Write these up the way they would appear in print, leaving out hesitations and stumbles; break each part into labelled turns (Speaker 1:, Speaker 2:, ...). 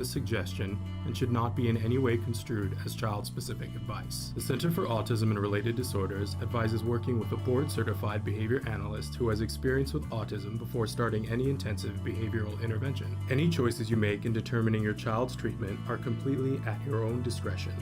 Speaker 1: a suggestion and should not be in any way construed as child-specific advice. The Center for Autism and Related Disorders advises working with a board-certified behavior analyst who has experience with autism before starting any intensive behavioral intervention. Any choices you make in determining your child's treatment are completely at your own discretion.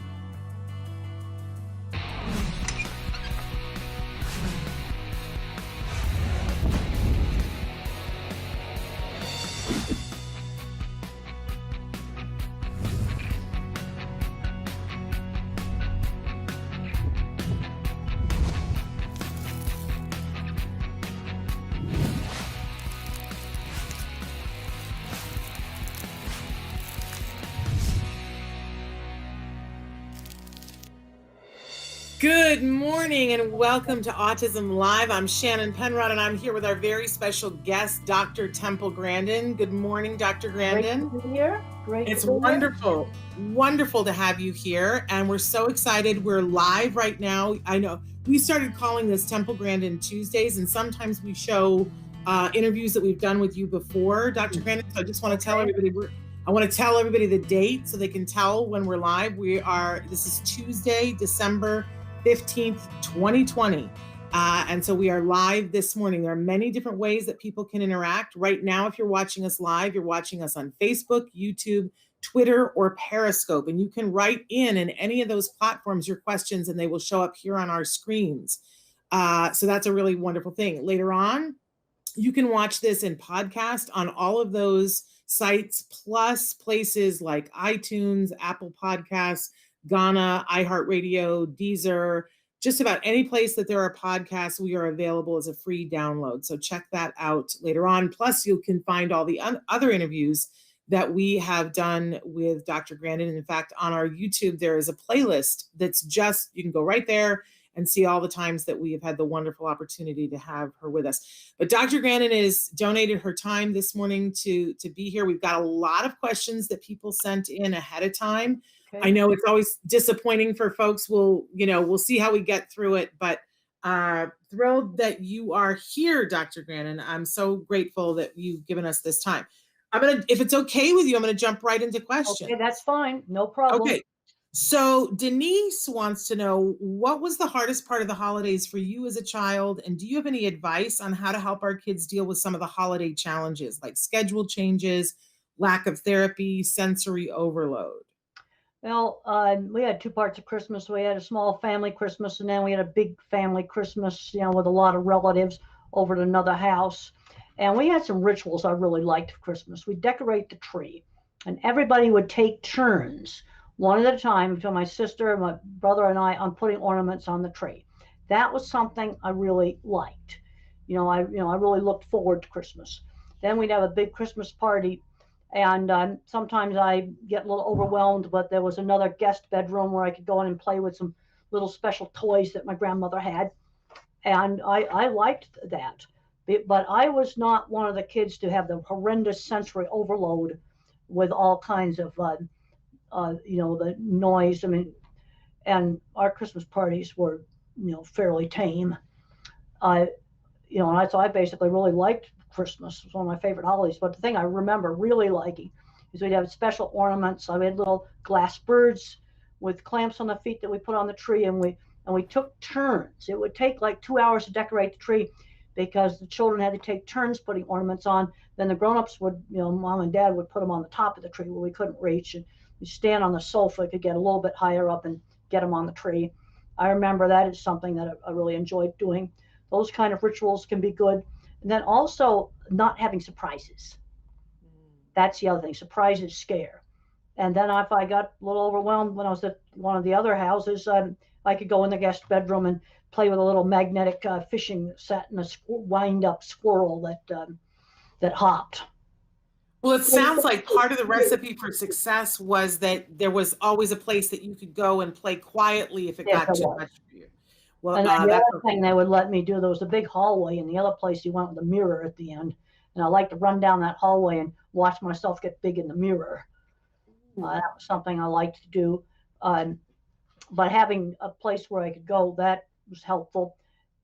Speaker 2: Good morning and welcome to Autism Live. I'm Shannon Penrod and I'm here with our very special guest, Dr. Temple Grandin. Good morning, Dr. Grandin.
Speaker 3: Great to be here.
Speaker 2: It's wonderful, wonderful to have you here. And we're so excited. We're live right now. I know we started calling this Temple Grandin Tuesdays, and sometimes we show interviews that we've done with you before, Dr. Grandin. So I just want to tell everybody, I want to tell everybody the date so they can tell when we're live. This is Tuesday, December 15th, 2020. And so we are live this morning. There are many different ways that people can interact. Right now, if you're watching us live, you're watching us on Facebook, YouTube, Twitter, or Periscope. And you can write in any of those platforms your questions and they will show up here on our screens. So that's a really wonderful thing. Later on, you can watch this in podcast on all of those sites, plus places like iTunes, Apple Podcasts, Ghana, iHeartRadio, Deezer, just about any place that there are podcasts, we are available as a free download. So check that out later on. Plus, you can find all the other interviews that we have done with Dr. Grandin. In fact, on our YouTube, there is a playlist that's you can go right there and see all the times that we have had the wonderful opportunity to have her with us. But Dr. Grandin has donated her time this morning to be here. We've got a lot of questions that people sent in ahead of time. Okay. I know it's always disappointing for folks. We'll see how we get through it, but thrilled that you are here, Dr. Grandin. I'm so grateful that you've given us this time. If it's okay with you, I'm going to jump right into questions.
Speaker 3: Okay, that's fine. No problem.
Speaker 2: Okay. So Denise wants to know, what was the hardest part of the holidays for you as a child? And do you have any advice on how to help our kids deal with some of the holiday challenges, like schedule changes, lack of therapy, sensory overload?
Speaker 3: Well, we had two parts of Christmas. We had a small family Christmas, and then we had a big family Christmas, with a lot of relatives over at another house. And we had some rituals I really liked for Christmas. We'd decorate the tree, and everybody would take turns, one at a time, between my sister, my brother, and I, on putting ornaments on the tree. That was something I really liked. I really looked forward to Christmas. Then we'd have a big Christmas party. And sometimes I get a little overwhelmed, but there was another guest bedroom where I could go in and play with some little special toys that my grandmother had. And I liked that. But I was not one of the kids to have the horrendous sensory overload with all kinds of, the noise. And our Christmas parties were, fairly tame. And so I basically really liked Christmas. It was one of my favorite holidays. But the thing I remember really liking is we'd have special ornaments. I had little glass birds with clamps on the feet that we put on the tree, and we took turns. It would take like 2 hours to decorate the tree because the children had to take turns putting ornaments on. Then the grown-ups would, mom and dad would put them on the top of the tree where we couldn't reach, and we stand on the sofa, could get a little bit higher up and get them on the tree. I remember that is something that I really enjoyed doing. Those kind of rituals can be good. And then also not having surprises. That's the other thing. Surprises scare. And then if I got a little overwhelmed when I was at one of the other houses, I could go in the guest bedroom and play with a little magnetic fishing set and a wind-up squirrel that hopped.
Speaker 2: Well, it sounds like part of the recipe for success was that there was always a place that you could go and play quietly if it got too much for you.
Speaker 3: Well, and the other thing they would let me do, there was a big hallway, and the other place you went with a mirror at the end. And I like to run down that hallway and watch myself get big in the mirror. That was something I liked to do. But having a place where I could go, that was helpful.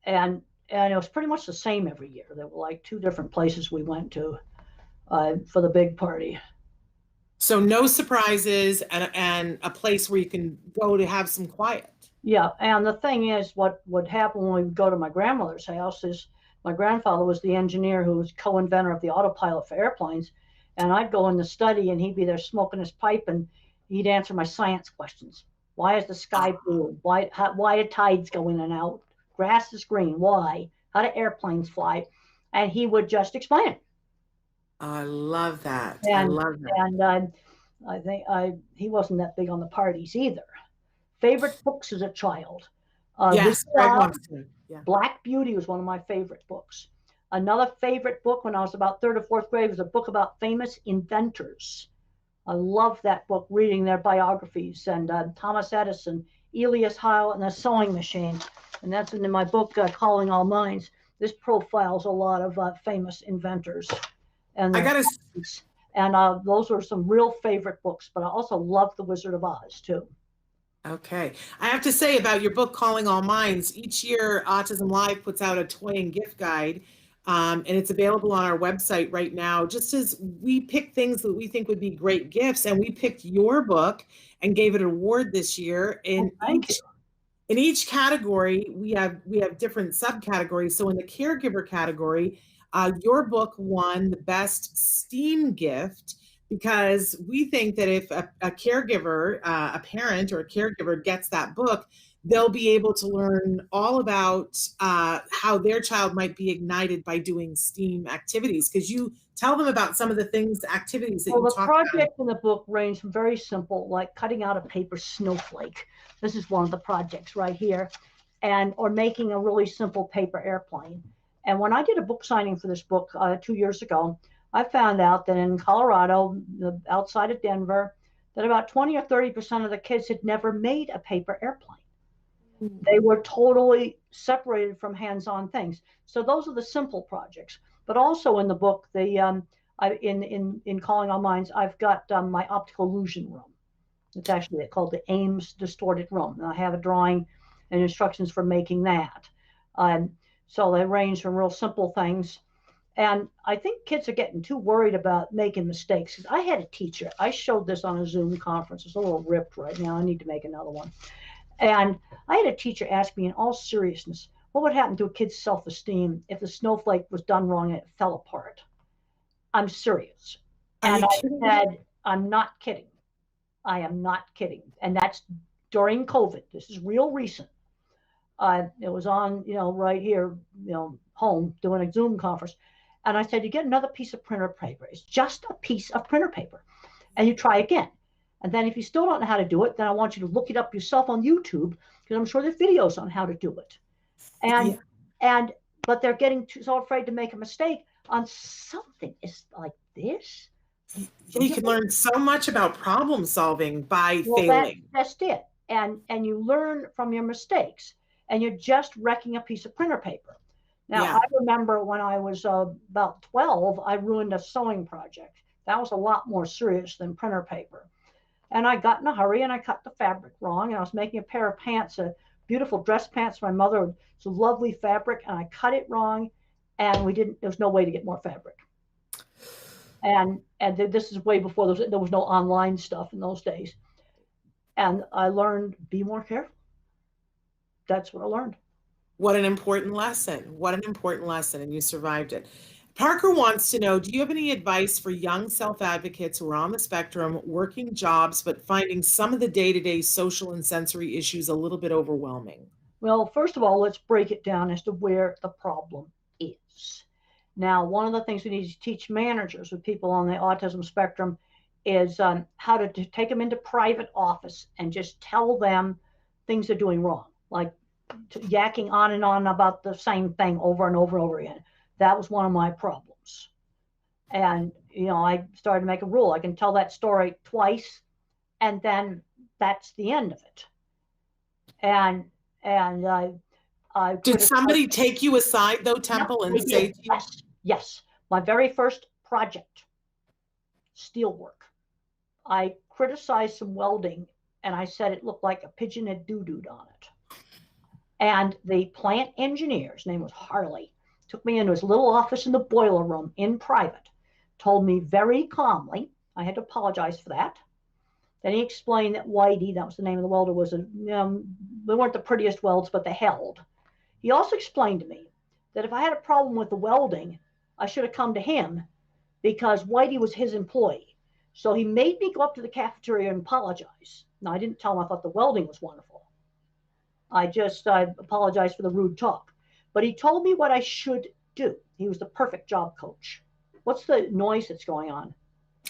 Speaker 3: And it was pretty much the same every year. There were like two different places we went to for the big party.
Speaker 2: So no surprises and a place where you can go to have some quiet.
Speaker 3: Yeah, and the thing is, what would happen when we would go to my grandmother's house is my grandfather was the engineer who was co-inventor of the autopilot for airplanes, and I'd go in the study and he'd be there smoking his pipe and he'd answer my science questions. Why is the sky blue? Why do tides go in and out? Grass is green. Why? How do airplanes fly? And he would just explain it.
Speaker 2: I love that. I
Speaker 3: And
Speaker 2: love that.
Speaker 3: and I think he wasn't that big on the parties either. Favorite books as a child. This
Speaker 2: Yes, Greg wants to. Yeah.
Speaker 3: Black Beauty was one of my favorite books. Another favorite book when I was about third or fourth grade was a book about famous inventors. I loved that book, reading their biographies, and Thomas Edison, Elias Howe, and the sewing machine. And that's in my book, Calling All Minds. This profiles a lot of famous inventors. And
Speaker 2: I gotta.
Speaker 3: those were some real favorite books, but I also love The Wizard of Oz too.
Speaker 2: Okay. I have to say about your book, Calling All Minds, each year Autism Live puts out a toy and gift guide, and it's available on our website right now, just as we pick things that we think would be great gifts. And we picked your book and gave it an award this year. In each category, we have different subcategories. So in the caregiver category, your book won the best STEAM gift, because we think that if a caregiver, a parent or a caregiver gets that book, they'll be able to learn all about how their child might be ignited by doing STEAM activities. Because you tell them about some of the activities that you talk about.
Speaker 3: Well, the projects in the book range from very simple, like cutting out a paper snowflake. This is one of the projects right here, or making a really simple paper airplane. And when I did a book signing for this book 2 years ago, I found out that in Colorado, outside of Denver, that about 20 or 30% of the kids had never made a paper airplane. They were totally separated from hands-on things. So those are the simple projects. But also in the book, in Calling All Minds, I've got my optical illusion room. It's actually called the Ames Distorted Room. And I have a drawing and instructions for making that. So they range from real simple things. And I think kids are getting too worried about making mistakes. I had a teacher. I showed this on a Zoom conference. It's a little ripped right now. I need to make another one. And I had a teacher ask me in all seriousness, what would happen to a kid's self-esteem if the snowflake was done wrong and it fell apart? I'm serious. And I said, I'm not kidding. I am not kidding. And that's during COVID. This is real recent. It was on, right here, home doing a Zoom conference. And I said, you get another piece of printer paper. It's just a piece of printer paper. And you try again. And then if you still don't know how to do it, then I want you to look it up yourself on YouTube, because I'm sure there's videos on how to do it. But they're getting so afraid to make a mistake on something like this.
Speaker 2: You can learn so much about problem solving by failing.
Speaker 3: That's it. And you learn from your mistakes, and you're just wrecking a piece of printer paper. Now, I remember when I was about 12, I ruined a sewing project. That was a lot more serious than printer paper. And I got in a hurry and I cut the fabric wrong. And I was making a pair of pants, a beautiful dress pants for my mother. It's a lovely fabric. And I cut it wrong. And there was no way to get more fabric. And this is way before there was no online stuff in those days. And I learned, be more careful. That's what I learned.
Speaker 2: What an important lesson. What an important lesson. And you survived it. Parker wants to know, do you have any advice for young self-advocates who are on the spectrum, working jobs, but finding some of the day-to-day social and sensory issues a little bit overwhelming?
Speaker 3: Well, first of all, let's break it down as to where the problem is. Now, one of the things we need to teach managers with people on the autism spectrum is how to take them into private office and just tell them things they're doing wrong, like yakking on and on about the same thing over and over and over again. That was one of my problems. And, I started to make a rule. I can tell that story twice, and then that's the end of it. And I
Speaker 2: did somebody take you aside, though, Temple, and say to you?
Speaker 3: Yes. My very first project, steelwork. I criticized some welding, and I said it looked like a pigeon had doo-dooed on it. And the plant engineer, his name was Harley, took me into his little office in the boiler room in private, told me very calmly, I had to apologize for that. Then he explained that Whitey, that was the name of the welder, was they weren't the prettiest welds, but they held. He also explained to me that if I had a problem with the welding, I should have come to him because Whitey was his employee. So he made me go up to the cafeteria and apologize. Now, I didn't tell him I thought the welding was wonderful. I apologized for the rude talk. But he told me what I should do. He was the perfect job coach. What's the noise that's going on?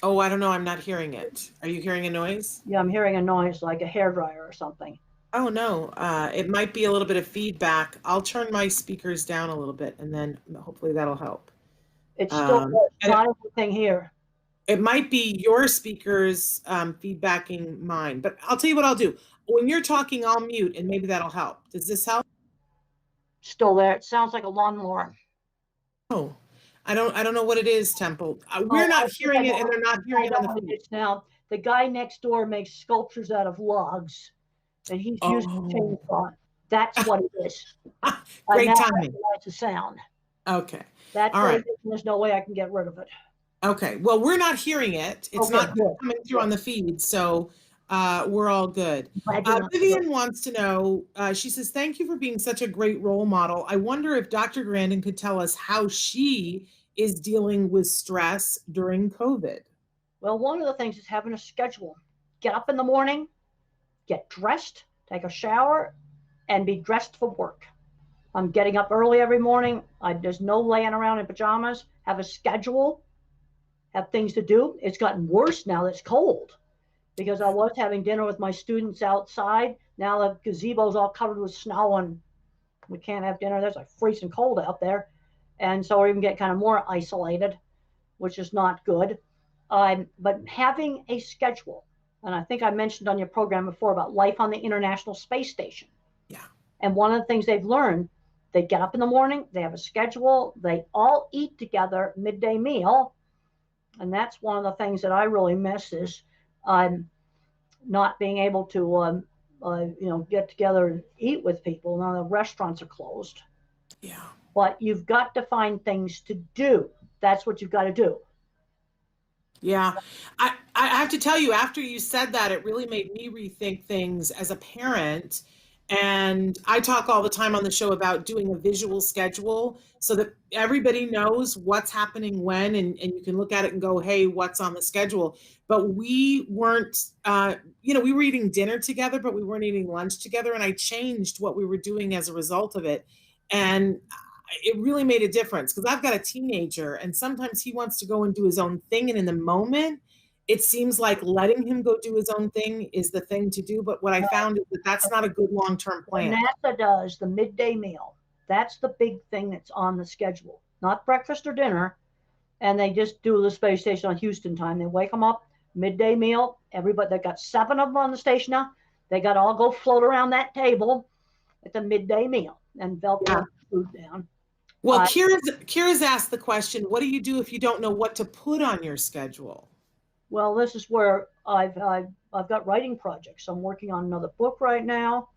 Speaker 2: Oh, I don't know. I'm not hearing it. Are you hearing a noise?
Speaker 3: Yeah, I'm hearing a noise like a hairdryer or something.
Speaker 2: Oh, no. It might be a little bit of feedback. I'll turn my speakers down a little bit, and then hopefully that'll help.
Speaker 3: It's still not anything here.
Speaker 2: It might be your speakers feedbacking mine, but I'll tell you what I'll do. When you're talking, I'll mute, and maybe that'll help. Does this help?
Speaker 3: Still there. It sounds like a lawnmower.
Speaker 2: Oh, I don't know what it is, Temple. We're not hearing it, and they're not hearing it on the feed.
Speaker 3: Now, the guy next door makes sculptures out of logs, and he's using a chainsaw. That's what it is.
Speaker 2: Great timing.
Speaker 3: That's the sound.
Speaker 2: Okay.
Speaker 3: That's all right. There's no way I can get rid of it.
Speaker 2: Okay. Well, we're not hearing it. It's not coming through on the feed, so we're all good. Vivian wants to know, she says, thank you for being such a great role model. I wonder if Dr. Grandin could tell us how she is dealing with stress during COVID.
Speaker 3: Well, one of the things is having a schedule. Get up in the morning, get dressed, take a shower, and be dressed for work. I'm getting up early every morning. There's no laying around in pajamas. Have a schedule, have things to do. It's gotten worse now that it's cold because I was having dinner with my students outside. Now the gazebo's all covered with snow and we can't have dinner. There's like freezing cold out there. And so we're even getting kind of more isolated, which is not good. But having a schedule, and I think I mentioned on your program before about life on the International Space Station.
Speaker 2: Yeah.
Speaker 3: And one of the things they've learned, they get up in the morning, they have a schedule, they all eat together, midday meal. And that's one of the things that I really miss is not being able to, get together and eat with people. Now the restaurants are closed.
Speaker 2: Yeah.
Speaker 3: But you've got to find things to do. That's what you've got to do.
Speaker 2: Yeah. I have to tell you, after you said that, it really made me rethink things as a parent. And I talk all the time on the show about doing a visual schedule so that everybody knows what's happening when, and you can look at it and go, hey, what's on the schedule? But we weren't, we were eating dinner together, but we weren't eating lunch together. And I changed what we were doing as a result of it. And it really made a difference because I've got a teenager and sometimes he wants to go and do his own thing. And in the moment, it seems like letting him go do his own thing is the thing to do. But what I found is that that's not a good long-term plan.
Speaker 3: NASA does the midday meal. That's the big thing that's on the schedule, not breakfast or dinner. And they just do the space station on Houston time. They wake them up, midday meal. Everybody, they've got 7 of them on the station now. They got to all go float around that table at the midday meal and they'll put food down.
Speaker 2: Well, Kira's asked the question, what do you do if you don't know what to put on your schedule?
Speaker 3: Well, this is where I've got writing projects. I'm working on another book right now.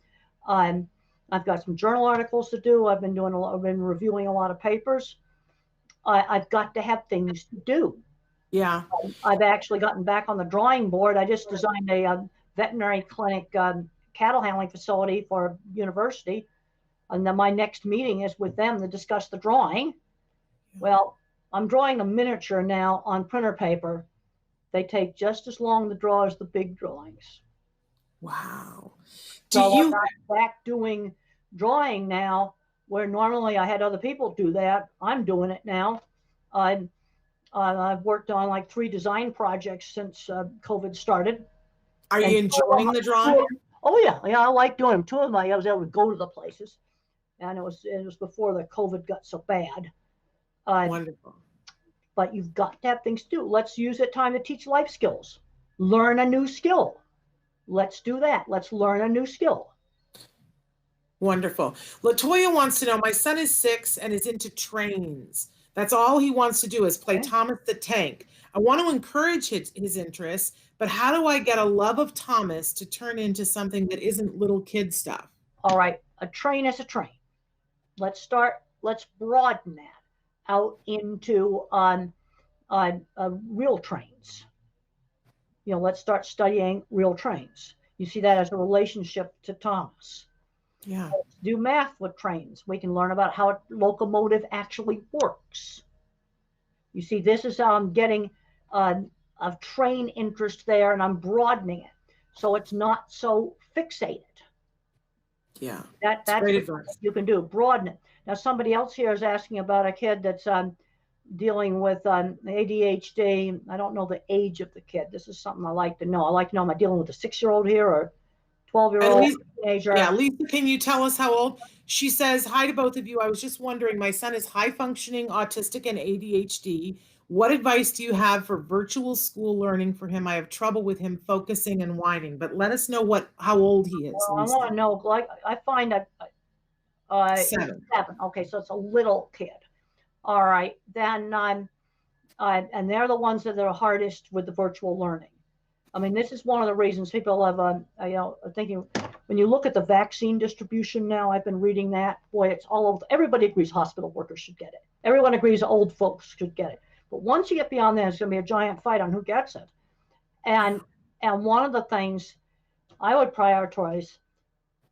Speaker 3: I've got some journal articles to do. I've been reviewing a lot of papers. I've got to have things to do.
Speaker 2: Yeah.
Speaker 3: I've actually gotten back on the drawing board. I just designed a veterinary clinic cattle handling facility for a university. And then my next meeting is with them to discuss the drawing. Well, I'm drawing a miniature now on printer paper. They take just as long to draw as the big drawings.
Speaker 2: Wow.
Speaker 3: I'm back doing drawing now, where normally I had other people do that. I'm doing it now. I've worked on like 3 design projects since COVID started.
Speaker 2: Are you enjoying the drawing?
Speaker 3: Oh yeah, I like doing them. 2 of them I was able to go to the places, and it was before the COVID got so bad.
Speaker 2: Wonderful.
Speaker 3: But you've got to have things to do. Let's use that time to teach life skills. Learn a new skill. Let's do that. Let's learn a new skill.
Speaker 2: Wonderful. Latoya wants to know, my son is 6 and is into trains. That's all he wants to do is play Thomas the Tank. I want to encourage his interests, but how do I get a love of Thomas to turn into something that isn't little kid stuff?
Speaker 3: All right. A train is a train. Let's broaden that out into real trains. let's start studying real trains. You see that as a relationship to Thomas.
Speaker 2: Yeah.
Speaker 3: Let's do math with trains. We can learn about how a locomotive actually works. You see, this is how I'm getting a train interest there, and I'm broadening it so it's not so fixated.
Speaker 2: Yeah.
Speaker 3: That's
Speaker 2: great
Speaker 3: what
Speaker 2: advice.
Speaker 3: you can do, broaden it. Now, somebody else here is asking about a kid that's dealing with ADHD. I don't know the age of the kid. This is something I like to know. I like to know, am I dealing with a 6-year-old here or 12-year-old teenager?
Speaker 2: Yeah, Lisa, can you tell us how old? She says, hi to both of you. I was just wondering, my son is high functioning, autistic, and ADHD. What advice do you have for virtual school learning for him? I have trouble with him focusing and whining, but let us know how old he is.
Speaker 3: Well, I want to know, like, I find that
Speaker 2: 7.
Speaker 3: 7. Okay, so it's a little kid. All right, then and they're the ones that are hardest with the virtual learning. I mean, this is one of the reasons people have, thinking, when you look at the vaccine distribution now, I've been reading that, boy, it's all over. Everybody agrees hospital workers should get it. Everyone agrees old folks should get it. But once you get beyond that, it's going to be a giant fight on who gets it. And one of the things I would prioritize,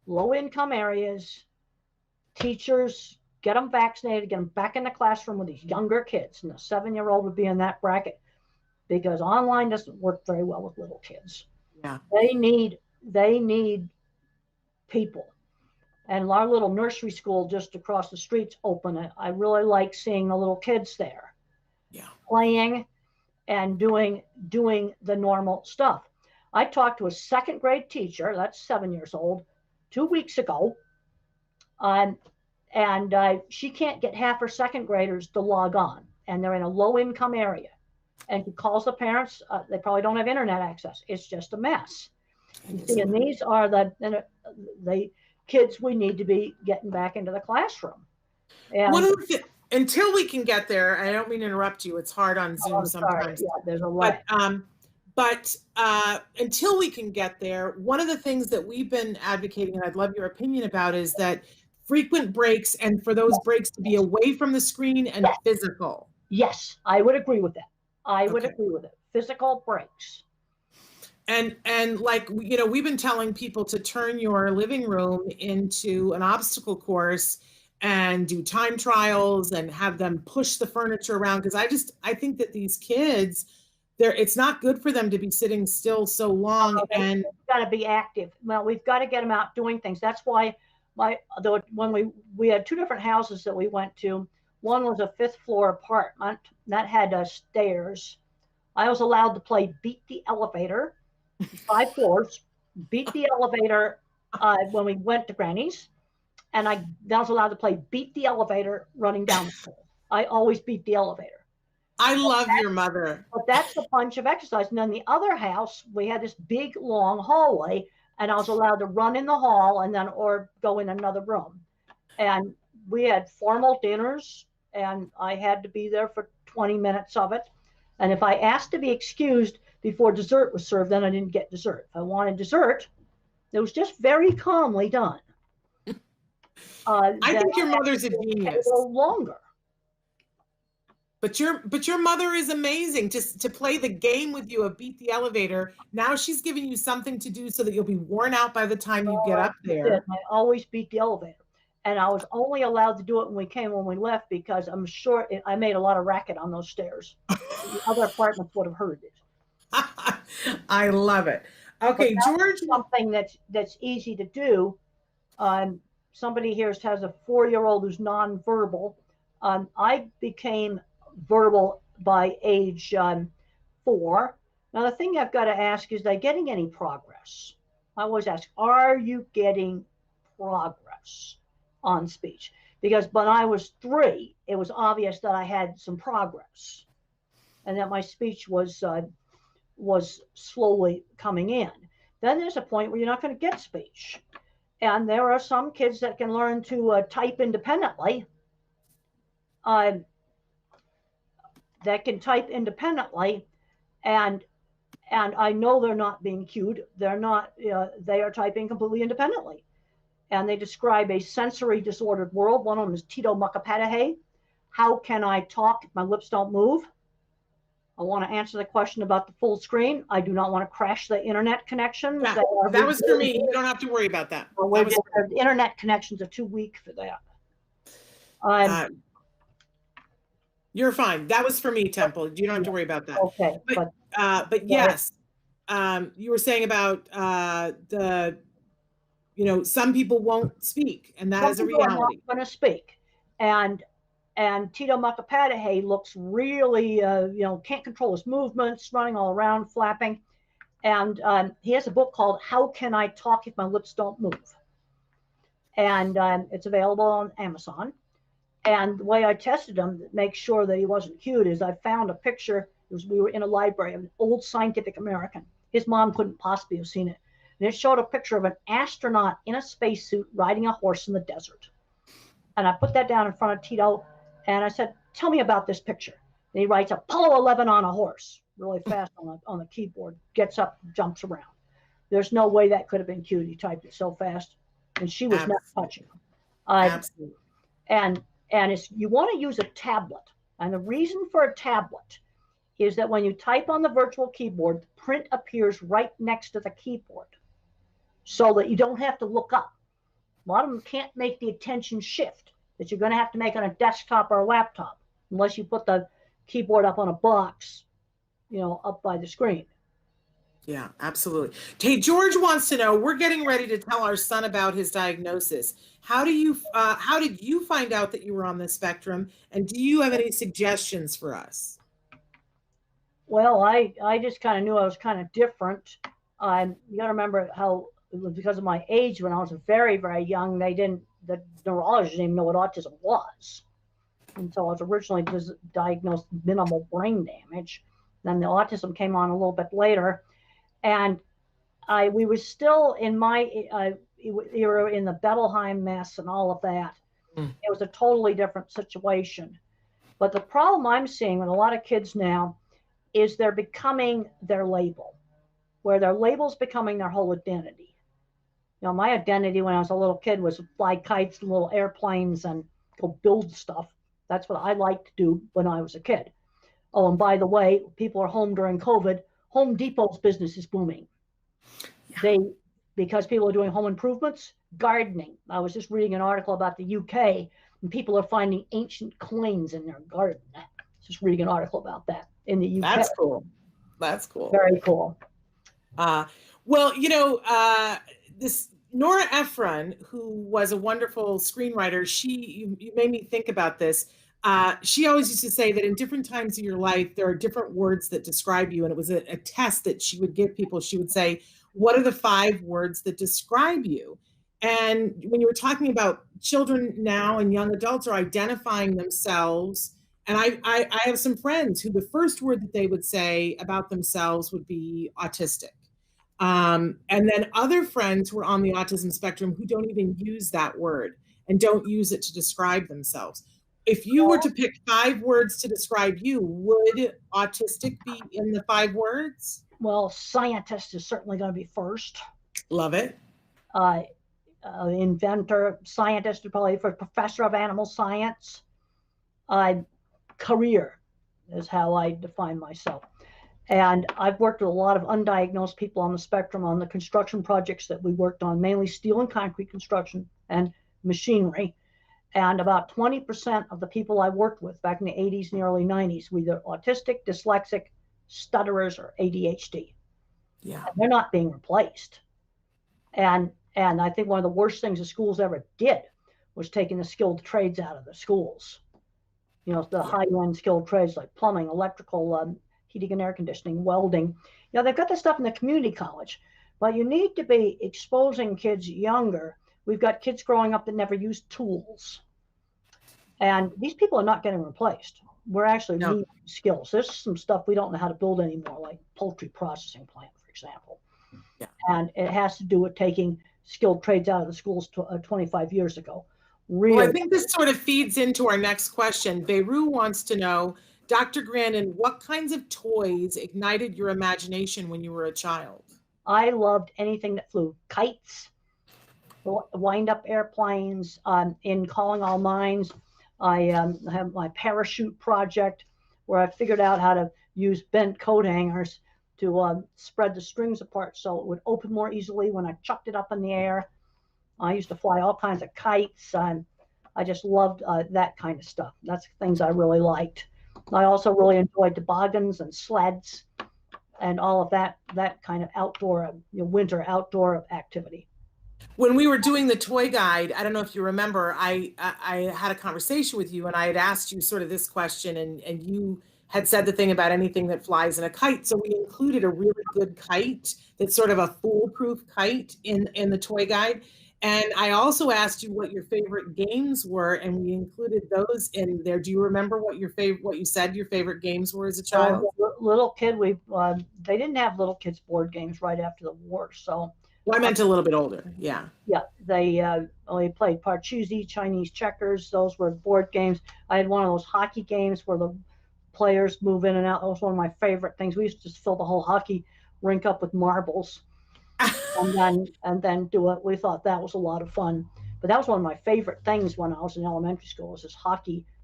Speaker 3: low-income areas, teachers, get them vaccinated, get them back in the classroom with these younger kids. And the 7-year-old would be in that bracket, because online doesn't work very well with little kids.
Speaker 2: Yeah.
Speaker 3: They need people. And our little nursery school just across the street's open. I really like seeing the little kids there.
Speaker 2: Yeah.
Speaker 3: Playing and doing the normal stuff. I talked to a 2nd grade teacher, that's 7 years old, 2 weeks ago. And she can't get half her 2nd graders to log on, and they're in a low income area. And she calls the parents. They probably don't have internet access. It's just a mess. And these are the kids we need to be getting back into the classroom. And
Speaker 2: until we can get there, I don't mean to interrupt you. It's hard on Zoom sometimes.
Speaker 3: Yeah, there's a lot.
Speaker 2: But until we can get there, one of the things that we've been advocating, and I'd love your opinion about, is that frequent breaks, and for those breaks to be away from the screen and physical.
Speaker 3: Yes, I would agree with that. I would agree with it. Physical breaks.
Speaker 2: And like, we've been telling people to turn your living room into an obstacle course and do time trials and have them push the furniture around. Because I think that these kids, it's not good for them to be sitting still so long. And
Speaker 3: we've got to be active. Well, we've got to get them out doing things. That's why when we had 2 different houses that we went to. One was a 5th floor apartment that had
Speaker 2: Oh.
Speaker 3: stairs. I was allowed to play beat the elevator, 5 floors, beat the elevator when we went to Granny's. And I was allowed to play beat the elevator running down the stairs. I always beat the elevator.
Speaker 2: I love your mother.
Speaker 3: But that's a bunch of exercise. And then the other house, we had this big, long hallway, and I was allowed to run in the hall and then or go in another room. And we had formal dinners, and I had to be there for 20 minutes of it. And if I asked to be excused before dessert was served, then I didn't get dessert. If I wanted dessert, it was just very calmly done.
Speaker 2: I think your mother's a genius.
Speaker 3: A little longer.
Speaker 2: But your mother is amazing. Just to play the game with you of beat the elevator. Now she's giving you something to do so that you'll be worn out by the time you get up there.
Speaker 3: I always beat the elevator. And I was only allowed to do it when we left, because I'm sure I made a lot of racket on those stairs. The other apartments would have heard it.
Speaker 2: I love it. Okay, George.
Speaker 3: Something that's easy to do. Somebody here has a 4-year-old who's nonverbal. I became verbal by age 4. Now, the thing I've got to ask is, they getting any progress? I always ask, are you getting progress on speech? Because when I was 3, it was obvious that I had some progress and that my speech was slowly coming in. Then there's a point where you're not going to get speech. And there are some kids that can learn to type independently. That can type independently, and I know they're not being cued. They're not. They are typing completely independently, and they describe a sensory disordered world. One of them is Tito Mukapatahe. How can I talk if my lips don't move? I want to answer the question about the full screen. I do not want to crash the internet connections.
Speaker 2: Yeah, that was for me. You don't have to worry about that.
Speaker 3: The internet connections are too weak for that.
Speaker 2: You're fine. That was for me, Temple. You don't have to worry about that.
Speaker 3: Okay.
Speaker 2: But yes, you were saying about some people won't speak, and that is a reality.
Speaker 3: Not going to speak, and Tito Makapadehe looks really, can't control his movements, running all around, flapping, and he has a book called "How Can I Talk If My Lips Don't Move," and it's available on Amazon. And the way I tested him to make sure that he wasn't cute is I found a picture. We were in a library of an old Scientific American. His mom couldn't possibly have seen it. And it showed a picture of an astronaut in a spacesuit riding a horse in the desert. And I put that down in front of Tito, and I said, "Tell me about this picture." And he writes Apollo 11 on a horse, really fast on the keyboard, gets up, jumps around. There's no way that could have been cute. He typed it so fast. And she was not touching him.
Speaker 2: Absolutely.
Speaker 3: And you want to use a tablet. And the reason for a tablet is that when you type on the virtual keyboard, the print appears right next to the keyboard so that you don't have to look up. A lot of them can't make the attention shift that you're going to have to make on a desktop or a laptop unless you put the keyboard up on a box, up by the screen.
Speaker 2: Yeah, absolutely. Hey, George wants to know, we're getting ready to tell our son about his diagnosis. How did you find out that you were on the spectrum, and do you have any suggestions for us?
Speaker 3: Well, I just kind of knew I was kind of different. You got to remember how, because of my age, when I was very, very young, the neurologist didn't even know what autism was. And so I was originally diagnosed minimal brain damage. Then the autism came on a little bit later. And we were still in we were in the Bettelheim mess and all of that. It was a totally different situation. But the problem I'm seeing with a lot of kids now is they're becoming their label, where their label's becoming their whole identity. My identity when I was a little kid was fly kites and little airplanes and go build stuff. That's what I liked to do when I was a kid. Oh, and by the way, people are home during COVID. Home Depot's business is booming. Yeah. Because people are doing home improvements, gardening. I was just reading an article about the UK, and people are finding ancient coins in their garden. Just reading an article about that in the UK.
Speaker 2: That's cool. That's cool.
Speaker 3: Very cool.
Speaker 2: This Nora Ephron, who was a wonderful screenwriter, you made me think about this. She always used to say that in different times of your life, there are different words that describe you. And it was a test that she would give people. She would say, what are the 5 words that describe you? And when you were talking about children now and young adults are identifying themselves, and I have some friends who the first word that they would say about themselves would be autistic. And then other friends who are on the autism spectrum who don't even use that word and don't use it to describe themselves. If you were to pick 5 words to describe you, would autistic be in the 5 words?
Speaker 3: Well, scientist is certainly going to be first.
Speaker 2: Love it.
Speaker 3: Inventor, scientist, probably for professor of animal science. Career is how I define myself. And I've worked with a lot of undiagnosed people on the spectrum on the construction projects that we worked on, mainly steel and concrete construction and machinery. And about 20% of the people I worked with back in the 80s and the early 90s were either autistic, dyslexic, stutterers, or ADHD.
Speaker 2: Yeah.
Speaker 3: And they're not being replaced. And I think one of the worst things the schools ever did was taking the skilled trades out of the schools. The high-end skilled trades like plumbing, electrical, heating and air conditioning, welding. They've got the stuff in the community college, but you need to be exposing kids younger. We've got kids growing up that never used tools. And these people are not getting replaced. We're actually losing skills. There's some stuff we don't know how to build anymore, like poultry processing plant, for example. Yeah. And it has to do with taking skilled trades out of the schools 25 years ago. Really.
Speaker 2: Well, I think this sort of feeds into our next question. Beirut wants to know, Dr. Grandin, what kinds of toys ignited your imagination when you were a child?
Speaker 3: I loved anything that flew. Kites, wind-up airplanes. In Calling All Minds, I have my parachute project where I figured out how to use bent coat hangers to spread the strings apart so it would open more easily when I chucked it up in the air. I used to fly all kinds of kites, and I just loved that kind of stuff. That's things I really liked. I also really enjoyed toboggans and sleds and all of that kind of outdoor, winter outdoor activity.
Speaker 2: When we were doing the toy guide, I don't know if you remember, I had a conversation with you and I had asked you sort of this question, and you had said the thing about anything that flies in a kite. So we included a really good kite that's sort of a foolproof kite in the toy guide. And I also asked you what your favorite games were, and we included those in there. Do you remember what you said your favorite games were as a child?
Speaker 3: Little kid, they didn't have little kids board games right after the war, so.
Speaker 2: Well, I meant a little bit older. Yeah.
Speaker 3: Yeah, they only played Parcheesi, Chinese checkers. Those were board games. I had one of those hockey games where the players move in and out. That was one of my favorite things. We used to just fill the whole hockey rink up with marbles. and then do it. We thought that was a lot of fun. But that was one of my favorite things when I was in elementary school, was this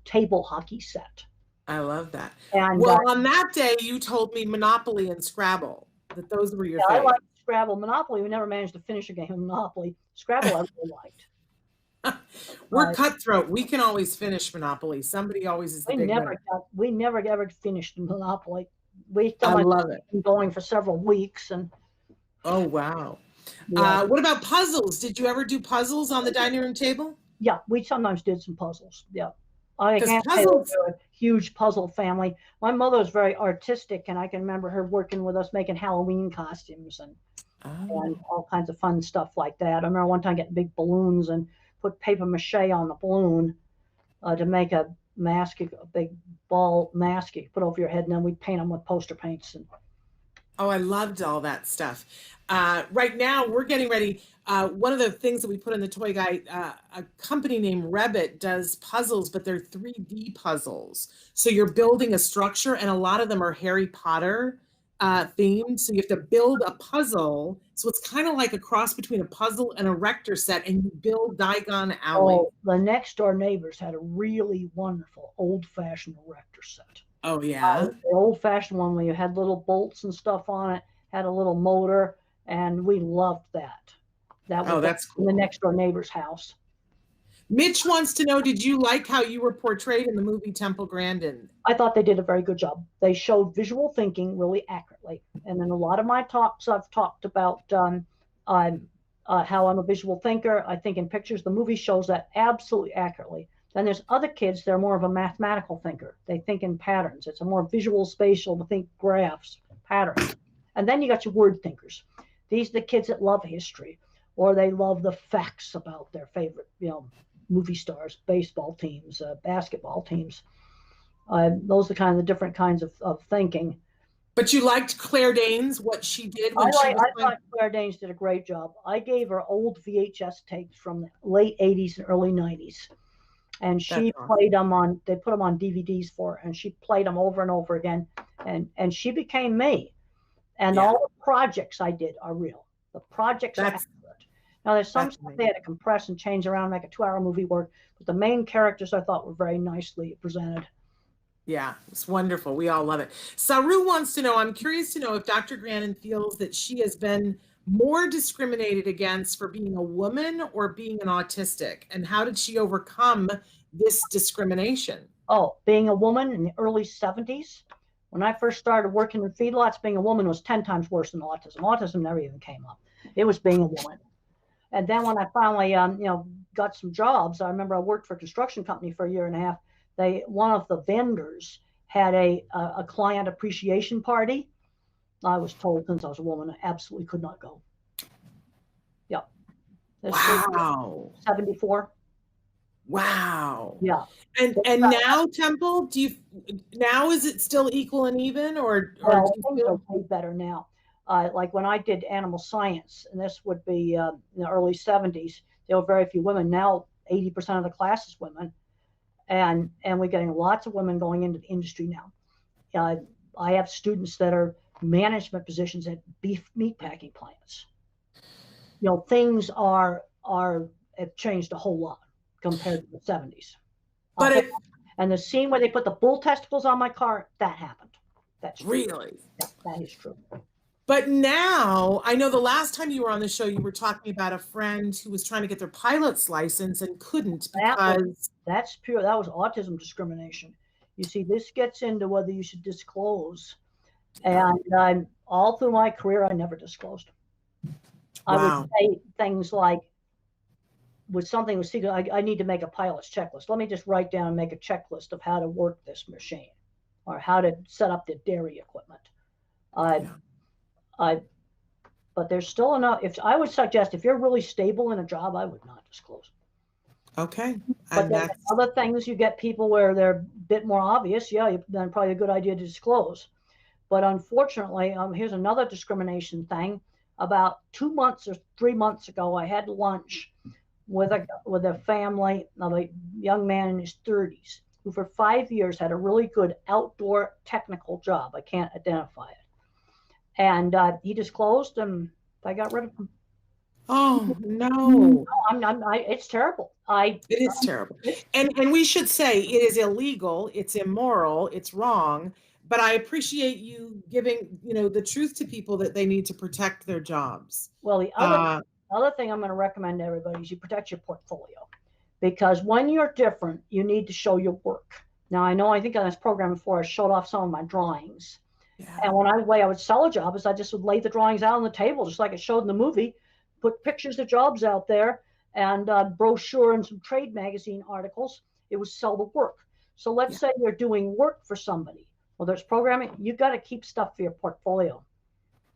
Speaker 3: table hockey set.
Speaker 2: I love that.
Speaker 3: And
Speaker 2: well, on that day, you told me Monopoly and Scrabble, that those were your favorite.
Speaker 3: I liked Scrabble. Monopoly, we never managed to finish a game of Monopoly. Scrabble, I really liked.
Speaker 2: We're cutthroat. We can always finish Monopoly. Somebody always is the big winner.
Speaker 3: We never ever finished Monopoly.
Speaker 2: I love it.
Speaker 3: Going for several weeks.
Speaker 2: Oh, wow. Yeah. What about puzzles? Did you ever do puzzles on the dining room table?
Speaker 3: Yeah, we sometimes did some puzzles. Yeah. I can't say we're a huge puzzle family. My mother was very artistic, and I can remember her working with us making Halloween costumes and all kinds of fun stuff like that. I remember one time getting big balloons and put paper mache on the balloon to make a mask, a big ball mask you put over your head, and then we'd paint them with poster paints.
Speaker 2: Oh, I loved all that stuff. Right now, we're getting ready. One of the things that we put in the toy guide, a company named Rebbit does puzzles, but they're 3D puzzles. So you're building a structure, and a lot of them are Harry Potter themed. So you have to build a puzzle. So it's kind of like a cross between a puzzle and a Rector set, and you build Diagon Alley.
Speaker 3: Oh, the next door neighbors had a really wonderful old-fashioned Rector set.
Speaker 2: Oh, yeah.
Speaker 3: The old-fashioned one where you had little bolts and stuff on it, had a little motor, and we loved that. That was
Speaker 2: that's cool.
Speaker 3: In the next door neighbor's house.
Speaker 2: Mitch wants to know, did you like how you were portrayed in the movie Temple Grandin?
Speaker 3: I thought they did a very good job. They showed visual thinking really accurately. And in a lot of my talks, I've talked about how I'm a visual thinker. I think in pictures, the movie shows that absolutely accurately. Then there's other kids that are more of a mathematical thinker. They think in patterns. It's a more visual, spatial, to think graphs, patterns. And then you got your word thinkers. These are the kids that love history, or they love the facts about their favorite, movie stars, baseball teams, basketball teams. Those are kind of the different kinds of thinking.
Speaker 2: But you liked Claire Danes, what she did when
Speaker 3: I thought Claire Danes did a great job. I gave her old VHS tapes from the late 80s and early 90s. And she played them they put them on DVDs for her, and she played them over and over again. And she became me. And all the projects I did are real. The projects are accurate. Now, there's some stuff they had to compress and change around, make a 2-hour movie work. But the main characters I thought were very nicely presented.
Speaker 2: Yeah, it's wonderful. We all love it. Saru wants to know, I'm curious to know if Dr. Grandin feels that she has been more discriminated against for being a woman or being an autistic, and how did she overcome this discrimination?
Speaker 3: Oh, being a woman in the early 70s, when I first started working in feedlots, being a woman was 10 times worse than autism. Autism never even came up. It was being a woman. And then when I finally, got some jobs, I remember I worked for a construction company for a year and a half. One of the vendors had a client appreciation party. I was told since I was a woman, I absolutely could not go. Yeah.
Speaker 2: Wow.
Speaker 3: 74.
Speaker 2: Wow.
Speaker 3: Yeah.
Speaker 2: And now, Temple, now is it still equal and even, or
Speaker 3: well, things are way better now. Like when I did animal science, and this would be in the early 70s, there were very few women. Now 80% of the class is women, and we're getting lots of women going into the industry now. I have students that are management positions at beef meat packing plants. Things have changed a whole lot compared to the 70s. And the scene where they put the bull testicles on my car, that happened. That's true.
Speaker 2: Really?
Speaker 3: Yeah, that is true.
Speaker 2: But now, I know the last time you were on the show, you were talking about a friend who was trying to get their pilot's license and couldn't because
Speaker 3: That was autism discrimination. You see, this gets into whether you should disclose. And all through my career, I never disclosed. I would say things like, with something was secret, I need to make a pilot's checklist. Let me just write down and make a checklist of how to work this machine or how to set up the dairy equipment. But there's still enough. If I would suggest, if you're really stable in a job, I would not disclose.
Speaker 2: Okay.
Speaker 3: But then other things, you get people where they're a bit more obvious. Yeah, then probably a good idea to disclose. But unfortunately, here's another discrimination thing. About 2 months or 3 months ago, I had lunch with a family of a young man in his 30s who for 5 years had a really good outdoor technical job. I can't identify it. And he disclosed, and I got rid of him.
Speaker 2: Oh no!
Speaker 3: It's terrible.
Speaker 2: It is terrible, and we should say it is illegal. It's immoral. It's wrong. But I appreciate you giving the truth to people that they need to protect their jobs.
Speaker 3: Well, the other thing I'm going to recommend to everybody is you protect your portfolio, because when you're different, you need to show your work. Now, I think on this program before I showed off some of my drawings. Yeah. And the way I would sell a job is I just would lay the drawings out on the table, just like it showed in the movie, put pictures of jobs out there and brochure and some trade magazine articles. It would sell the work. So let's say you're doing work for somebody. Well, there's programming. You've got to keep stuff for your portfolio,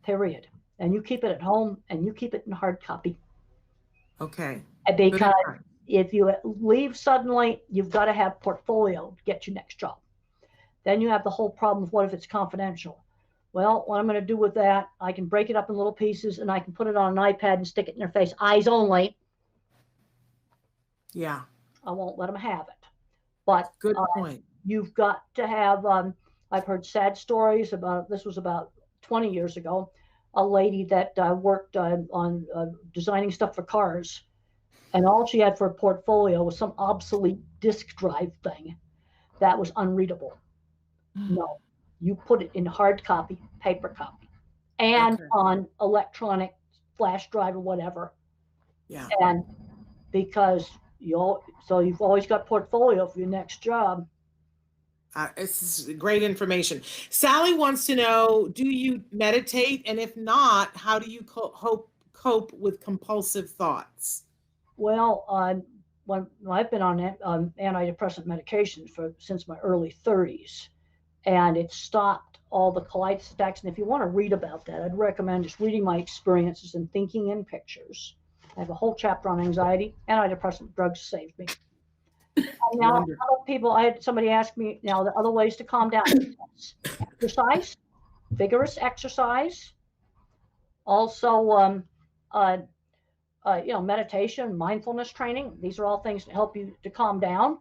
Speaker 3: period. And you keep it at home and you keep it in hard copy.
Speaker 2: Okay.
Speaker 3: Because if you leave suddenly, you've got to have portfolio to get your next job. Then you have the whole problem of what if it's confidential? Well, what I'm going to do with that, I can break it up in little pieces and I can put it on an iPad and stick it in their face, eyes only.
Speaker 2: Yeah.
Speaker 3: I won't let them have it. But
Speaker 2: good point.
Speaker 3: You've got to have, I've heard sad stories about, this was about 20 years ago, a lady that worked on designing stuff for cars. And all she had for a portfolio was some obsolete disk drive thing that was unreadable. No, you put it in hard copy, paper copy, and on electronic flash drive or whatever.
Speaker 2: Yeah.
Speaker 3: And because you've always got portfolio for your next job.
Speaker 2: It's great information. Sally wants to know, do you meditate? And if not, how do you cope with compulsive thoughts?
Speaker 3: Well, when I've been on antidepressant medications since my early 30s. And it stopped all the colitis attacks. And if you want to read about that, I'd recommend just reading my experiences and thinking in pictures. I have a whole chapter on anxiety. Antidepressant drugs saved me. Now, other people, I had somebody ask me, now the other ways to calm down. Exercise, vigorous exercise. Also, meditation, mindfulness training. These are all things to help you to calm down.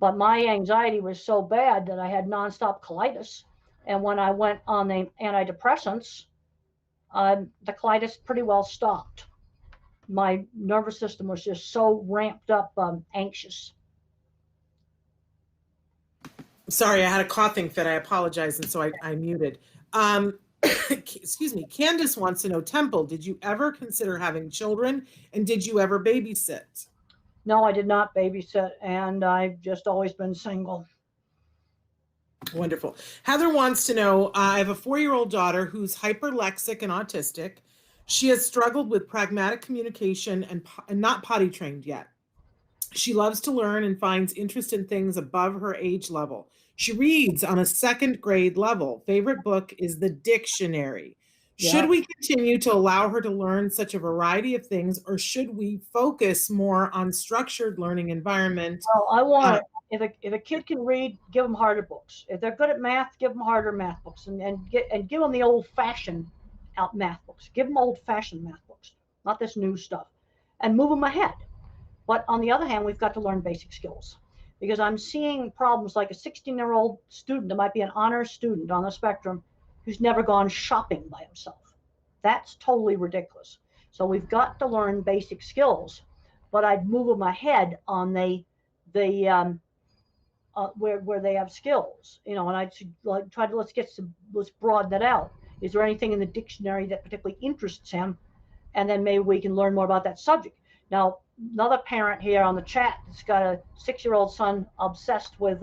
Speaker 3: But my anxiety was so bad that I had nonstop colitis. And when I went on the antidepressants, the colitis pretty well stopped. My nervous system was just so ramped up, anxious.
Speaker 2: Sorry, I had a coughing fit. I apologize. And so I muted. Excuse me. Candace wants to know, Temple, did you ever consider having children? And did you ever babysit?
Speaker 3: No, I did not babysit, and I've just always been single.
Speaker 2: Wonderful. Heather wants to know, I have a 4-year-old daughter who's hyperlexic and autistic. She has struggled with pragmatic communication and not potty trained yet. She loves to learn and finds interest in things above her age level. She reads on a 2nd grade level. Favorite book is the dictionary. Yeah. Should we continue to allow her to learn such a variety of things, or should we focus more on structured learning environment?
Speaker 3: Well, I want if a kid can read, give them harder books. If they're good at math, give them harder math books, and give them the old-fashioned math books. Give them old-fashioned math books, not this new stuff, and move them ahead. But on the other hand, we've got to learn basic skills, because I'm seeing problems like a 16-year-old student that might be an honors student on the spectrum who's never gone shopping by himself. That's totally ridiculous. So we've got to learn basic skills, but I'd move them ahead on the where they have skills, and I should like try to let's broaden that out. Is there anything in the dictionary that particularly interests him? And then maybe we can learn more about that subject. Now, another parent here on the chat that's got a 6-year-old son obsessed with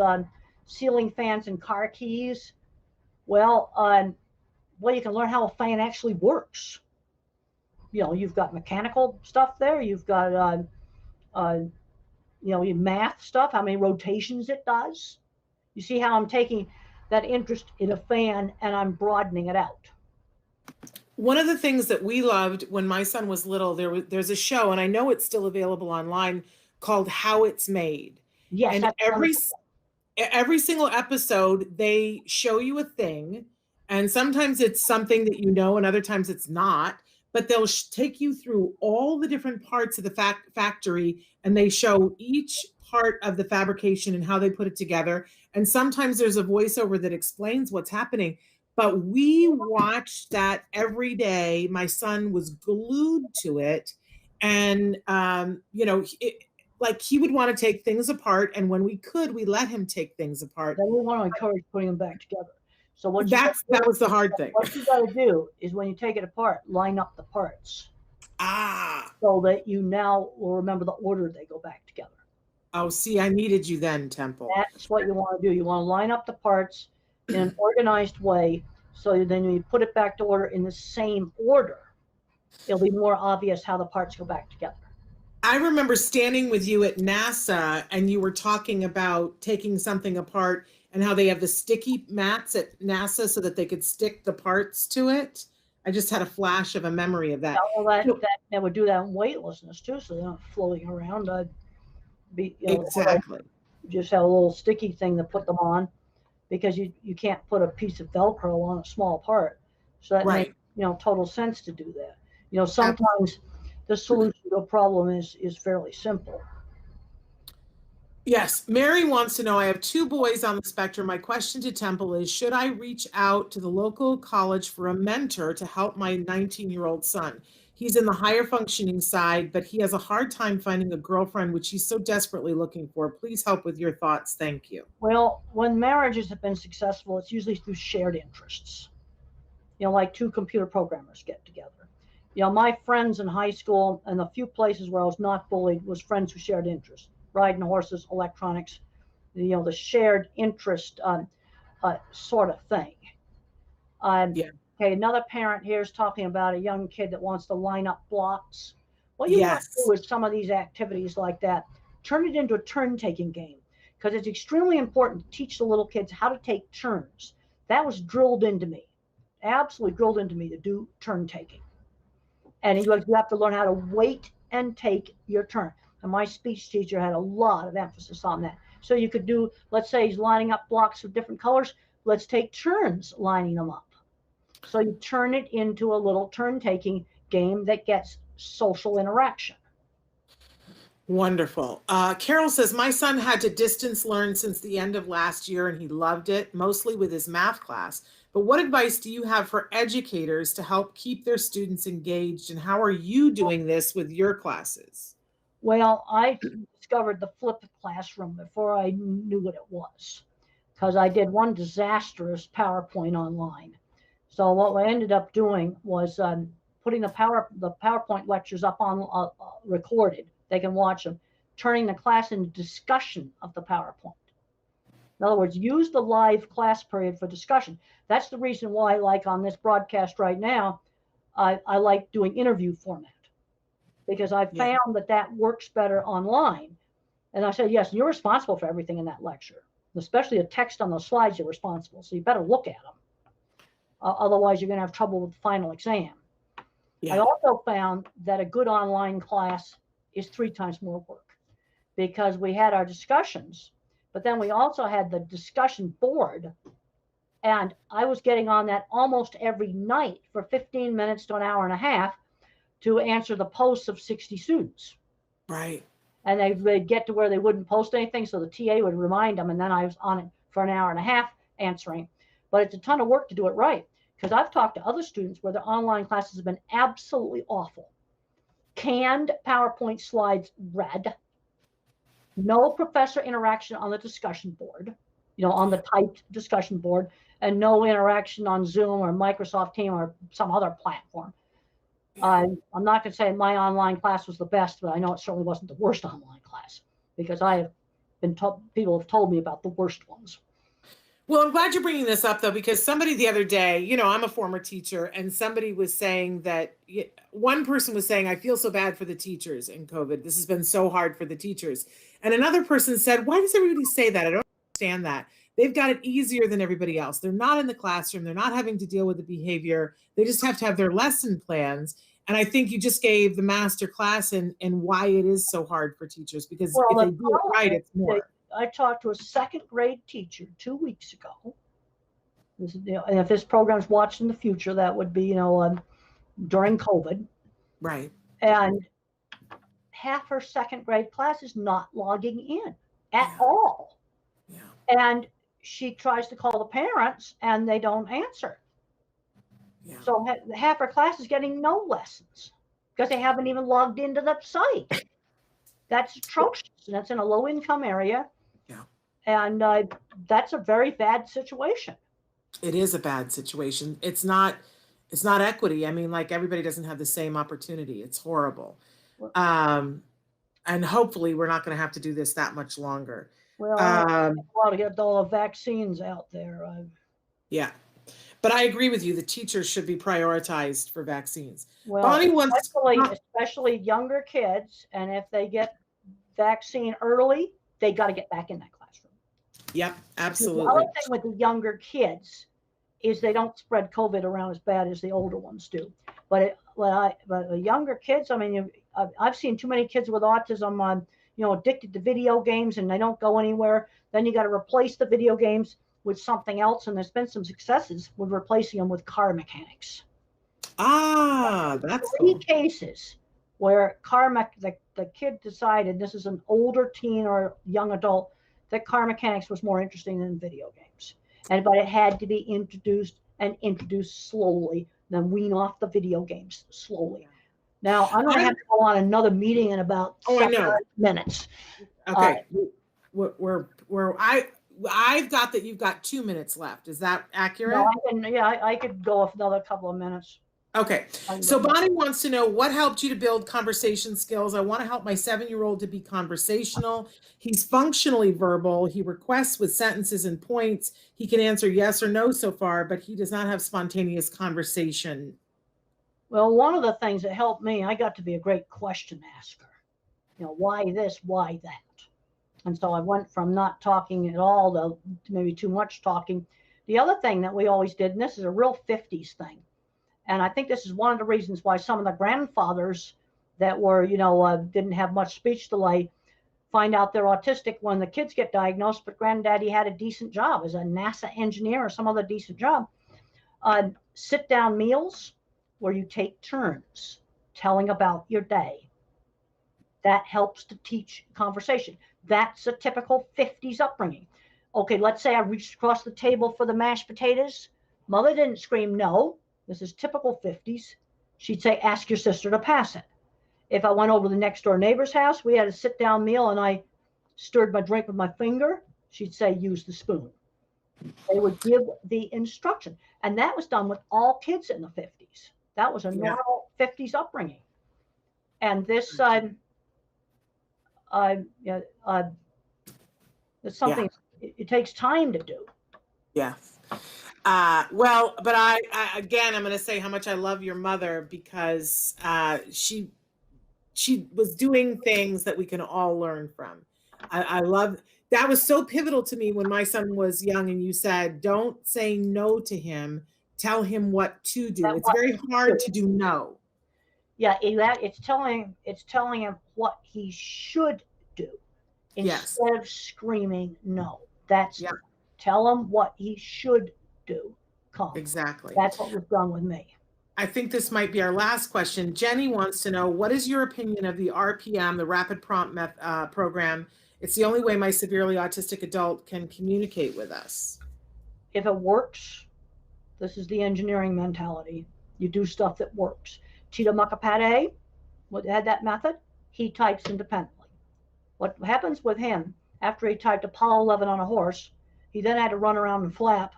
Speaker 3: ceiling fans and car keys. Well, you can learn how a fan actually works. You've got mechanical stuff there. You've got your math stuff, how many rotations it does. You see how I'm taking that interest in a fan and I'm broadening it out.
Speaker 2: One of the things that we loved when my son was little, there's a show, and I know it's still available online, called How It's Made.
Speaker 3: Yes,
Speaker 2: and every single episode, they show you a thing, and sometimes it's something that and other times it's not, but they'll take you through all the different parts of the factory, and they show each part of the fabrication and how they put it together. And sometimes there's a voiceover that explains what's happening. But we watched that every day. My son was glued to it. And, he would want to take things apart. And when we could, we let him take things apart.
Speaker 3: Then we want to encourage putting them back together. So
Speaker 2: that was the hard thing.
Speaker 3: What you got to do is when you take it apart, line up the parts. So that you now will remember the order they go back together.
Speaker 2: Oh, see, I needed you then, Temple.
Speaker 3: That's what you want to do. You want to line up the parts in an organized way, so then when you put it back to order in the same order, it'll be more obvious how the parts go back together.
Speaker 2: I remember standing with you at NASA, and you were talking about taking something apart and how they have the sticky mats at NASA so that they could stick the parts to it. I just had a flash of a memory of that.
Speaker 3: That would do that in weightlessness too, so they're not floating around.
Speaker 2: Exactly.
Speaker 3: Just have a little sticky thing to put them on, because you can't put a piece of Velcro on a small part. So that makes total sense to do that. Sometimes the solution to a problem is fairly simple.
Speaker 2: Yes. Mary wants to know, I have 2 boys on the spectrum. My question to Temple is, should I reach out to the local college for a mentor to help my 19-year-old son? He's in the higher functioning side, but he has a hard time finding a girlfriend, which he's so desperately looking for. Please help with your thoughts. Thank you.
Speaker 3: Well, when marriages have been successful, it's usually through shared interests. Like 2 computer programmers get together. My friends in high school and the few places where I was not bullied was friends who shared interests, riding horses, electronics, the shared interest sort of thing. Okay, another parent here is talking about a young kid that wants to line up blocks. What you want to do with some of these activities like that, turn it into a turn-taking game, because it's extremely important to teach the little kids how to take turns. That was drilled into me, absolutely drilled into me, to do turn-taking. And you have to learn how to wait and take your turn. And my speech teacher had a lot of emphasis on that. So you could do, let's say he's lining up blocks of different colors. Let's take turns lining them up. So you turn it into a little turn-taking game that gets social interaction.
Speaker 2: Wonderful. Carol says, my son had to distance learn since the end of last year, and he loved it, mostly with his math class. But what advice do you have for educators to help keep their students engaged, and how are you doing this with your classes?
Speaker 3: Well, I discovered the flipped classroom before I knew what it was, because I did one disastrous PowerPoint online. So what I ended up doing was putting the PowerPoint lectures up on recorded. They can watch them, turning the class into discussion of the PowerPoint. In other words, use the live class period for discussion. That's the reason why, like on this broadcast right now, I like doing interview format, because I found that works better online. And I said, yes, you're responsible for everything in that lecture, especially the text on those slides. You're responsible, so you better look at them. Otherwise, you're going to have trouble with the final exam. I also found that a good online class is 3 times more work, because we had our discussions, but then we also had the discussion board. And I was getting on that almost every night for 15 minutes to an hour and a half to answer the posts of 60 students.
Speaker 2: Right.
Speaker 3: And they'd get to where they wouldn't post anything, so the TA would remind them, and then I was on it for an hour and a half answering. But it's a ton of work to do it right, because I've talked to other students where their online classes have been absolutely awful. Canned PowerPoint slides read, no professor interaction on the discussion board, on the typed discussion board, and no interaction on Zoom or Microsoft Team or some other platform. I'm not going to say my online class was the best, but I know it certainly wasn't the worst online class, because I have been told, people have told me about the worst ones.
Speaker 2: Well, I'm glad you're bringing this up, though, because somebody the other day, I'm a former teacher, and somebody was saying that one person was saying, I feel so bad for the teachers in COVID. This has been so hard for the teachers. And another person said, why does everybody say that? I don't understand that. They've got it easier than everybody else. They're not in the classroom. They're not having to deal with the behavior. They just have to have their lesson plans. And I think you just gave the master class in why it is so hard for teachers, because if they do it right, it's more.
Speaker 3: I talked to a second grade teacher 2 weeks ago. And if this program's watched in the future, that would be, during COVID.
Speaker 2: Right.
Speaker 3: And half her second grade class is not logging in at all.
Speaker 2: Yeah.
Speaker 3: And she tries to call the parents and they don't answer. Yeah. So half her class is getting no lessons because they haven't even logged into the site. That's atrocious. And that's in a low income area.
Speaker 2: Yeah.
Speaker 3: And that's a very bad situation.
Speaker 2: It is a bad situation. It's not equity. I mean, like, everybody doesn't have the same opportunity. It's horrible. And hopefully we're not going to have to do this that much longer.
Speaker 3: Well, a lot to get all the vaccines out there.
Speaker 2: Yeah. But I agree with you. The teachers should be prioritized for vaccines.
Speaker 3: Well,
Speaker 2: Bonnie
Speaker 3: especially younger kids. And if they get vaccine early, they got to get back in that classroom.
Speaker 2: Yep, absolutely.
Speaker 3: The other thing with the younger kids is they don't spread COVID around as bad as the older ones do. But the younger kids, I mean, I've seen too many kids with autism addicted to video games, and they don't go anywhere. Then you got to replace the video games with something else. And there's been some successes with replacing them with car mechanics.
Speaker 2: That's
Speaker 3: three cases where the kid decided, this is an older teen or young adult, that car mechanics was more interesting than video games. But it had to be introduced slowly, then wean off the video games slowly. Now, I'm going to have to go on another meeting in about 7 minutes.
Speaker 2: Okay. I've got that you've got 2 minutes left. Is that accurate?
Speaker 3: No, I could go another couple of minutes.
Speaker 2: Okay. So Bonnie wants to know what helped you to build conversation skills. I want to help my 7-year-old to be conversational. He's functionally verbal. He requests with sentences and points. He can answer yes or no so far, but he does not have spontaneous conversation.
Speaker 3: Well, one of the things that helped me, I got to be a great question asker. Why this, why that? And so I went from not talking at all to maybe too much talking. The other thing that we always did, and this is a real 50s thing, and I think this is one of the reasons why some of the grandfathers that were, didn't have much speech delay find out they're autistic when the kids get diagnosed, but granddaddy had a decent job as a NASA engineer or some other decent job. Sit-down meals where you take turns telling about your day. That helps to teach conversation. That's a typical 50s upbringing. Okay, let's say I reached across the table for the mashed potatoes. Mother didn't scream no. This is typical 50s. She'd say, ask your sister to pass it. If I went over to the next door neighbor's house, we had a sit down meal and I stirred my drink with my finger. She'd say, use the spoon. They would give the instruction. And that was done with all kids in the 50s. That was a normal 50s upbringing. And this, it's something it takes time to do.
Speaker 2: Yeah. Well, but I again, I'm going to say how much I love your mother, because she was doing things that we can all learn from. I love that. Was so pivotal to me when my son was young, and you said, don't say no to him. Tell him what to do. It's very hard to do no.
Speaker 3: Yeah, it's telling him what he should do instead of screaming no. Tell him what he should do.
Speaker 2: Exactly.
Speaker 3: That's what was done with me.
Speaker 2: I think this might be our last question. Jenny wants to know, what is your opinion of the RPM, the Rapid Prompt program? It's the only way my severely autistic adult can communicate with us.
Speaker 3: If it works, this is the engineering mentality. You do stuff that works. Tito Makapate had that method. He types independently. What happens with him, after he typed Apollo 11 on a horse, he then had to run around and flap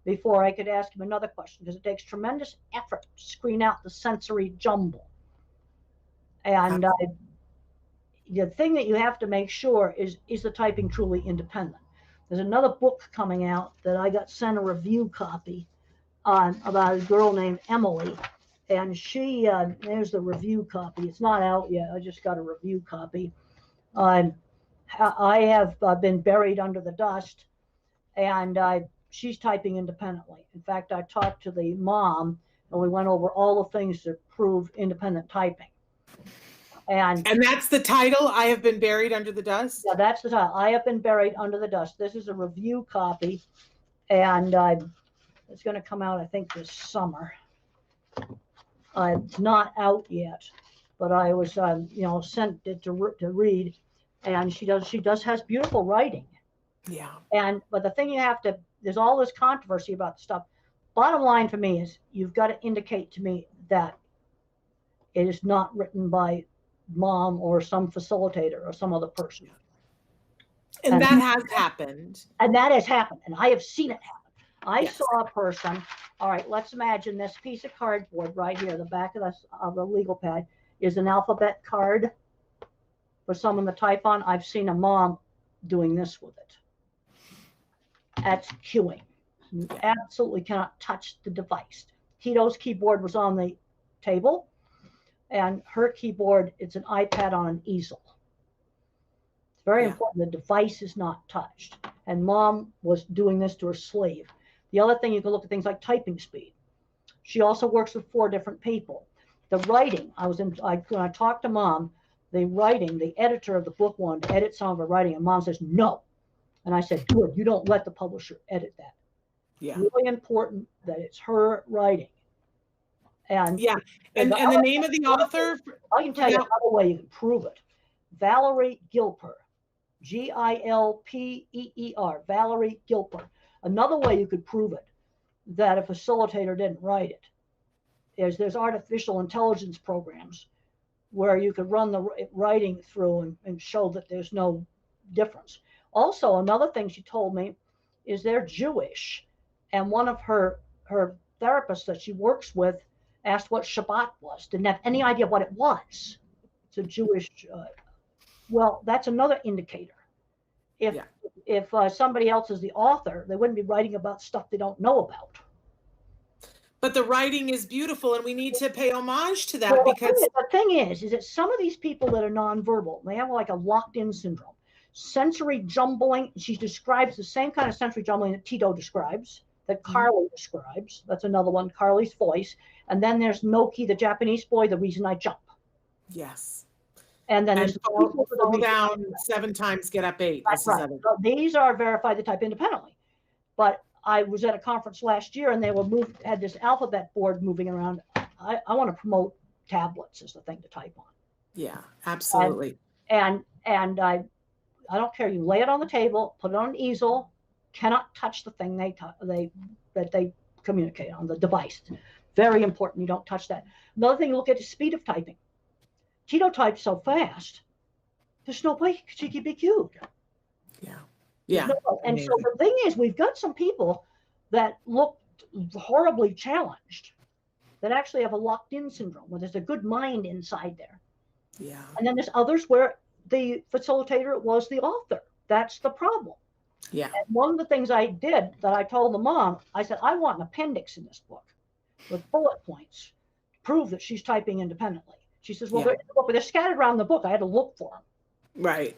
Speaker 3: before I could ask him another question, because it takes tremendous effort to screen out the sensory jumble. And the thing that you have to make sure is the typing truly independent? There's another book coming out that I got sent a review copy on about a girl named Emily. And she, there's the review copy. It's not out yet. I just got a review copy. I have been buried under the dust, and she's typing independently. In fact, I talked to the mom, and we went over all the things to prove independent typing. And
Speaker 2: that's the title, I Have Been Buried Under the Dust?
Speaker 3: Yeah, that's the title. I Have Been Buried Under the Dust. This is a review copy, and it's going to come out, I think, this summer. It's not out yet, but I was, sent it to read, and she has beautiful writing.
Speaker 2: Yeah.
Speaker 3: But the thing you have to, there's all this controversy about the stuff. Bottom line for me is you've got to indicate to me that it is not written by mom or some facilitator or some other person.
Speaker 2: And that has happened.
Speaker 3: And that has happened. And I have seen it happen. I saw a person, all right, let's imagine this piece of cardboard right here, the back of the legal pad is an alphabet card for someone to type on. I've seen a mom doing this with it. That's cueing. You absolutely cannot touch the device. Tito's keyboard was on the table, and her keyboard, it's an iPad on an easel. It's very important. The device is not touched. And mom was doing this to her sleeve. The other thing, you can look at things like typing speed. She also works with 4 different people. The writing, when I talked to mom, the writing, the editor of the book wanted to edit some of her writing, and mom says, no. And I said, good, you don't let the publisher edit that.
Speaker 2: Yeah.
Speaker 3: Really important that it's her writing. And
Speaker 2: and the name of the author?
Speaker 3: I can tell you another way you can prove it. Valerie Gilper, Gilpeer, Valerie Gilper. Another way you could prove it, that a facilitator didn't write it, is there's artificial intelligence programs where you could run the writing through and show that there's no difference. Also, another thing she told me is they're Jewish, and one of her therapists that she works with asked what Shabbat was, didn't have any idea what it was. It's a Jewish, well, that's another indicator. If somebody else is the author, they wouldn't be writing about stuff they don't know about.
Speaker 2: But the writing is beautiful, and we need to pay homage to that, because
Speaker 3: the thing is that some of these people that are nonverbal, they have like a locked-in syndrome, sensory jumbling. She describes the same kind of sensory jumbling that Tito describes, that Carly describes. That's another one, Carly's voice. And then there's Noki, the Japanese boy, the reason I jump.
Speaker 2: Yes.
Speaker 3: And then
Speaker 2: fall down 7 times, get up 8.
Speaker 3: That's right. So these are verified to type independently. But I was at a conference last year, and they had this alphabet board moving around. I want to promote tablets as the thing to type on.
Speaker 2: Yeah, absolutely.
Speaker 3: And I don't care. You lay it on the table, put it on an easel. Cannot touch the thing that they communicate on, the device. Very important. You don't touch that. Another thing, look at the speed of typing. Tito types so fast, there's no way she could be cued.
Speaker 2: Yeah.
Speaker 3: And so the thing is, we've got some people that look horribly challenged that actually have a locked-in syndrome, where there's a good mind inside there.
Speaker 2: Yeah.
Speaker 3: And then there's others where the facilitator was the author. That's the problem.
Speaker 2: Yeah.
Speaker 3: And one of the things I did that I told the mom, I said, I want an appendix in this book with bullet points to prove that she's typing independently. She says, well, they're scattered around the book. I had to look for them.
Speaker 2: Right.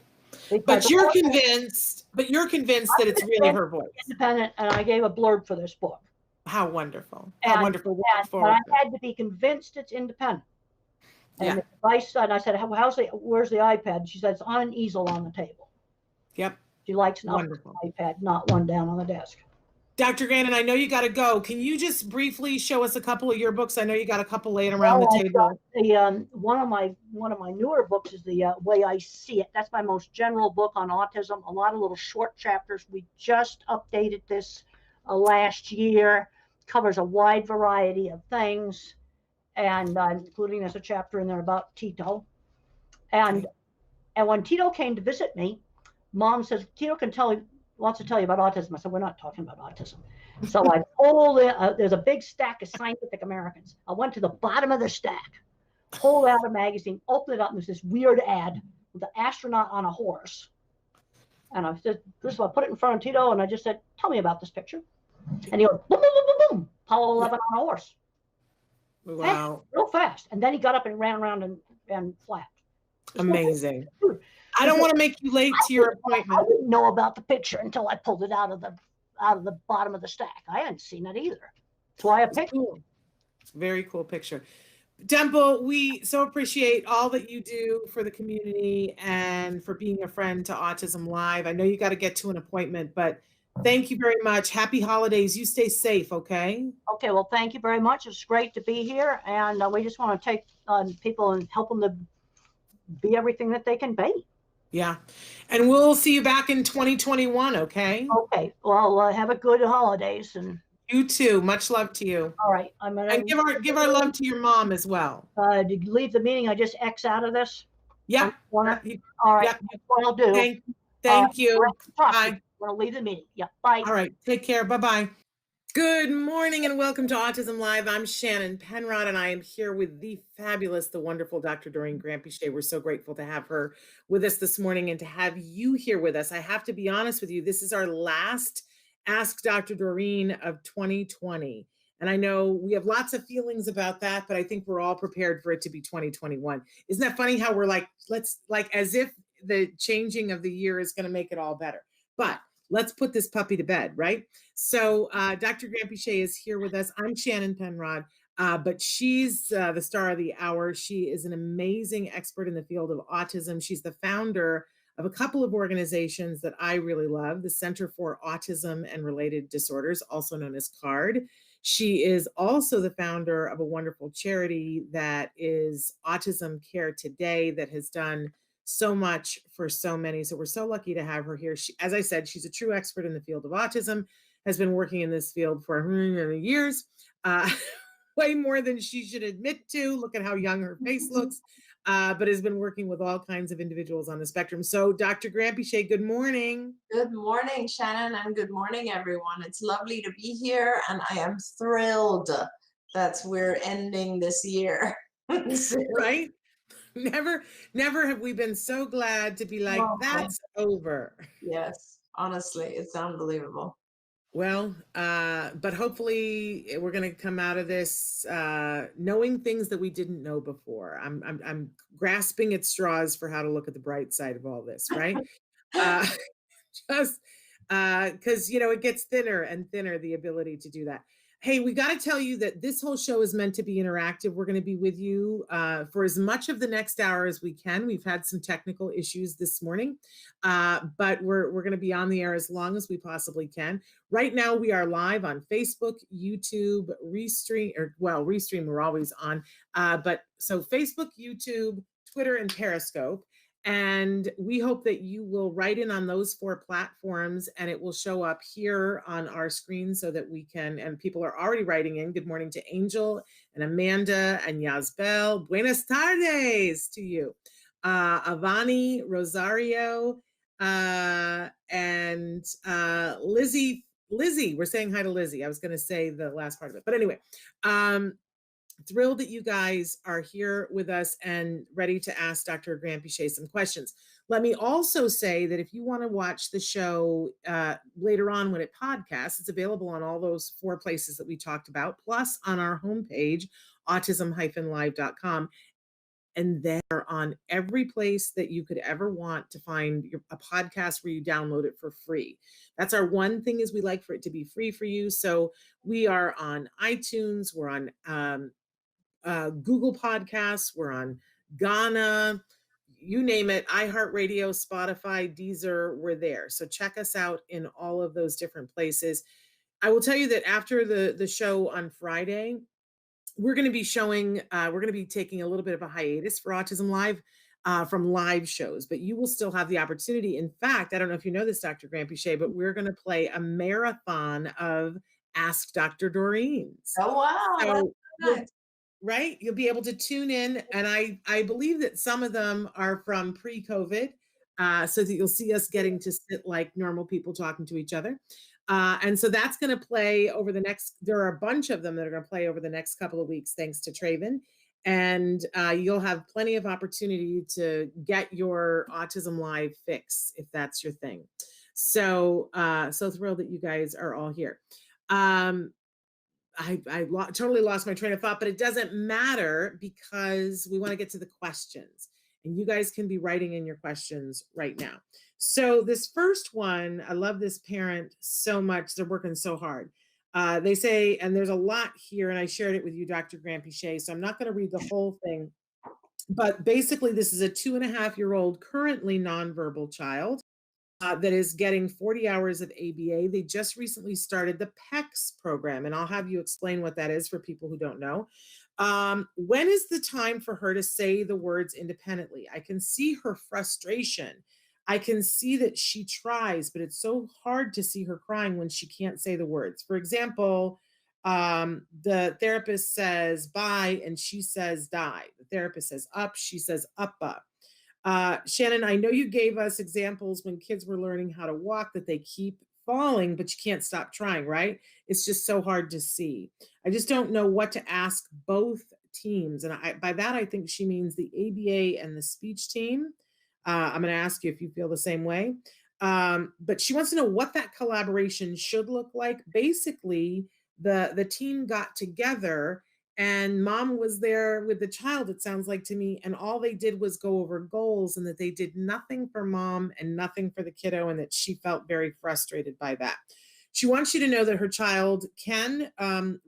Speaker 2: But you're convinced that it's really her voice.
Speaker 3: Independent, and I gave a blurb for this book.
Speaker 2: How wonderful.
Speaker 3: How wonderful. But I had to be convinced it's independent. And the device said, I said, where's the iPad? And she said, it's on an easel on the table.
Speaker 2: Yep.
Speaker 3: She likes an iPad, not one down on the desk.
Speaker 2: Dr. Grannon, I know you got to go. Can you just briefly show us a couple of your books? I know you got a couple laying around the table.
Speaker 3: One of my newer books is The Way I See It. That's my most general book on autism. A lot of little short chapters. We just updated this last year. Covers a wide variety of things, and including there's a chapter in there about Tito. And And when Tito came to visit me, Mom says, Tito wants to tell you about autism. I said, we're not talking about autism. So I pulled it. There's a big stack of Scientific Americans. I went to the bottom of the stack, pulled out a magazine, opened it up, and there's this weird ad with an astronaut on a horse. And I said, this is what I put it in front of Tito, and I just said, tell me about this picture. And he goes, boom, boom, boom, boom, boom, Apollo 11 on a horse.
Speaker 2: Wow.
Speaker 3: Real fast. And then he got up and ran around and flapped.
Speaker 2: Amazing. I don't want to make you late to your appointment.
Speaker 3: I didn't know about the picture until I pulled it out of the bottom of the stack. I hadn't seen it either. That's why I picked it.
Speaker 2: Very cool picture. Dimple, we so appreciate all that you do for the community and for being a friend to Autism Live. I know you got to get to an appointment, but thank you very much. Happy holidays. You stay safe, okay?
Speaker 3: Okay, well, thank you very much. It's great to be here. And we just want to take people and help them to be everything that they can be.
Speaker 2: Yeah. And we'll see you back in 2021, okay?
Speaker 3: Okay. Well, have a good holidays. And
Speaker 2: you too. Much love to you.
Speaker 3: All right. I'm gonna
Speaker 2: and give our love to your mom as well.
Speaker 3: Did you leave the meeting? I just X out of this.
Speaker 2: Yeah.
Speaker 3: All right. Yeah. That's what I'll do.
Speaker 2: Thank you. Bye.
Speaker 3: I'm gonna leave the meeting. Yeah. Bye.
Speaker 2: All right. Take care. Bye-bye. Good morning and welcome to Autism Live. I'm Shannon Penrod and I am here with the fabulous, the wonderful Dr. Doreen Granpeesheh. We're so grateful to have her with us this morning and to have you here with us. I have to be honest with you, this is our last Ask Dr. Doreen of 2020. And I know we have lots of feelings about that, but I think we're all prepared for it to be 2021. Isn't that funny how we're like, as if the changing of the year is going to make it all better. But let's put this puppy to bed, right? So Dr. Granpeesheh is here with us. I'm Shannon Penrod, but she's the star of the hour. She is an amazing expert in the field of autism. She's the founder of a couple of organizations that I really love, the Center for Autism and Related Disorders, also known as CARD. She is also the founder of a wonderful charity that is Autism Care Today that has done so much for so many. So we're so lucky to have her here. She, as I said, she's a true expert in the field of autism, has been working in this field for years, way more than she should admit to. Look at how young her face looks, but has been working with all kinds of individuals on the spectrum. So Dr. Granpeesheh, good morning.
Speaker 4: Good morning, Shannon, and good morning, everyone. It's lovely to be here, and I am thrilled that we're ending this year.
Speaker 2: Right? Never have we been so glad to be like, that's over.
Speaker 4: Yes, honestly, it's unbelievable.
Speaker 2: Well, but hopefully we're going to come out of this knowing things that we didn't know before. I'm grasping at straws for how to look at the bright side of all this, right? Just because, it gets thinner and thinner, the ability to do that. Hey, we got to tell you that this whole show is meant to be interactive. We're going to be with you for as much of the next hour as we can. We've had some technical issues this morning, but we're going to be on the air as long as we possibly can. Right now, we are live on Facebook, YouTube, Restream we're always on. But so Facebook, YouTube, Twitter, and Periscope. And we hope that you will write in on those 4 platforms and it will show up here on our screen so that we can, and people are already writing in. Good morning to Angel and Amanda and Yazbel. Buenas tardes to you. Avani, Rosario, and Lizzie, we're saying hi to Lizzie. I was going to say the last part of it, but anyway, thrilled that you guys are here with us and ready to ask Dr. Granpeesheh some questions. Let me also say that if you want to watch the show later on when it podcasts, it's available on all those 4 places that we talked about, plus on our homepage, autism-live.com. And they're on every place that you could ever want to find a podcast where you download it for free. That's our one thing, is we like for it to be free for you. So we are on iTunes, we're on Google Podcasts, we're on Ghana, you name it, iHeartRadio, Spotify, Deezer, we're there. So check us out in all of those different places. I will tell you that after the show on Friday, we're going to be taking a little bit of a hiatus for Autism Live from live shows, but you will still have the opportunity. In fact, I don't know if you know this, Dr. Granpeesheh, but we're going to play a marathon of Ask Dr. Doreen.
Speaker 4: Oh, wow.
Speaker 2: So right? You'll be able to tune in, and I believe that some of them are from pre-COVID, so that you'll see us getting to sit like normal people talking to each other. And so that's going to play over the next. There are a bunch of them that are going to play over the next couple of weeks, thanks to Traven. And you'll have plenty of opportunity to get your Autism Live fix if that's your thing. So so thrilled that you guys are all here. Totally lost my train of thought, but it doesn't matter because we want to get to the questions, and you guys can be writing in your questions right now. So this first one, I love this parent so much. They're working so hard. They say, and there's a lot here, and I shared it with you, Dr. Grant-Pichet, so I'm not going to read the whole thing, but basically this is a 2.5-year-old currently nonverbal child that is getting 40 hours of ABA. They just recently started the PECS program, and I'll have you explain what that is for people who don't know. When is the time for her to say the words independently? I can see her frustration. I can see that she tries, but it's so hard to see her crying when she can't say the words. For example, the therapist says bye, and she says die. The therapist says up, she says up, up. Shannon, I know you gave us examples when kids were learning how to walk that they keep falling, but you can't stop trying, right? It's just so hard to see. I just don't know what to ask both teams. And by that, I think she means the ABA and the speech team. I'm going to ask you if you feel the same way. But she wants to know what that collaboration should look like. Basically, the team got together and mom was there with the child, it sounds like to me, and all they did was go over goals, and that they did nothing for mom and nothing for the kiddo, and that she felt very frustrated by that. She wants you to know that her child can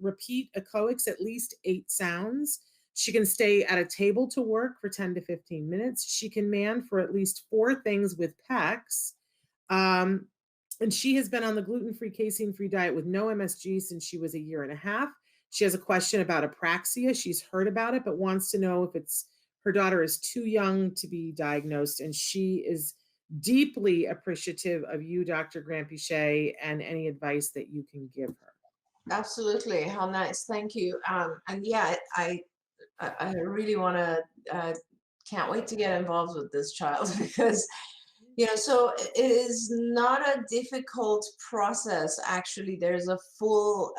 Speaker 2: repeat echoics at least 8 sounds. She can stay at a table to work for 10 to 15 minutes. She can man for at least 4 things with PECS. And she has been on the gluten-free, casein-free diet with no MSG since she was 1.5 years. She has a question about apraxia. She's heard about it, but wants to know if her daughter is too young to be diagnosed. And she is deeply appreciative of you, Dr. Grant-Pichet, and any advice that you can give her.
Speaker 4: Absolutely. How nice. Thank you. And yeah, I really want to, can't wait to get involved with this child because, so it is not a difficult process. Actually, there's a full,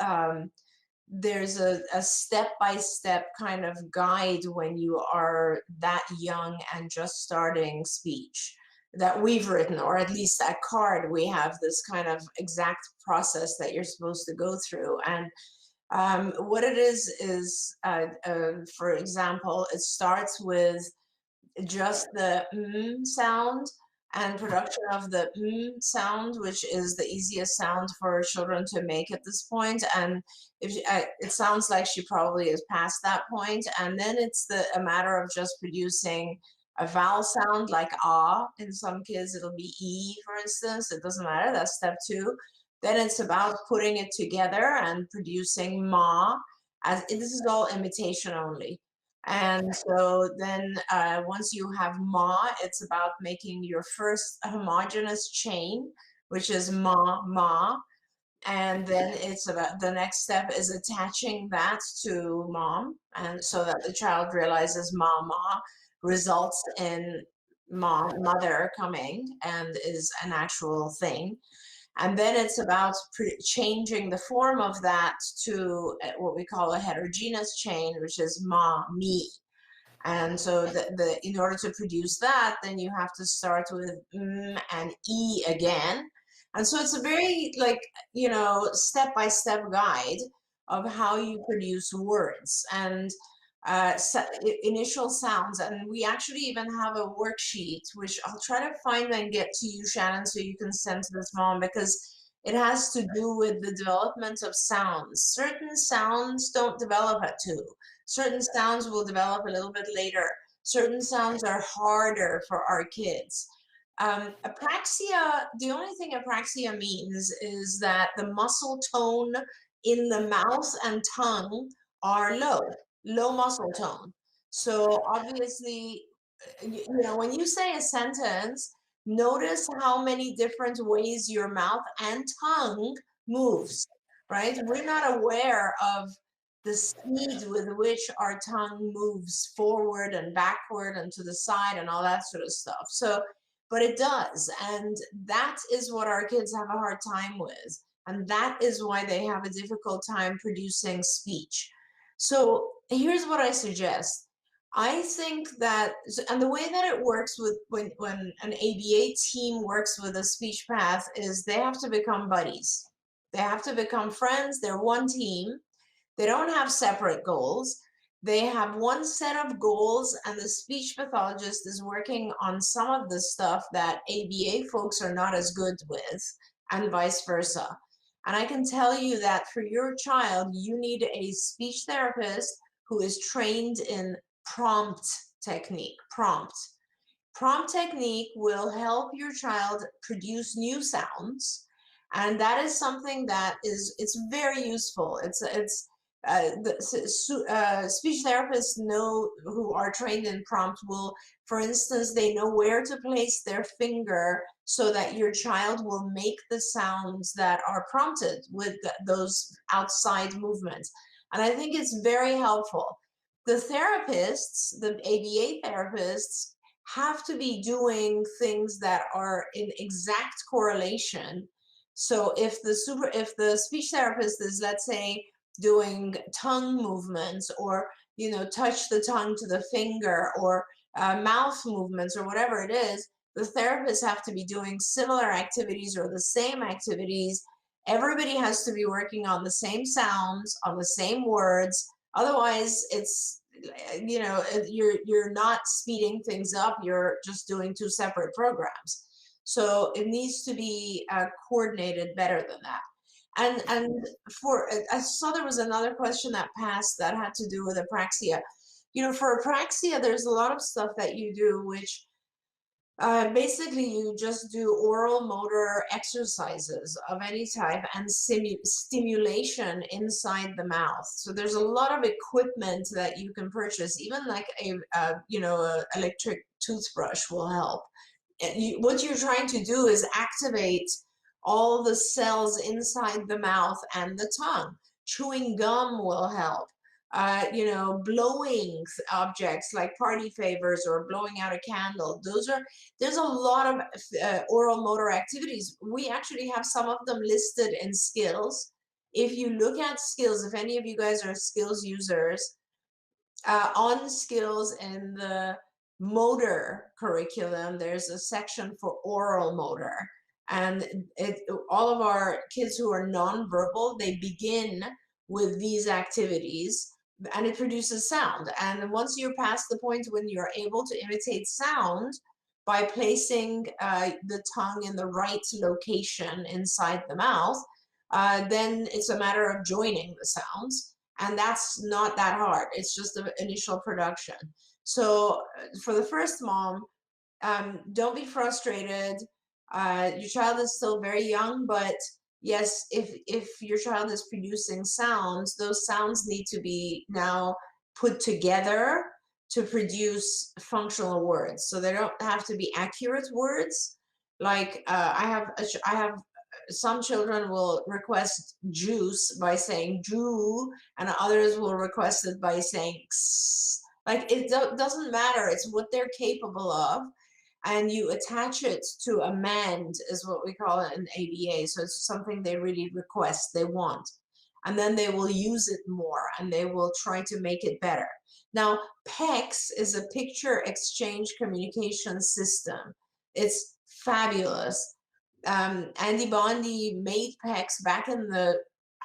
Speaker 4: there's a step-by-step kind of guide when you are that young and just starting speech that we've written, or at least that card, we have this kind of exact process that you're supposed to go through. And what it is, for example, it starts with just the sound and production of the sound, which is the easiest sound for children to make at this point. And it sounds like she probably is past that point. And then it's a matter of just producing a vowel sound like ah. In some kids, it'll be E, for instance. It doesn't matter. That's step 2. Then it's about putting it together and producing ma. This is all imitation only. And so then once you have ma, it's about making your first homogeneous chain, which is ma, ma. And then it's about the next step is attaching that to mom. And so that the child realizes ma, ma results in ma, mother coming and is an actual thing. And then it's about changing the form of that to what we call a heterogeneous chain, which is ma, me. And so in order to produce that, then you have to start with and E again. And so it's a very step-by-step guide of how you produce words and initial sounds. And we actually even have a worksheet, which I'll try to find and get to you, Shannon, so you can send to this mom, because it has to do with the development of sounds. Certain sounds don't develop at 2. Certain sounds will develop a little bit later. Certain sounds are harder for our kids. Apraxia, the only thing apraxia means is that the muscle tone in the mouth and tongue are low muscle tone. So obviously, when you say a sentence, notice how many different ways your mouth and tongue moves, right? We're not aware of the speed with which our tongue moves forward and backward and to the side and all that sort of stuff. So, but it does. And that is what our kids have a hard time with. And that is why they have a difficult time producing speech. So here's what I suggest. I think that, and the way that it works with when an ABA team works with a speech path is they have to become buddies. They have to become friends. They're one team. They don't have separate goals. They have one set of goals, and the speech pathologist is working on some of the stuff that ABA folks are not as good with, and vice versa. And I can tell you that for your child, you need a speech therapist who is trained in prompt technique. Prompt technique will help your child produce new sounds, and that is something that it's very useful. Speech therapists know who are trained in prompt will, for instance, they know where to place their finger so that your child will make the sounds that are prompted with those outside movements. And I think it's very helpful. The therapists, the ABA therapists, have to be doing things that are in exact correlation. So if the speech therapist is, let's say, doing tongue movements, or touch the tongue to the finger, or mouth movements, or whatever it is, the therapists have to be doing similar activities or the same activities. Everybody has to be working on the same sounds, on the same words. Otherwise, it's you're not speeding things up. You're just doing two separate programs. So it needs to be coordinated better than that. And I saw there was another question that passed that had to do with apraxia. For apraxia, there's a lot of stuff that you do, which basically you just do oral motor exercises of any type and stimulation inside the mouth. So there's a lot of equipment that you can purchase, even like a electric toothbrush will help. What you're trying to do is activate all the cells inside the mouth and the tongue. Chewing gum will help. Blowing objects like party favors or blowing out a candle. There's a lot of oral motor activities. We actually have some of them listed in skills. If you look at skills, if any of you guys are skills users, on skills in the motor curriculum, there's a section for oral motor. And all of our kids who are nonverbal, they begin with these activities, and it produces sound. And once you're past the point when you're able to imitate sound by placing the tongue in the right location inside the mouth, then it's a matter of joining the sounds. And that's not that hard. It's just the initial production. So for the first mom, don't be frustrated. Your child is still very young, but yes, if your child is producing sounds, those sounds need to be now put together to produce functional words. So they don't have to be accurate words. Like I have some children will request juice by saying "ju," and others will request it by saying "ks." Like it doesn't matter. It's what they're capable of. And you attach it to amend, is what we call it in ABA. So it's something they really request, they want. And then they will use it more and they will try to make it better. Now, PECS is a picture exchange communication system. It's fabulous. Andy Bondi made PECS back in the,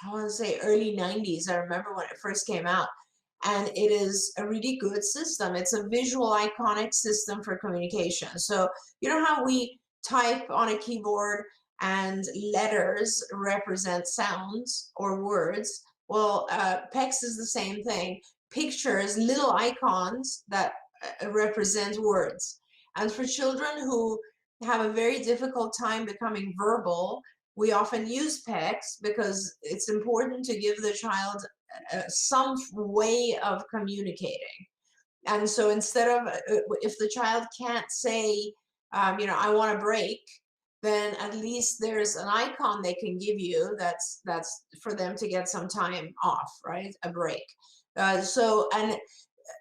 Speaker 4: I want to say, early 90s. I remember when it first came out. And it is a really good system. It's a visual iconic system for communication. So you know how we type on a keyboard and letters represent sounds or words? Well, PECS is the same thing. Pictures, little icons that represent words. And for children who have a very difficult time becoming verbal, we often use PECS because it's important to give the child some way of communicating. And so instead of, if the child can't say, I want a break, then at least there's an icon they can give you that's for them to get some time off, right? A break. And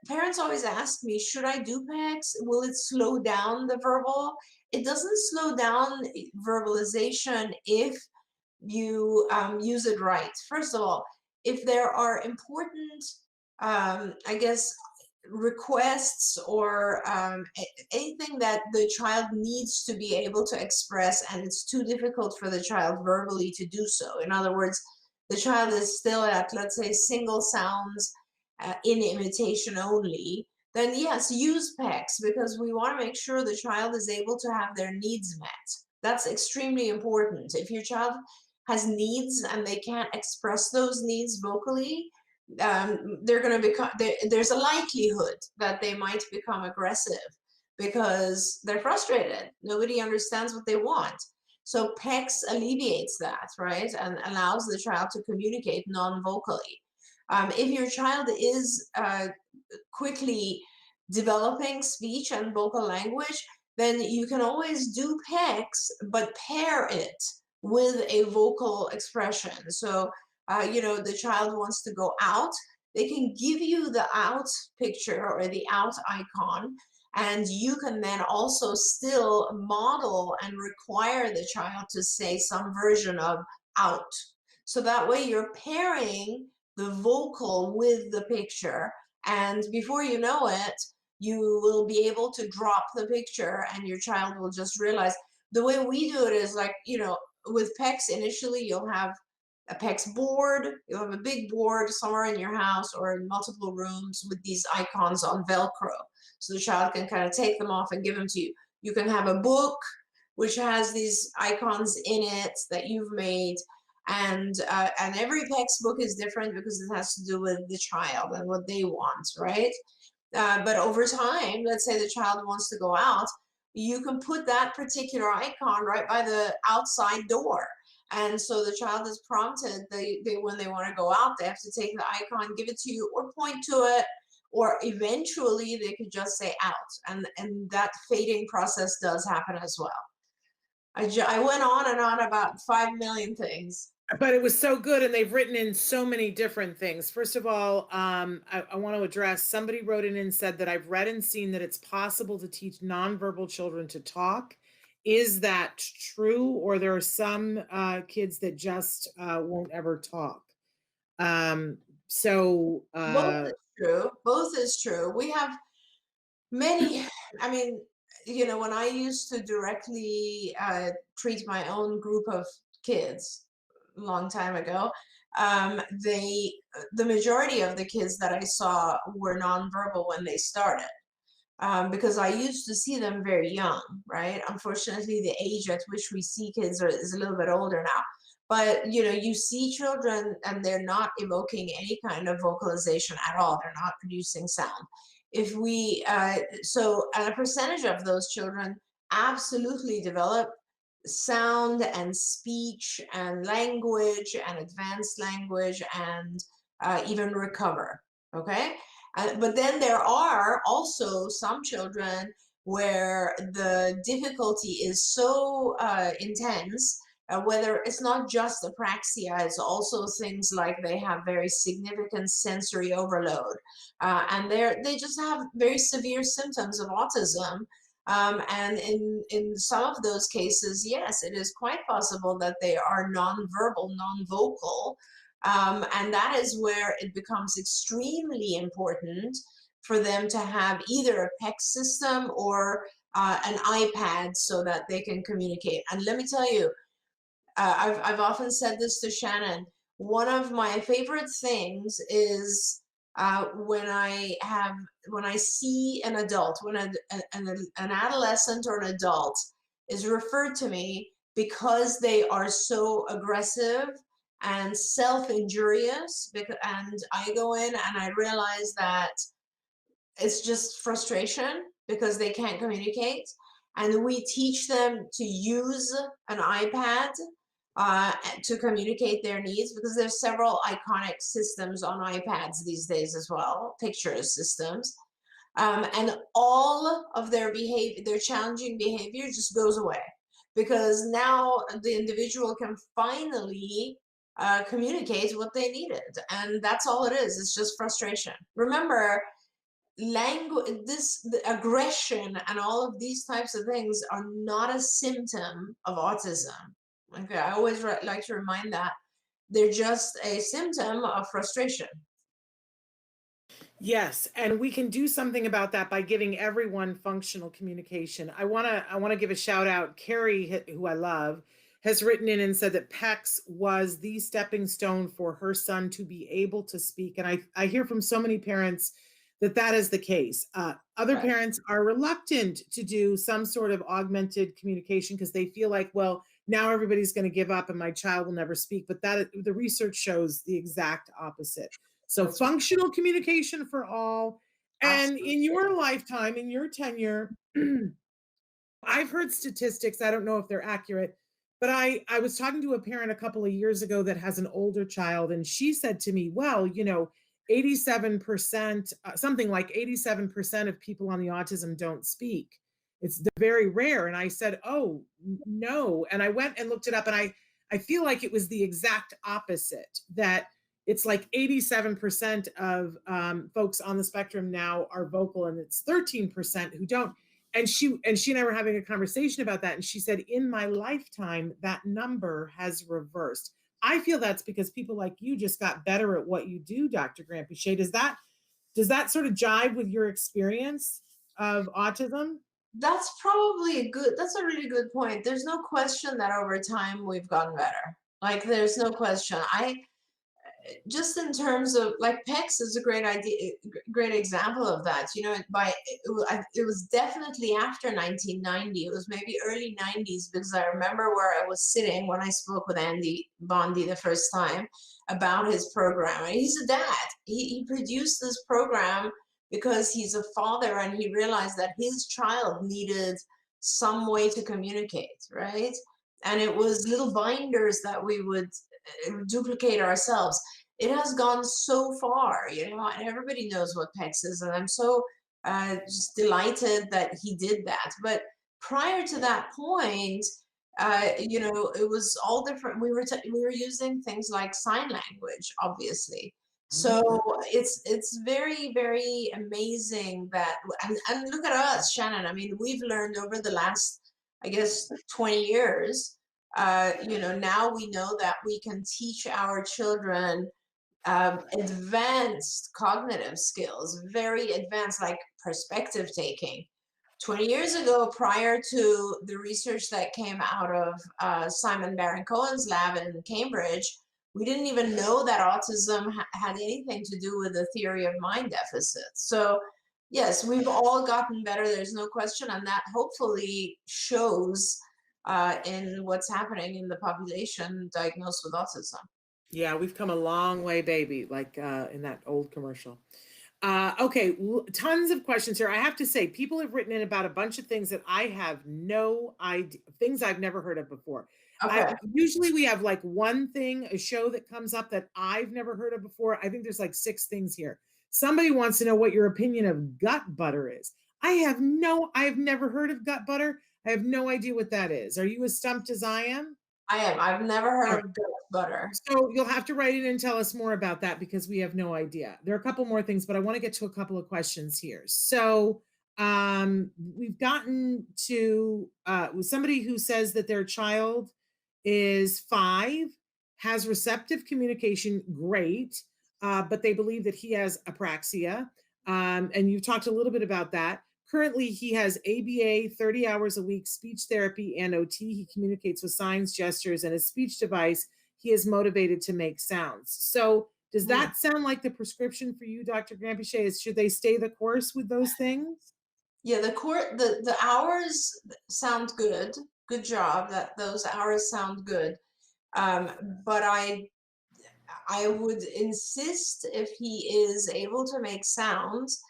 Speaker 4: parents always ask me, should I do PECs? Will it slow down the verbal? It doesn't slow down verbalization if you use it right. First of all, if there are important, I guess, requests or anything that the child needs to be able to express, and it's too difficult for the child verbally to do so. In other words, the child is still at, let's say, single sounds in imitation only, then yes, use PECs, because we want to make sure the child is able to have their needs met. That's extremely important. If your child has needs and they can't express those needs vocally, they're going to become, there's a likelihood that they might become aggressive because they're frustrated. Nobody understands what they want. So PECs alleviates that, right? And allows the child to communicate non-vocally. If your child is quickly developing speech and vocal language, then you can always do PECs, but pair it with a vocal expression. So, the child wants to go out, they can give you the out picture or the out icon, and you can then also still model and require the child to say some version of out. So that way you're pairing the vocal with the picture, and before you know it, you will be able to drop the picture and your child will just realize. The way we do it is like, with PECs, initially you'll have a PECs board, you'll have a big board somewhere in your house or in multiple rooms with these icons on Velcro. So the child can kind of take them off and give them to you. You can have a book which has these icons in it that you've made. And every PECs book is different because it has to do with the child and what they want, right? But over time, let's say the child wants to go out, you can put that particular icon right by the outside door. And so the child is prompted, when they want to go out, they have to take the icon, give it to you, or point to it, or eventually they could just say out. And that fading process does happen as well. I went on and on about 5 million things.
Speaker 2: But it was so good, and they've written in so many different things. First of all, I want to address, somebody wrote in and said that I've read and seen that it's possible to teach nonverbal children to talk. Is that true, or there are some kids that just won't ever talk?
Speaker 4: Both is true. Both is true. We have many, I mean, when I used to directly treat my own group of kids a long time ago, the majority of the kids that I saw were nonverbal when they started. Because I used to see them very young, right? Unfortunately, the age at which we see kids is a little bit older now. But, you see children and they're not evoking any kind of vocalization at all. They're not producing sound. If we, so a percentage of those children absolutely develop sound and speech and language and advanced language and even recover, okay? But then there are also some children where the difficulty is so intense, whether it's not just apraxia, it's also things like they have very significant sensory overload, and they just have very severe symptoms of autism. And in some of those cases, yes, it is quite possible that they are nonverbal, non-vocal. And that is where it becomes extremely important for them to have either a PEC system or an iPad so that they can communicate. And let me tell you, I've often said this to Shannon. One of my favorite things is when I see an adult, when an adolescent or an adult is referred to me because they are so aggressive and self-injurious, and I go in and I realize that it's just frustration because they can't communicate, and we teach them to use an iPad to communicate their needs, because there's several iconic systems on iPads these days as well, picture systems, and all of their behavior, their challenging behavior just goes away. because now the individual can finally communicate what they needed. And that's all it is. It's just frustration. Remember, language, the aggression and all of these types of things are not a symptom of autism. Okay, I always like to remind that they're just a symptom of frustration.
Speaker 2: Yes, and we can do something about that by giving everyone functional communication. I want to give a shout out. Carrie, who I love, has written in and said that PECS was the stepping stone for her son to be able to speak. And I hear from so many parents that that is the case. Other
Speaker 4: Right.
Speaker 2: parents are reluctant to do some sort of augmented communication because they feel like, well, now everybody's going to give up and my child will never speak. But that the research shows the exact opposite. So
Speaker 4: That's right.
Speaker 2: functional communication for all. And
Speaker 4: Absolutely.
Speaker 2: in your lifetime, in your tenure, I've heard statistics. I don't know if they're accurate, but I was talking to a parent a couple of years ago that has an older child, and she said to me, "Well, 87%, something like 87% of people on the autism don't speak. It's very rare." And I said, "Oh no!" And I went and looked it up, and I feel like it was the exact opposite. That it's like 87% of folks on the spectrum now are vocal, and it's 13% who don't. And she and I were having a conversation about that, and she said, in my lifetime that number has reversed. I feel that's because people like you just got better at what you do, Dr. Granpeesheh. Does that sort of jive with your experience of autism?
Speaker 4: That's a really good point. There's no question that over time we've gotten better. Like, there's no question. Just in terms of, like, PEX is a great idea, great example of that. It was definitely after 1990. It was maybe early 90s, because I remember where I was sitting when I spoke with Andy Bondi the first time about his program. And he's a dad. He produced this program because he's a father, and he realized that his child needed some way to communicate, right? And it was little binders that we would duplicate ourselves. It has gone so far, and everybody knows what PEX is, and I'm so just delighted that he did that. But prior to that point, it was all different. We were using things like sign language, obviously. So
Speaker 2: Mhm.
Speaker 4: it's very, very amazing that, and look at us, Shannon. I mean, we've learned over the last, I guess, 20 years. Now we know that we can teach our children advanced cognitive skills, very advanced, like perspective taking. 20 years ago, prior to the research that came out of Simon Baron-Cohen's lab in Cambridge, we didn't even know that autism had anything to do with the theory of mind deficits. So yes, we've all gotten better, there's no question, and that hopefully shows in what's happening in the population diagnosed with autism.
Speaker 2: Yeah, we've come a long way, baby, like in that old commercial. Okay, tons of questions here. I have to say, people have written in about a bunch of things that I have no idea, things I've never heard of before. I
Speaker 4: Okay.
Speaker 2: usually we have like one thing, a show that comes up that I've never heard of before. I think there's like six things here. Somebody wants to know what your opinion of gut butter is. I have never heard of gut butter. I have no idea what that is. Are you as stumped as I am?
Speaker 4: I am. I've never heard of goat butter.
Speaker 2: So you'll have to write in and tell us more about that because we have no idea. There are a couple more things, but I want to get to a couple of questions here. So we've gotten to somebody who says that their child is 5, has receptive communication, great, but they believe that he has apraxia. And you've talked a little bit about that. Currently, he has ABA, 30 hours a week, speech therapy, and OT. He communicates with signs, gestures, and his speech device. He is motivated to make sounds. So does
Speaker 4: Hmm.
Speaker 2: that sound like the prescription for you, Dr. Granpeesheh? Should they stay the course with those things?
Speaker 4: Yeah, the hours sound good. Good job. That those hours sound good. But I would insist, if he is able to make sounds,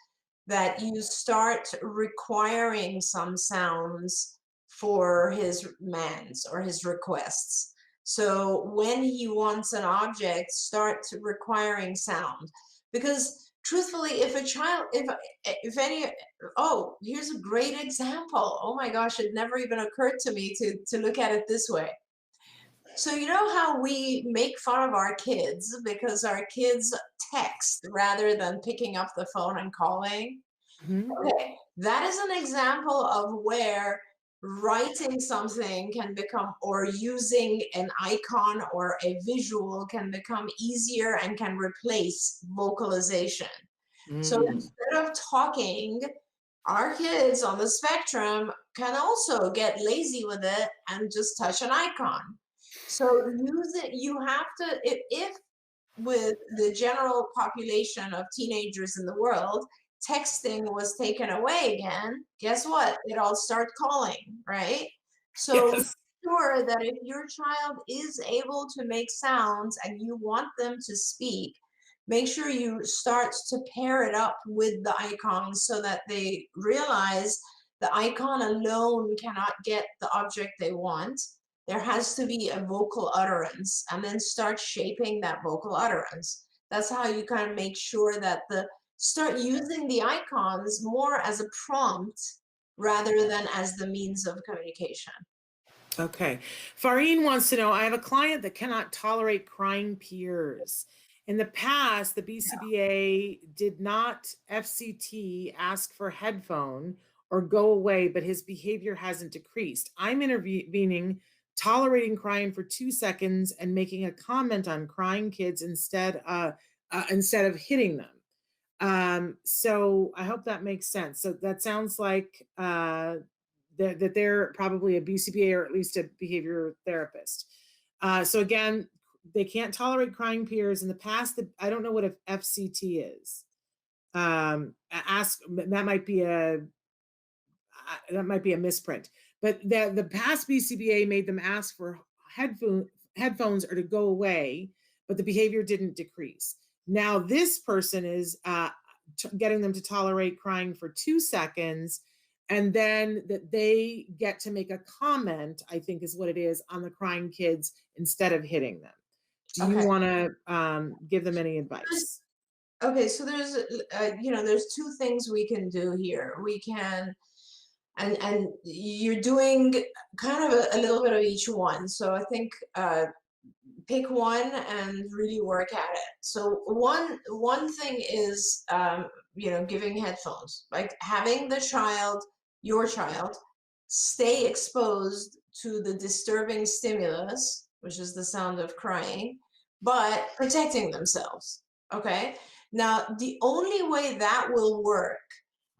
Speaker 4: that you start requiring some sounds for his commands or his requests. So when he wants an object, start requiring sound. Because truthfully, if a child, if any, oh, here's a great example. Oh my gosh, it never even occurred to me to look at it this way. So you know how we make fun of our kids because our kids text rather than picking up the phone and calling?
Speaker 2: Mhm.
Speaker 4: Okay, that is an example of where writing something can become, or using an icon or a visual can become easier and can replace vocalization. So
Speaker 2: Mm.
Speaker 4: instead of talking, our kids on the spectrum can also get lazy with it and just touch an icon. So use it, you have to, if with the general population of teenagers in the world, texting was taken away again, guess what? It all start calling, right? So
Speaker 2: Yes.
Speaker 4: sure that if your child is able to make sounds and you want them to speak, make sure you start to pair it up with the icons so that they realize the icon alone cannot get the object they want. There has to be a vocal utterance, and then start shaping that vocal utterance. That's how you kind of make sure that the start using the icons more as a prompt rather than as the means of communication.
Speaker 2: Okay. Farine wants to know, I have a client that cannot tolerate crying peers. In the past, the BCBA did not FCT ask for headphone or go away, but his behavior hasn't decreased. I'm intervening, tolerating crying for 2 seconds and making a comment on crying kids instead of hitting them. So I hope that makes sense. So that sounds like that they're probably a BCBA or at least a behavior therapist. So again, they can't tolerate crying peers. In the past, I don't know what a FCT is. Ask that might be a misprint, but the past BCBA made them ask for headphones or to go away, but the behavior didn't decrease. Now this person is getting them to tolerate crying for 2 seconds, and then that they get to make a comment, I think is what it is, on the crying kids instead of hitting them. Do you
Speaker 4: Okay.
Speaker 2: want to give them any advice?
Speaker 4: Okay, so there's there's two things we can do here. We can, and you're doing kind of a little bit of each one. So I think pick one and really work at it. So one thing is giving headphones, like having the child, your child, stay exposed to the disturbing stimulus, which is the sound of crying, but protecting themselves. Okay, now the only way that will work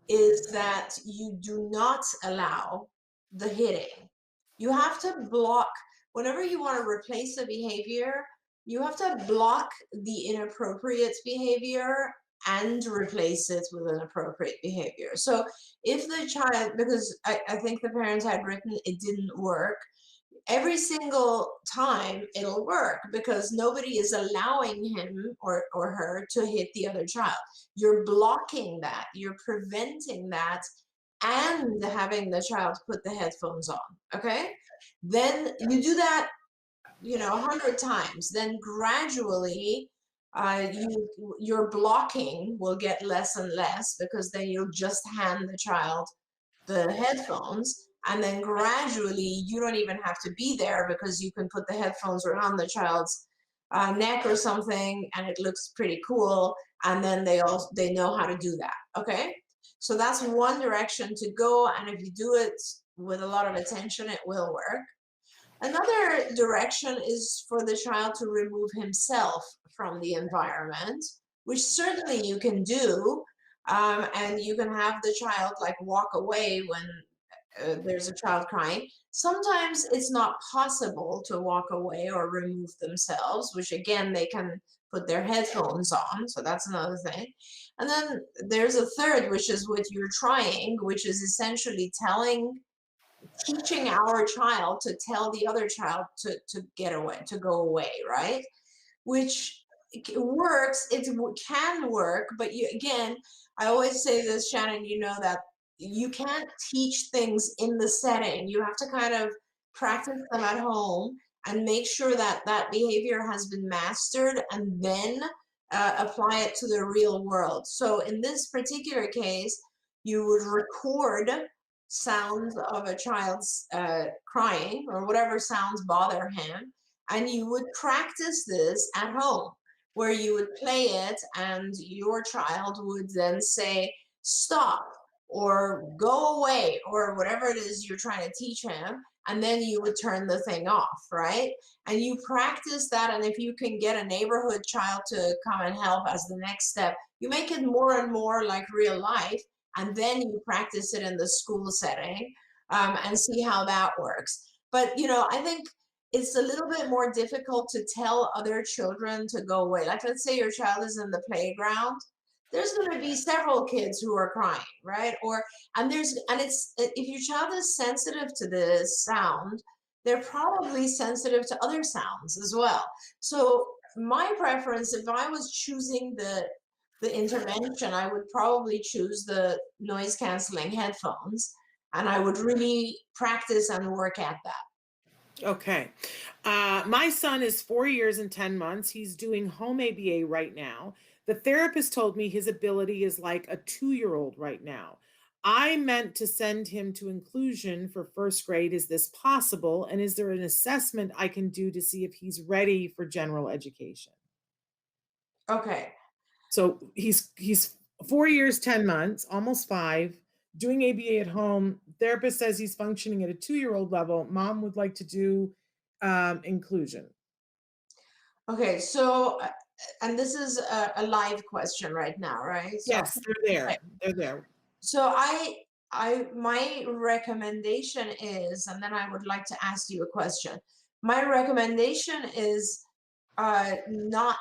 Speaker 4: is that you do not allow the hitting. You have to block, whenever you want to replace a behavior, you have to block the inappropriate behavior and replace it with an appropriate behavior. So if the child, because I think the parents had written it didn't work, every single time it'll work because nobody is allowing him or her to hit the other child. You're blocking that, you're preventing that, and having the child put the headphones on. Okay, then you do that 100 times, then gradually your blocking will get less and less because then you'll just hand the child the headphones, and then gradually you don't even have to be there because you can put the headphones around the child's neck or something, and it looks pretty cool, and then they know how to do that. Okay, so that's one direction to go, and if you do it with a lot of attention, it will work. Another direction is for the child to remove himself from the environment, which certainly you can do. And you can have the child like walk away when there's a child crying. Sometimes it's not possible to walk away or remove themselves, which again, they can put their headphones on. So that's another thing. And then there's a third, which is what you're trying, which is essentially teaching our child to tell the other child to get away, to go away, right? Which works, it can work, but again, I always say this, Shannon, you know that you can't teach things in the setting. You have to kind of practice them at home and make sure that that behavior has been mastered, and then apply it to the real world. So in this particular case, you would record sounds of a child's crying or whatever sounds bother him, and you would practice this at home, where you would play it and your child would then say, stop, or go away, or whatever it is you're trying to teach him. And then you would turn the thing off, right? And you practice that. And if you can get a neighborhood child to come and help as the next step, you make it more and more like real life. And then you practice it in the school setting, and see how that works. But, I think it's a little bit more difficult to tell other children to go away. Like, let's say your child is in the playground. There's going to be several kids who are crying, right? If your child is sensitive to this sound, they're probably sensitive to other sounds as well. So my preference, if I was choosing the intervention, I would probably choose the noise canceling headphones, and I would really practice and work at that.
Speaker 2: Okay. My son is 4 years and 10 months. He's doing home ABA right now. The therapist told me his ability is like a 2-year-old right now. I meant to send him to inclusion for first grade. Is this possible? And is there an assessment I can do to see if he's ready for general education?
Speaker 4: Okay.
Speaker 2: So he's 4 years, 10 months, almost 5, doing ABA at home. Therapist says he's functioning at a 2-year-old level. Mom would like to do inclusion.
Speaker 4: Okay, so and this is a live question right now, right? So,
Speaker 2: Yes, they're there.
Speaker 4: okay.
Speaker 2: They're there.
Speaker 4: So my recommendation is, and then I would like to ask you a question. My recommendation is not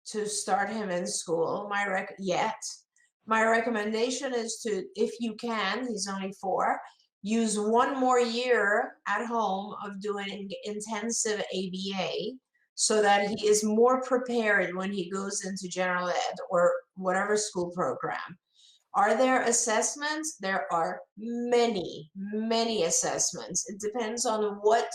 Speaker 4: to start him in school. Yet. My recommendation is to, if you can, he's only 4, use 1 more year at home of doing intensive ABA, so that he is more prepared when he goes into general ed or whatever school program. Are there assessments? There are many, many assessments. It depends on what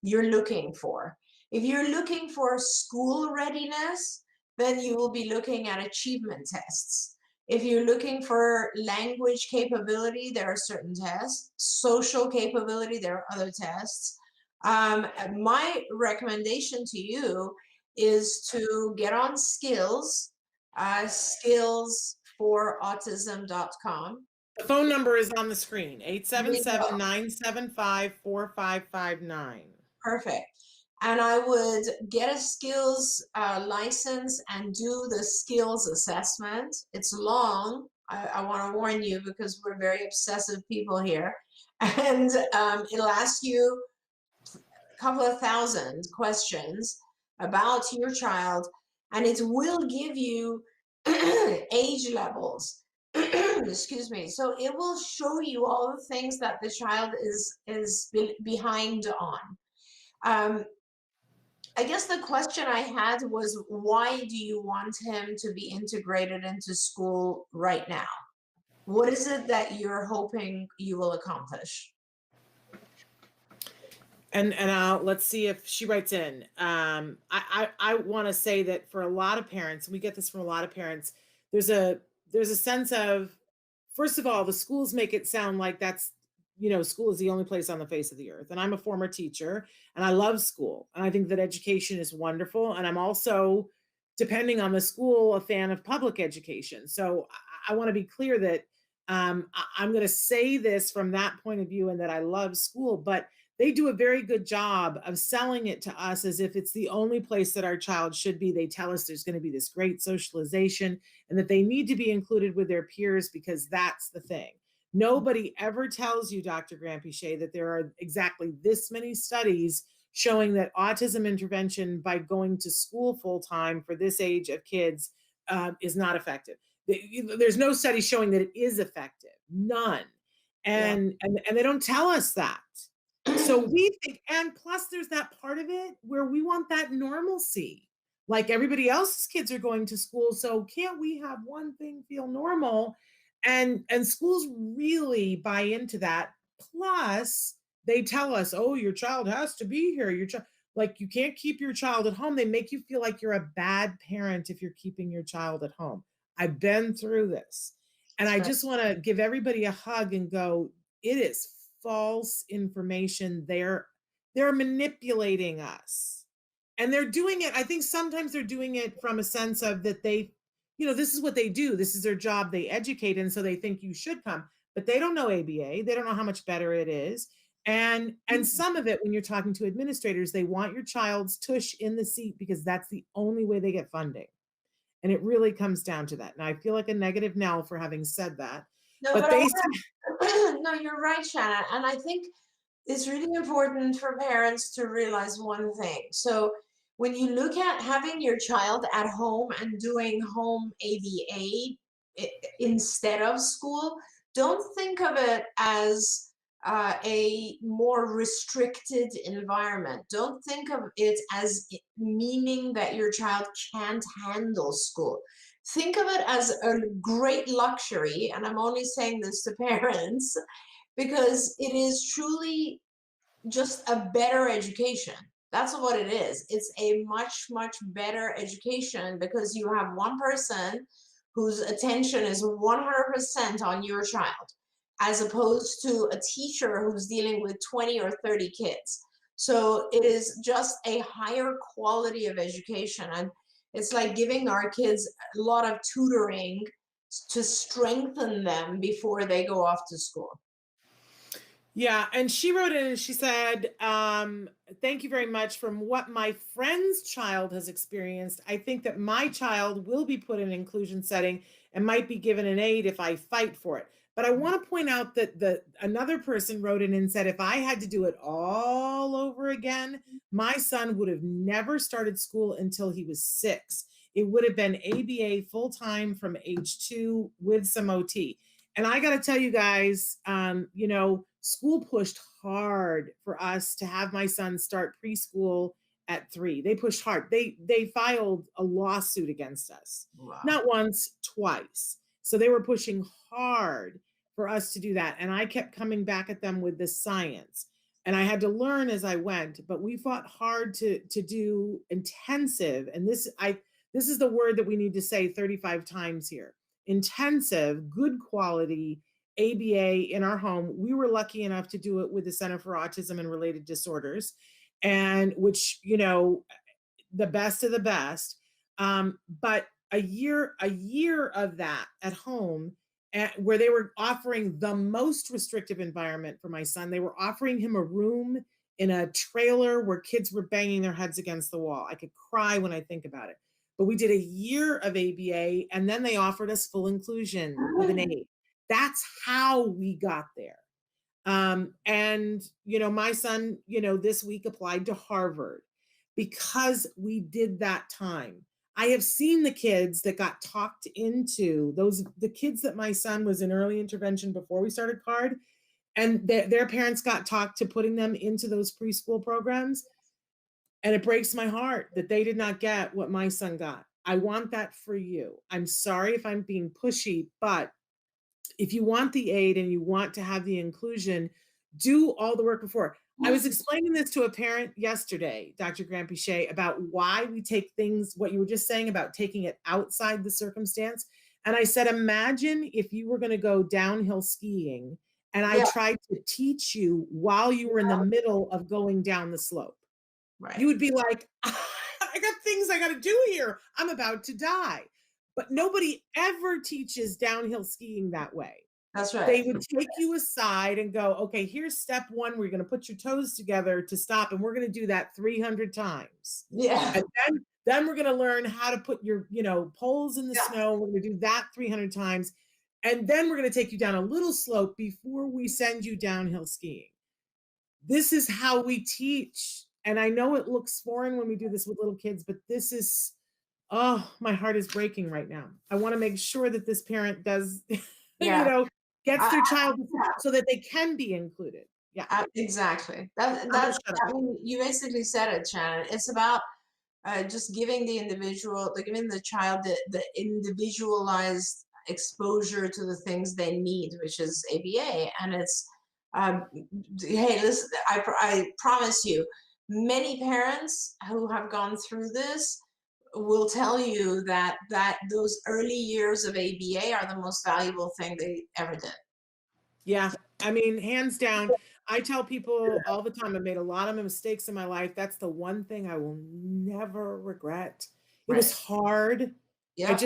Speaker 4: you're looking for. If you're looking for school readiness, then you will be looking at achievement tests. If you're looking for language capability, there are certain tests. Social capability, there are other tests. My recommendation to you is to get on skills, skillsforautism.com.
Speaker 2: The phone number is on the screen, 877-975-4559.
Speaker 4: Perfect. And I would get a skills license and do the skills assessment. It's long. I want to warn you, because we're very obsessive people here. And it'll ask you a couple of thousand questions about your child, and it will give you age levels. Excuse me. So it will show you all the things that the child is behind on. I guess the question I had was, why do you want him to be integrated into school right now? What is it that you're hoping you will accomplish?
Speaker 2: And let's see if she writes in. I want to say that for a lot of parents, and we get this from a lot of parents, there's a sense of, first of all, the schools make it sound like that's, school is the only place on the face of the earth. And I'm a former teacher and I love school. And I think that education is wonderful. And I'm also, depending on the school, a fan of public education. So I want to be clear that I'm going to say this from that point of view, and that I love school, but they do a very good job of selling it to us as if it's the only place that our child should be. They tell us there's going to be this great socialization and that they need to be included with their peers, because that's the thing. Nobody ever tells you, Dr. Granpeesheh, that there are exactly this many studies showing that autism intervention by going to school full time for this age of kids is not effective. There's no study showing that it is effective, none. And they don't tell us that. So we think, and plus there's that part of it where we want that normalcy. Like everybody else's kids are going to school, so can't we have one thing feel normal? And schools really buy into that. Plus, they tell us, oh, your child has to be here. like you can't keep your child at home. They make you feel like you're a bad parent if you're keeping your child at home. I've been through this. And I
Speaker 4: Right.
Speaker 2: just want to give everybody a hug and go, it is false information. They're manipulating us. And they're doing it, I think sometimes they're doing it from a sense of that they, this is what they do. This is their job. They educate, and so they think you should come, but they don't know ABA. They don't know how much better it is. And some of it, when you're talking to administrators, they want your child's tush in the seat because that's the only way they get funding. And it really comes down to that. And I feel like a negative Nell for having said that.
Speaker 4: No,
Speaker 2: But
Speaker 4: but I
Speaker 2: basically,
Speaker 4: want no, you're right, Shannon. And I think it's really important for parents to realize one thing. So when you look at having your child at home and doing home ABA instead of school, don't think of it as a more restricted environment. Don't think of it as meaning that your child can't handle school. Think of it as a great luxury, and I'm only saying this to parents because it is truly just a better education. That's what it is. It's a much, much better education because you have one person whose attention is 100% on your child, as opposed to a teacher who's dealing with 20 or 30 kids. So it is just a higher quality of education. And it's like giving our kids a lot of tutoring to strengthen them before they go off to school.
Speaker 2: yeah, and she wrote in and she said, thank you very much. From what my friend's child has experienced, I think that my child will be put in an inclusion setting and might be given an aid if I fight for it. But I want to point out that another person wrote in and said, if I had to do it all over again, my son would have never started school until he was 6. It would have been ABA full time from age 2 with some OT. And I got to tell you guys, school pushed hard for us to have my son start preschool at 3. They pushed hard. They filed a lawsuit against us,
Speaker 4: Wow.
Speaker 2: not once, twice. So they were pushing hard for us to do that. And I kept coming back at them with the science. And I had to learn as I went, but we fought hard to do intensive. And this is the word that we need to say 35 times here. Intensive, good quality ABA in our home. We were lucky enough to do it with the Center for Autism and Related Disorders, and which, the best of the best. But a year of that at home, where they were offering the most restrictive environment for my son. They were offering him a room in a trailer where kids were banging their heads against the wall. I could cry when I think about it. But we did a year of ABA, and then they offered us full inclusion with an aid. That's how we got there. And, my son, this week applied to Harvard because we did that time. I have seen the kids that got talked into the kids that my son was in early intervention before we started CARD, and their parents got talked to putting them into those preschool programs. And it breaks my heart that they did not get what my son got. I want that for you. I'm sorry if I'm being pushy, but if you want the aid and you want to have the inclusion, do all the work before. I was explaining this to a parent yesterday, Dr. Grant-Pichet, about why we take things, what you were just saying about taking it outside the circumstance. And I said, imagine if you were going to go downhill skiing and I tried to teach you while you were in the middle of going down the slope.
Speaker 4: Right.
Speaker 2: You would be like, I got things I got to do here. I'm about to die. But nobody ever teaches downhill skiing that way.
Speaker 4: That's right.
Speaker 2: They would take you aside and go, okay, here's step 1. We're going to put your toes together to stop. And we're going to do that 300 times.
Speaker 4: Yeah.
Speaker 2: And then we're going to learn how to put your, poles in the snow. We're going to do that 300 times. And then we're going to take you down a little slope before we send you downhill skiing. This is how we teach. And I know it looks foreign when we do this with little kids, but this is, oh, my heart is breaking right now. I want to make sure that this parent does, gets their child so that they can be included. Yeah,
Speaker 4: exactly. You basically said it, Shannon. It's about just giving giving the child the individualized exposure to the things they need, which is ABA. And it's, hey, listen, I promise you, many parents who have gone through this will tell you that those early years of ABA are the most valuable thing they ever did.
Speaker 2: Yeah, I mean, hands down. I tell people all the time, I made a lot of mistakes in my life. That's the one thing I will never regret. It was
Speaker 4: Right.
Speaker 2: hard.
Speaker 4: Yep.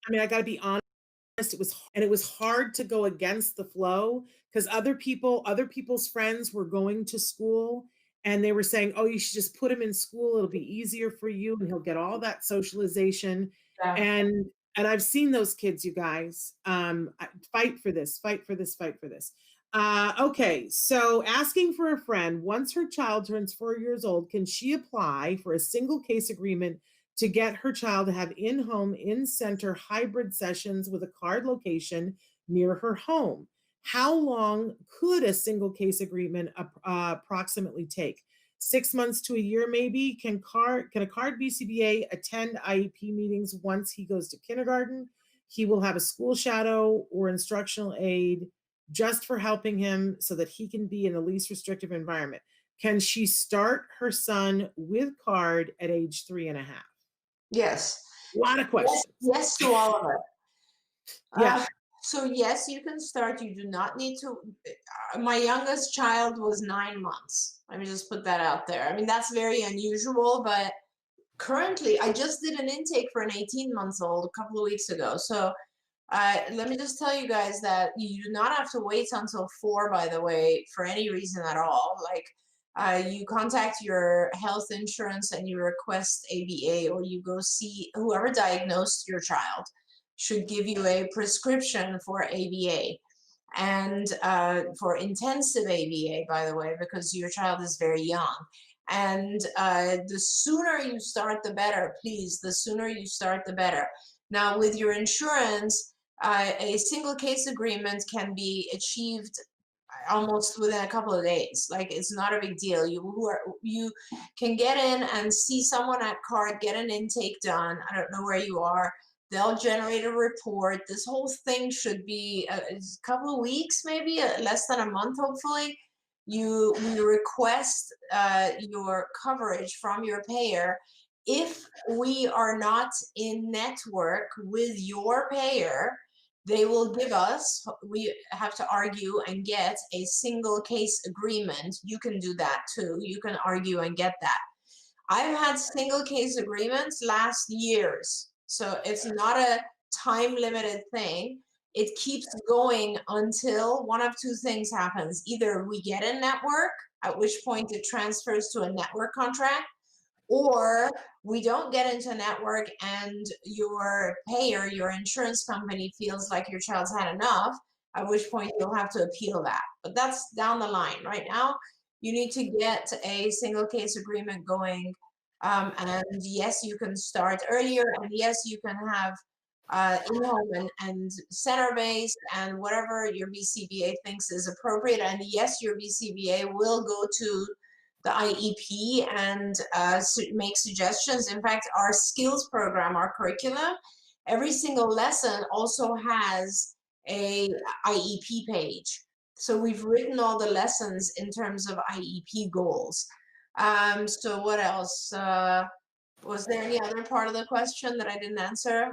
Speaker 2: I mean, I got to be honest. It was hard to go against the flow because other people's friends were going to school and they were saying, "Oh, you should just put him in school. It'll be easier for you and he'll get all that socialization."
Speaker 4: Yeah.
Speaker 2: And I've seen those kids, you guys. Fight for this, fight for this, fight for this. Okay, so asking for a friend once her child turns 4 years old, can she apply for a single case agreement to get her child to have in-home, in-center hybrid sessions with a card location near her home? How long could a single case agreement approximately take? 6 months to a year, maybe? Can a card BCBA attend IEP meetings once he goes to kindergarten? He will have a school shadow or instructional aide just for helping him so that he can be in the least restrictive environment. Can she start her son with card at age 3.5?
Speaker 4: Yes.
Speaker 2: A lot of
Speaker 4: Yes,
Speaker 2: questions.
Speaker 4: yes to all of it.
Speaker 2: Yeah.
Speaker 4: So yes, you can start. You do not need to. My youngest child was 9 months. Let me just put that out there. I mean, that's very unusual, but currently, I just did an intake for an 18-month-old a couple of weeks ago. So let me just tell you guys that you do not have to wait until 4, by the way, for any reason at all. Like, you contact your health insurance and you request ABA, or you go see whoever diagnosed your child should give you a prescription for ABA and for intensive ABA, by the way, because your child is very young. And the sooner you start, the better, please. The sooner you start, the better. Now, with your insurance, a single case agreement can be achieved almost within a couple of days. Like, it's not a big deal. You can get in and see someone at CARD, get an intake done. I don't know where you are. They'll generate a report. This whole thing should be a couple of weeks, maybe less than a month, hopefully. We request your coverage from your payer. If we are not in network with your payer, they will give us, we have to argue and get a single case agreement. You can do that too. You can argue and get that. I've had single case agreements last years. So it's not a time limited thing. It keeps going until one of two things happens. Either we get a network, at which point it transfers to a network contract, or we don't get into network and your payer, your insurance company, feels like your child's had enough, at which point you'll have to appeal that. But that's down the line. Right now, you need to get a single case agreement going. And yes, you can start earlier, and yes, you can have in-home and center-based and whatever your BCBA thinks is appropriate. And yes, your BCBA will go to the IEP and make suggestions. In fact, our skills program, our curriculum, every single lesson also has a IEP page. So we've written all the lessons in terms of IEP goals. So what else? Was there any other part of the question that I didn't answer?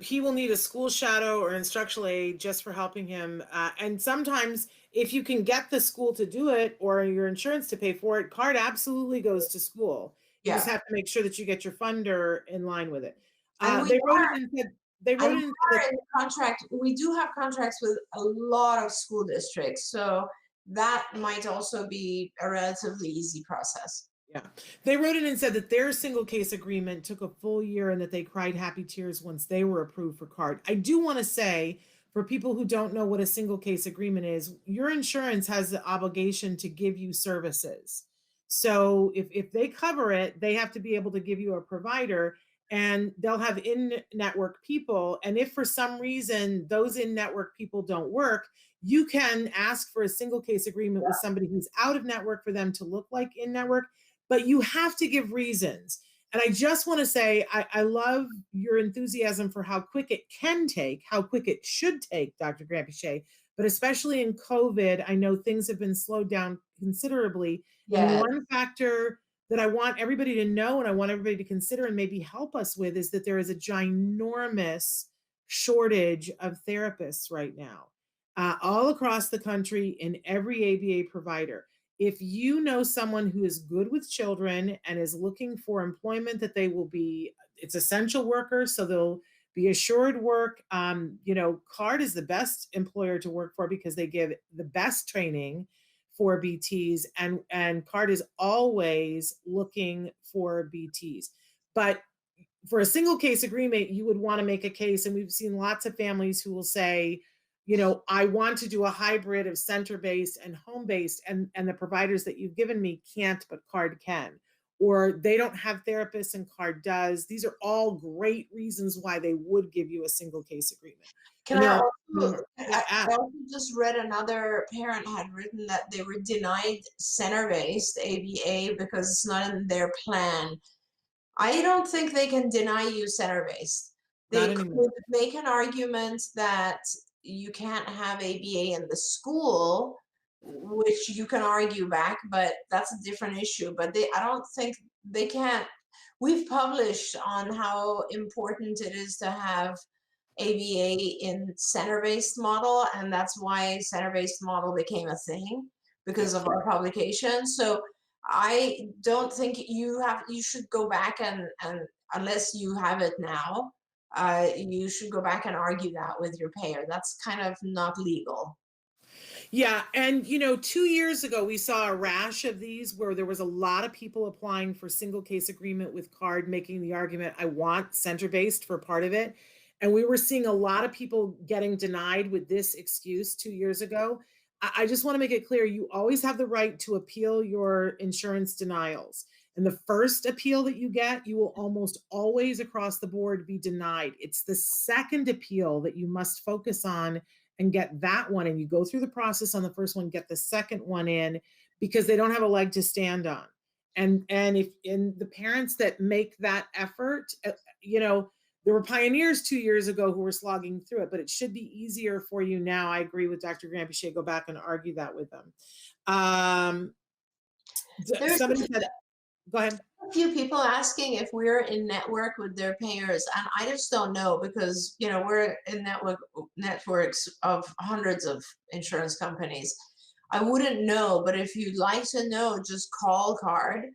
Speaker 2: He will need a school shadow or instructional aid just for helping him. And sometimes, if you can get the school to do it or your insurance to pay for it, card absolutely goes to school. You just
Speaker 4: Yeah.
Speaker 2: have to make sure that you get your funder in line with it.
Speaker 4: And
Speaker 2: They wrote it and said they
Speaker 4: and
Speaker 2: wrote
Speaker 4: we
Speaker 2: it and
Speaker 4: are
Speaker 2: said
Speaker 4: in contract. We do have contracts with a lot of school districts, so that might also be a relatively easy process.
Speaker 2: yeah, they wrote it and said that their single case agreement took a full year and that they cried happy tears once they were approved for card. I do want to say, for people who don't know what a single case agreement is, your insurance has the obligation to give you services. So if they cover it, they have to be able to give you a provider, and they'll have in-network people. And if for some reason those in-network people don't work, you can ask for a single case agreement with somebody who's out of network for them to look like in-network, but you have to give reasons. And I just want to say, I love your enthusiasm for how quick it can take, how quick it should take, Dr. Granpeesheh, but especially in COVID, I know things have been slowed down considerably. And
Speaker 4: Yeah.
Speaker 2: one factor that I want everybody to know and I want everybody to consider and maybe help us with is that there is a ginormous shortage of therapists right now, all across the country in every ABA provider. If you know someone who is good with children and is looking for employment that they will be, it's essential workers, so they'll be assured work. CARD is the best employer to work for because they give the best training for BTs, and CARD is always looking for BTs. But for a single case agreement, you would want to make a case, and we've seen lots of families who will say, I want to do a hybrid of center-based and home-based, and the providers that you've given me can't, but CARD can. Or they don't have therapists and CARD does. These are all great reasons why they would give you a single case agreement.
Speaker 4: Can
Speaker 2: And
Speaker 4: I
Speaker 2: there are,
Speaker 4: also,
Speaker 2: yeah,
Speaker 4: I also just read another parent had written that they were denied center-based ABA because it's not in their plan. I don't think they can deny you center-based.
Speaker 2: not
Speaker 4: They
Speaker 2: anymore.
Speaker 4: could make an argument that you can't have ABA in the school, which you can argue back, but that's a different issue. But I don't think they can't. We've published on how important it is to have ABA in center-based model, and that's why center-based model became a thing because of our publication. So I don't think you should go back and unless you have it now, you should go back and argue that with your payer. That's kind of not legal.
Speaker 2: Yeah. And, 2 years ago, we saw a rash of these where there was a lot of people applying for single case agreement with CARD, making the argument, I want center based for part of it. And we were seeing a lot of people getting denied with this excuse 2 years ago. I just want to make it clear you always have the right to appeal your insurance denials. And the first appeal that you get, you will almost always across the board be denied. It's the second appeal that you must focus on and get that one. And you go through the process on the first one, get the second one in because they don't have a leg to stand on. And if in the parents that make that effort, there were pioneers 2 years ago who were slogging through it, but it should be easier for you now. I agree with Dr. Grampiche. Go back and argue that with them. Somebody said, go ahead.
Speaker 4: A few people asking if we're in network with their payers, and I just don't know because we're in networks of hundreds of insurance companies. I wouldn't know, but if you'd like to know, just call CARD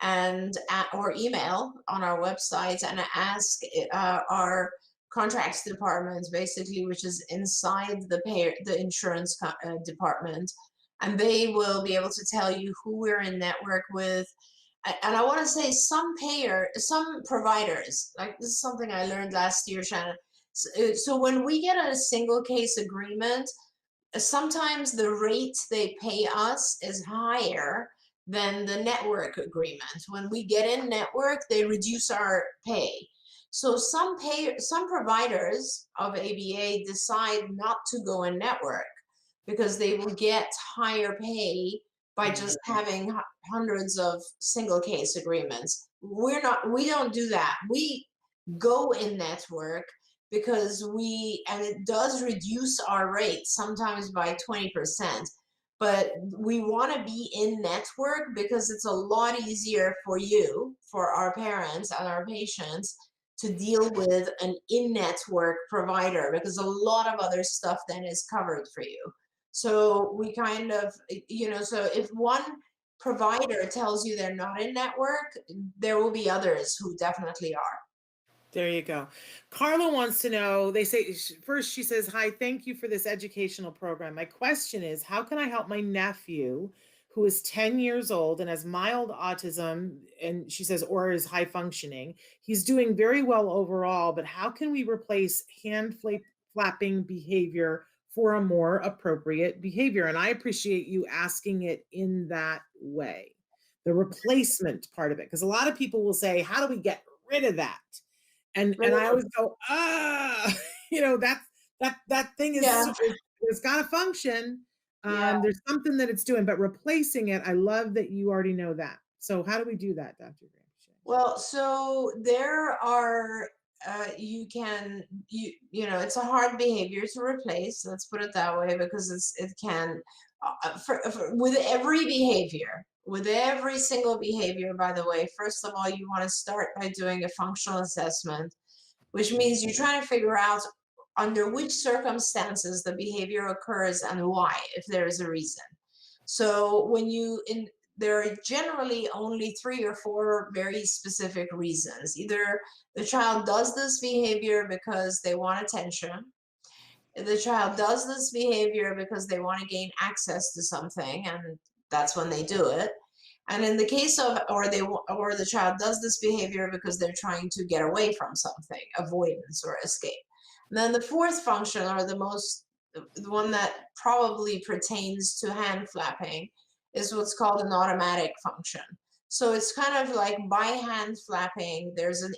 Speaker 4: and or email on our website and ask our contracts department, basically, which is inside the insurance department, and they will be able to tell you who we're in network with. And I want to say some providers, like this is something I learned last year, Shannon. So when we get a single case agreement, sometimes the rate they pay us is higher than the network agreement. When we get in network, they reduce our pay. So some providers of ABA decide not to go in network because they will get higher pay by just having hundreds of single case agreements. We don't do that. We go in network because and it does reduce our rate sometimes by 20%, but we want to be in network because it's a lot easier for our parents and our patients to deal with an in-network provider because a lot of other stuff then is covered for you. So we kind of, so if one provider tells you they're not in network, there will be others who definitely are.
Speaker 2: There you go. Carla wants to know, they say, first she says, hi, thank you for this educational program. My question is, how can I help my nephew who is 10 years old and has mild autism, and she says, or is high functioning? He's doing very well overall, but how can we replace hand flapping behavior for a more appropriate behavior? And I appreciate you asking it in that way, the replacement part of it, because a lot of people will say, how do we get rid of that? And I always go, that thing is, it's got to function. There's something that it's doing, but replacing it, I love that you already know that. So how do we do that, Dr. Grampiche?
Speaker 4: Well, so there are you can it's a hard behavior to replace. Let's put it that way, because it can with every behavior, with every single behavior. By the way, first of all, you want to start by doing a functional assessment, which means you're trying to figure out under which circumstances the behavior occurs and why, if there is a reason. So there are generally only 3 or 4 very specific reasons. Either the child does this behavior because they want attention, the child does this behavior because they want to gain access to something, and that's when they do it. And in the case of, or the child does this behavior because they're trying to get away from something, avoidance or escape. And then the fourth function, or the one that probably pertains to hand flapping, is what's called an automatic function. So it's kind of like, by hand flapping, there's an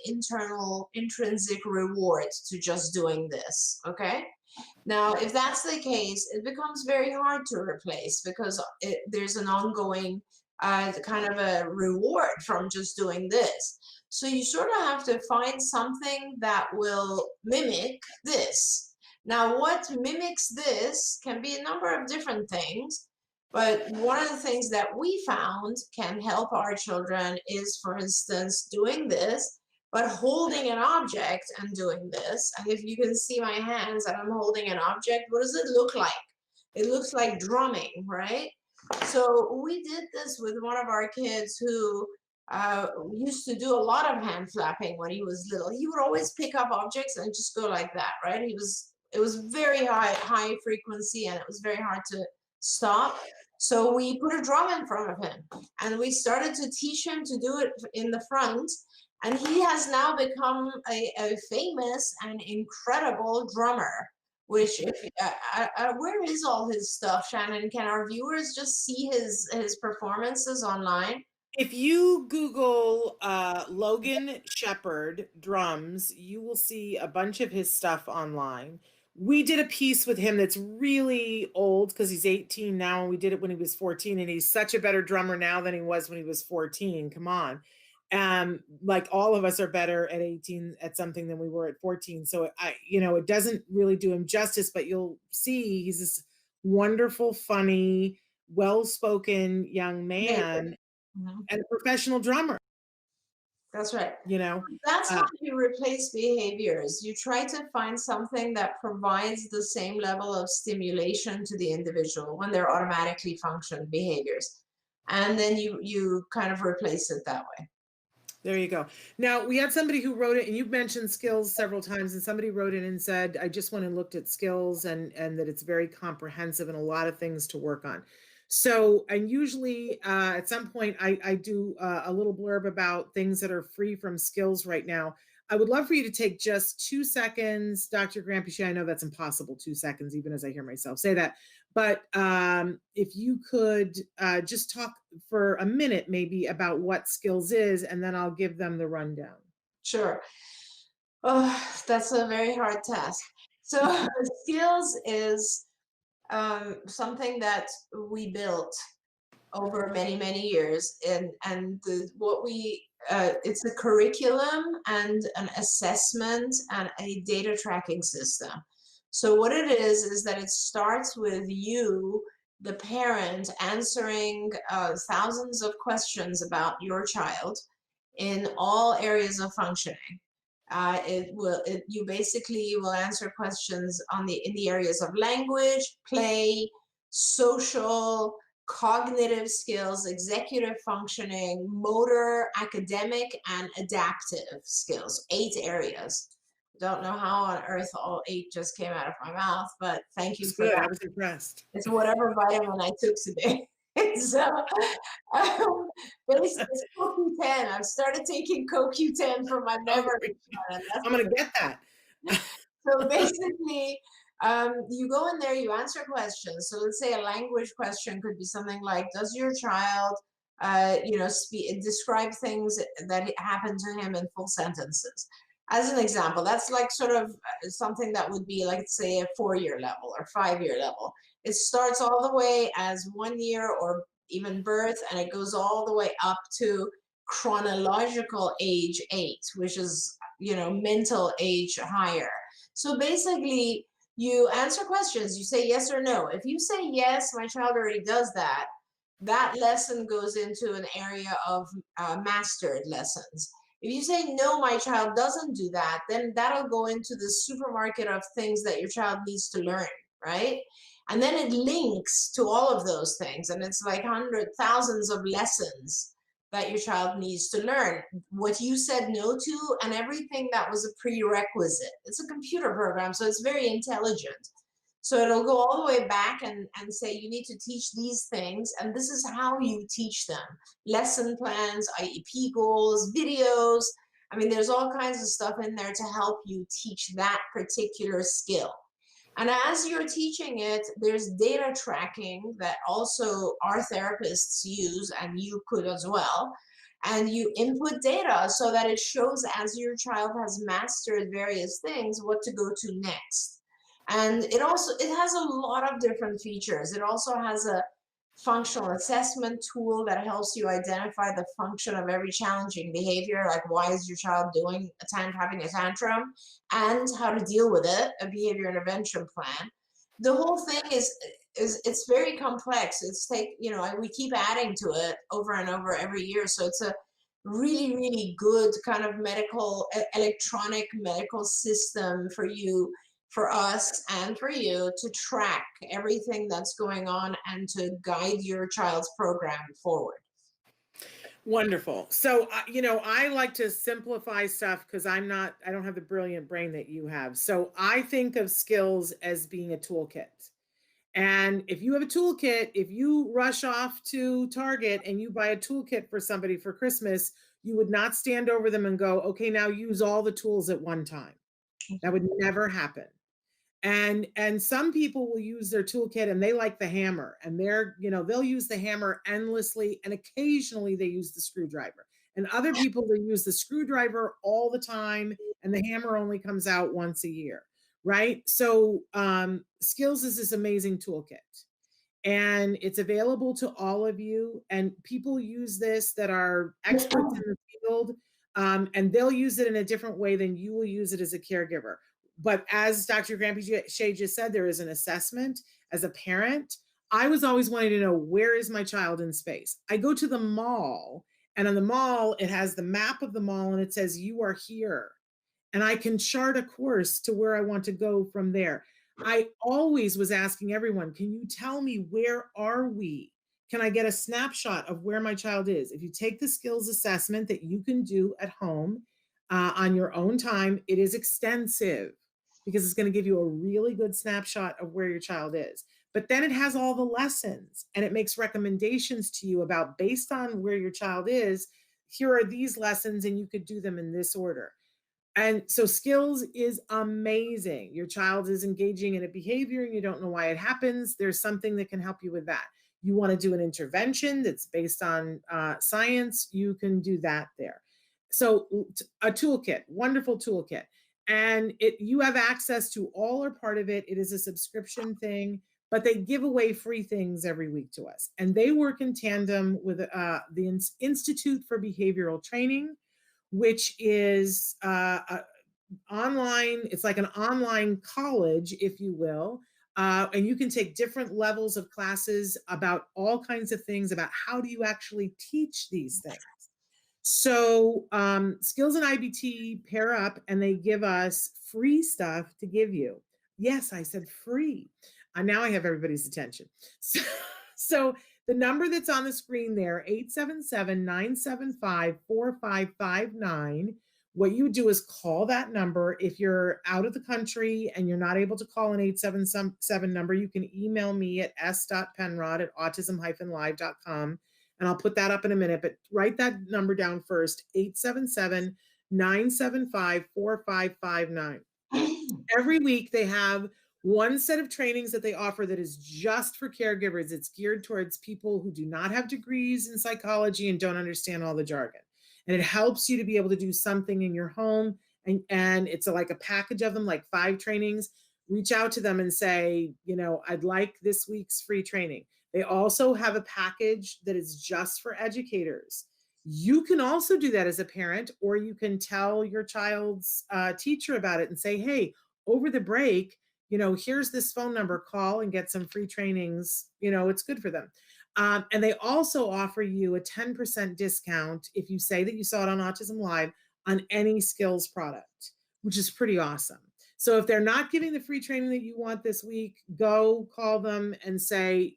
Speaker 4: intrinsic reward to just doing this, okay? Now, if that's the case, it becomes very hard to replace, because there's an ongoing kind of a reward from just doing this. So you sort of have to find something that will mimic this. Now, what mimics this can be a number of different things, but one of the things that we found can help our children is, for instance, doing this, but holding an object and doing this. And if you can see my hands and I'm holding an object, what does it look like? It looks like drumming, right? So we did this with one of our kids who used to do a lot of hand flapping when he was little. He would always pick up objects and just go like that, right? It was very high frequency, and it was very hard to stop. So we put a drum in front of him, and we started to teach him to do it in the front. And he has now become a famous and incredible drummer. Which, where is all his stuff, Shannon? Can our viewers just see his performances online?
Speaker 2: If you Google Logan Shepherd drums, you will see a bunch of his stuff online. We did a piece with him that's really old, because he's 18 now, and we did it when he was 14, and he's such a better drummer now than he was when he was 14. Come on. Like, all of us are better at 18 at something than we were at 14. So it doesn't really do him justice, but you'll see he's this wonderful, funny, well-spoken young man. Mm-hmm. And a professional drummer.
Speaker 4: That's right. That's how you replace behaviors. You try to find something that provides the same level of stimulation to the individual when they're automatically functioning behaviors. And then you kind of replace it that way.
Speaker 2: There you go. Now, we had somebody who wrote it, and you've mentioned skills several times, and somebody wrote in and said, I just went and looked at skills, and that it's very comprehensive and a lot of things to work on. So, and usually at some point I do a little blurb about things that are free from skills right now. I would love for you to take just 2 seconds, Dr. Grampici. I know that's impossible, 2 seconds, even as I hear myself say that. But if you could just talk for a minute, maybe, about what skills is, and then I'll give them the rundown.
Speaker 4: Sure. Oh, that's a very hard task. So skills is something that we built over many, many years. It's a curriculum and an assessment and a data tracking system. So what it is that it starts with you, the parent, answering thousands of questions about your child in all areas of functioning. You basically will answer questions in the areas of language, play, social, cognitive skills, executive functioning, motor, academic, and adaptive skills. 8 areas. Don't know how on earth all 8 just came out of my mouth, but thank you for that.
Speaker 2: I was impressed.
Speaker 4: It's whatever vitamin I took today. So basically, it's CoQ10. I've started taking CoQ10 for my memory.
Speaker 2: I'm going to get that.
Speaker 4: So basically, you go in there, you answer questions. So let's say a language question could be something like, does your child, describe things that happen to him in full sentences? As an example, that's like sort of something that would be like, say, a 4-year level or 5-year level. It starts all the way as 1 year or even birth, and it goes all the way up to chronological age 8, which is, mental age higher. So basically, you answer questions, you say yes or no. If you say yes, my child already does that, that lesson goes into an area of mastered lessons. If you say no, my child doesn't do that, then that'll go into the supermarket of things that your child needs to learn, right? And then it links to all of those things, and it's like hundreds, thousands of lessons that your child needs to learn. What you said no to, and everything that was a prerequisite. It's a computer program, so it's very intelligent. So it'll go all the way back and say, you need to teach these things, and this is how you teach them. Lesson plans, IEP goals, videos. I mean, there's all kinds of stuff in there to help you teach that particular skill. And as you're teaching it, there's data tracking that also our therapists use, and you could as well. And you input data so that it shows, as your child has mastered various things, what to go to next. And it has a lot of different features. It also has a functional assessment tool that helps you identify the function of every challenging behavior, like why is your child having a tantrum, and how to deal with it, a behavior intervention plan. The whole thing is it's very complex. We keep adding to it over and over every year. So it's a really, really good kind of electronic medical system for us and for you to track everything that's going on and to guide your child's program forward.
Speaker 2: Wonderful. So, I like to simplify stuff because I don't have the brilliant brain that you have. So I think of skills as being a toolkit. And if you have a toolkit, if you rush off to Target and you buy a toolkit for somebody for Christmas, you would not stand over them and go, okay, now use all the tools at one time. That would never happen. And some people will use their toolkit and they like the hammer, and they'll use the hammer endlessly, and occasionally they use the screwdriver. And other people, they use the screwdriver all the time and the hammer only comes out once a year, right? So skills is this amazing toolkit, and it's available to all of you, and people use this that are experts in the field, and they'll use it in a different way than you will use it as a caregiver. But as Dr. Granpeesheh just said, there is an assessment. As a parent, I was always wanting to know, where is my child in space? I go to the mall, and on the mall, it has the map of the mall, and it says, you are here. And I can chart a course to where I want to go from there. I always was asking everyone, can you tell me, where are we? Can I get a snapshot of where my child is? If you take the skills assessment that you can do at home on your own time, it is extensive, because it's going to give you a really good snapshot of where your child is. But then it has all the lessons, and it makes recommendations to you about, based on where your child is, here are these lessons, and you could do them in this order. And so skills is amazing. Your child is engaging in a behavior and you don't know why it happens. There's something that can help you with that. You want to do an intervention that's based on science, you can do that there. So a toolkit, wonderful toolkit. And you have access to all or part of it. It is a subscription thing, but they give away free things every week to us. And they work in tandem with the Institute for Behavioral Training, which is online. It's like an online college, if you will. And you can take different levels of classes about all kinds of things, about how do you actually teach these things. So Skills and IBT pair up, and they give us free stuff to give you. Yes, I said free. Now I have everybody's attention. So the number that's on the screen there, 877-975-4559. What you do is call that number. If you're out of the country and you're not able to call an 877 number, you can email me at s.penrod@autism-live.com. And I'll put that up in a minute, but write that number down first, 877-975-4559. Every week they have one set of trainings that they offer that is just for caregivers. It's geared towards people who do not have degrees in psychology and don't understand all the jargon. And it helps you to be able to do something in your home. And it's like a package of them, like 5 trainings. Reach out to them and say, I'd like this week's free training. They also have a package that is just for educators. You can also do that as a parent, or you can tell your child's teacher about it and say, hey, over the break, here's this phone number, call and get some free trainings. It's good for them. And they also offer you a 10% discount if you say that you saw it on Autism Live on any skills product, which is pretty awesome. So if they're not giving the free training that you want this week, go call them and say,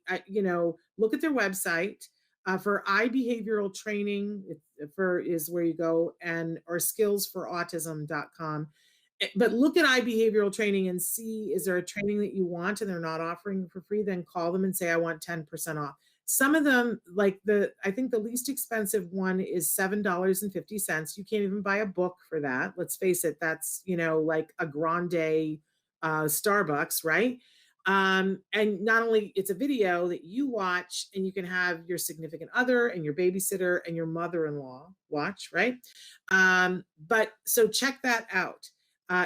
Speaker 2: look at their website. For iBehavioral training, is where you go, and or skillsforautism.com. But look at iBehavioral training and see, is there a training that you want and they're not offering for free? Then call them and say, I want 10% off. Some of them, like I think the least expensive one is $7.50. You can't even buy a book for that. Let's face it, that's, like a grande Starbucks, right? And not only it's a video that you watch and you can have your significant other and your babysitter and your mother-in-law watch, right? But so check that out.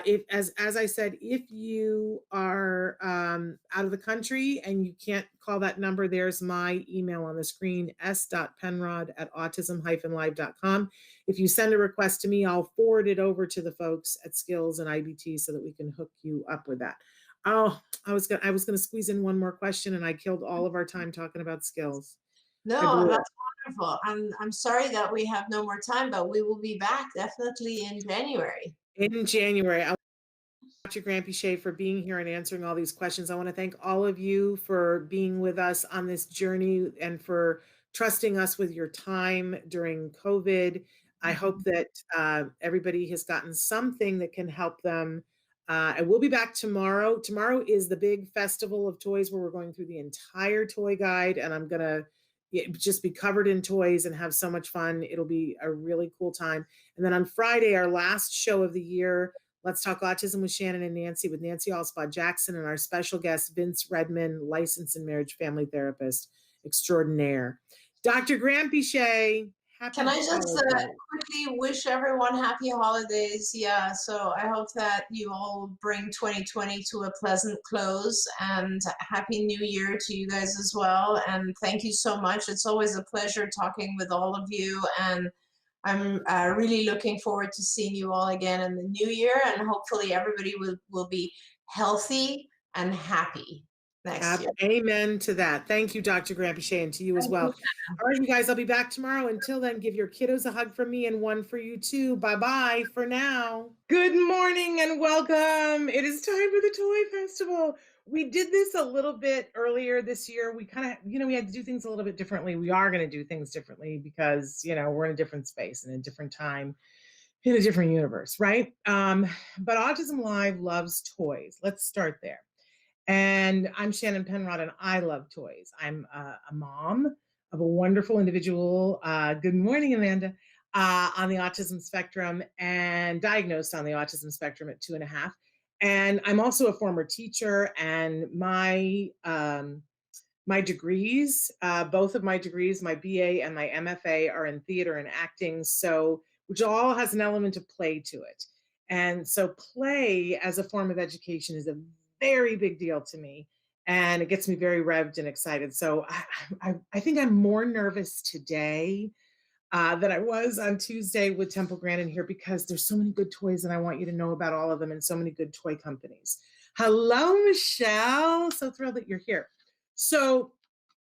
Speaker 2: If, as I said, if you are out of the country and you can't call that number, there's my email on the screen, s.penrod@autism-live.com. If you send a request to me, I'll forward it over to the folks at Skills and IBT so that we can hook you up with that. Oh, I was gonna squeeze in one more question, and I killed all of our time talking about skills.
Speaker 4: No, that's wonderful. I'm sorry that we have no more time, but we will be back definitely in January.
Speaker 2: In January, Dr. Grampy for being here and answering all these questions. I want to thank all of you for being with us on this journey and for trusting us with your time during COVID. I hope that everybody has gotten something that can help them. And we'll be back tomorrow. Tomorrow is the big festival of toys where we're going through the entire toy guide, and I'm going to just be covered in toys and have so much fun. It'll be a really cool time. And then on Friday, our last show of the year, Let's Talk Autism with Shannon and Nancy, with Nancy Allspot Jackson and our special guest, Vince Redman, licensed and marriage family therapist extraordinaire. Dr. Grampy, happy
Speaker 4: Can I just
Speaker 2: holidays.
Speaker 4: quickly wish everyone happy holidays? Yeah, so I hope that you all bring 2020 to a pleasant close, and happy new year to you guys as well. And thank you so much. It's always a pleasure talking with all of you, and I'm really looking forward to seeing you all again in the new year, and hopefully everybody will be healthy and happy next year.
Speaker 2: Amen to that. Thank you, Dr. Grampy, and to you as well. All right, you guys, I'll be back tomorrow. Until then, give your kiddos a hug from me and one for you too. Bye-bye for now. Good morning and welcome. It is time for the Toy Festival. We did this a little bit earlier this year. We kind of, we had to do things a little bit differently. We are going to do things differently because, we're in a different space and a different time, in a different universe, right? But Autism Live loves toys. Let's start there. And I'm Shannon Penrod, and I love toys. I'm a mom of a wonderful individual. Good morning, Amanda. On the autism spectrum, and diagnosed on the autism spectrum at 2.5. And I'm also a former teacher, and my degrees, both of my degrees, my BA and my MFA, are in theater and acting, so which all has an element of play to it. And so play as a form of education is a very big deal to me, and it gets me very revved and excited. So I think I'm more nervous today than I was on Tuesday with Temple Grandin here, because there's so many good toys and I want you to know about all of them, and so many good toy companies. Hello, Michelle. So thrilled that you're here. So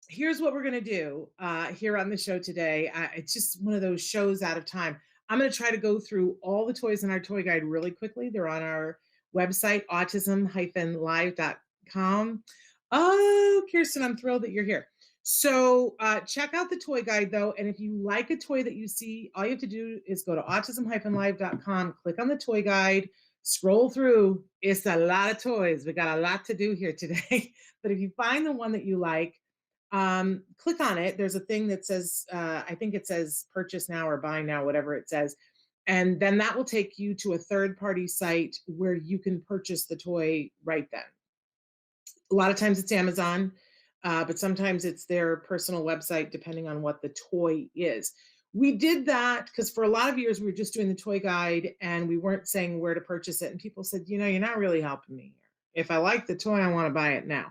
Speaker 2: here's what we're going to do here on the show today. It's just one of those shows out of time. I'm going to try to go through all the toys in our toy guide really quickly. They're on our website, autism-live.com. Oh, Kirsten, I'm thrilled that you're here. So check out the toy guide, though. And if you like a toy that you see, all you have to do is go to autism-live.com, click on the toy guide, scroll through. It's a lot of toys. We got a lot to do here today. But if you find the one that you like, click on it. There's a thing that says, I think it says purchase now or buy now, whatever it says. And then that will take you to a third-party site where you can purchase the toy right then. A lot of times it's Amazon, but sometimes it's their personal website, depending on what the toy is. We did that because for a lot of years we were just doing the toy guide and we weren't saying where to purchase it. And people said, you're not really helping me here. If I like the toy, I want to buy it now.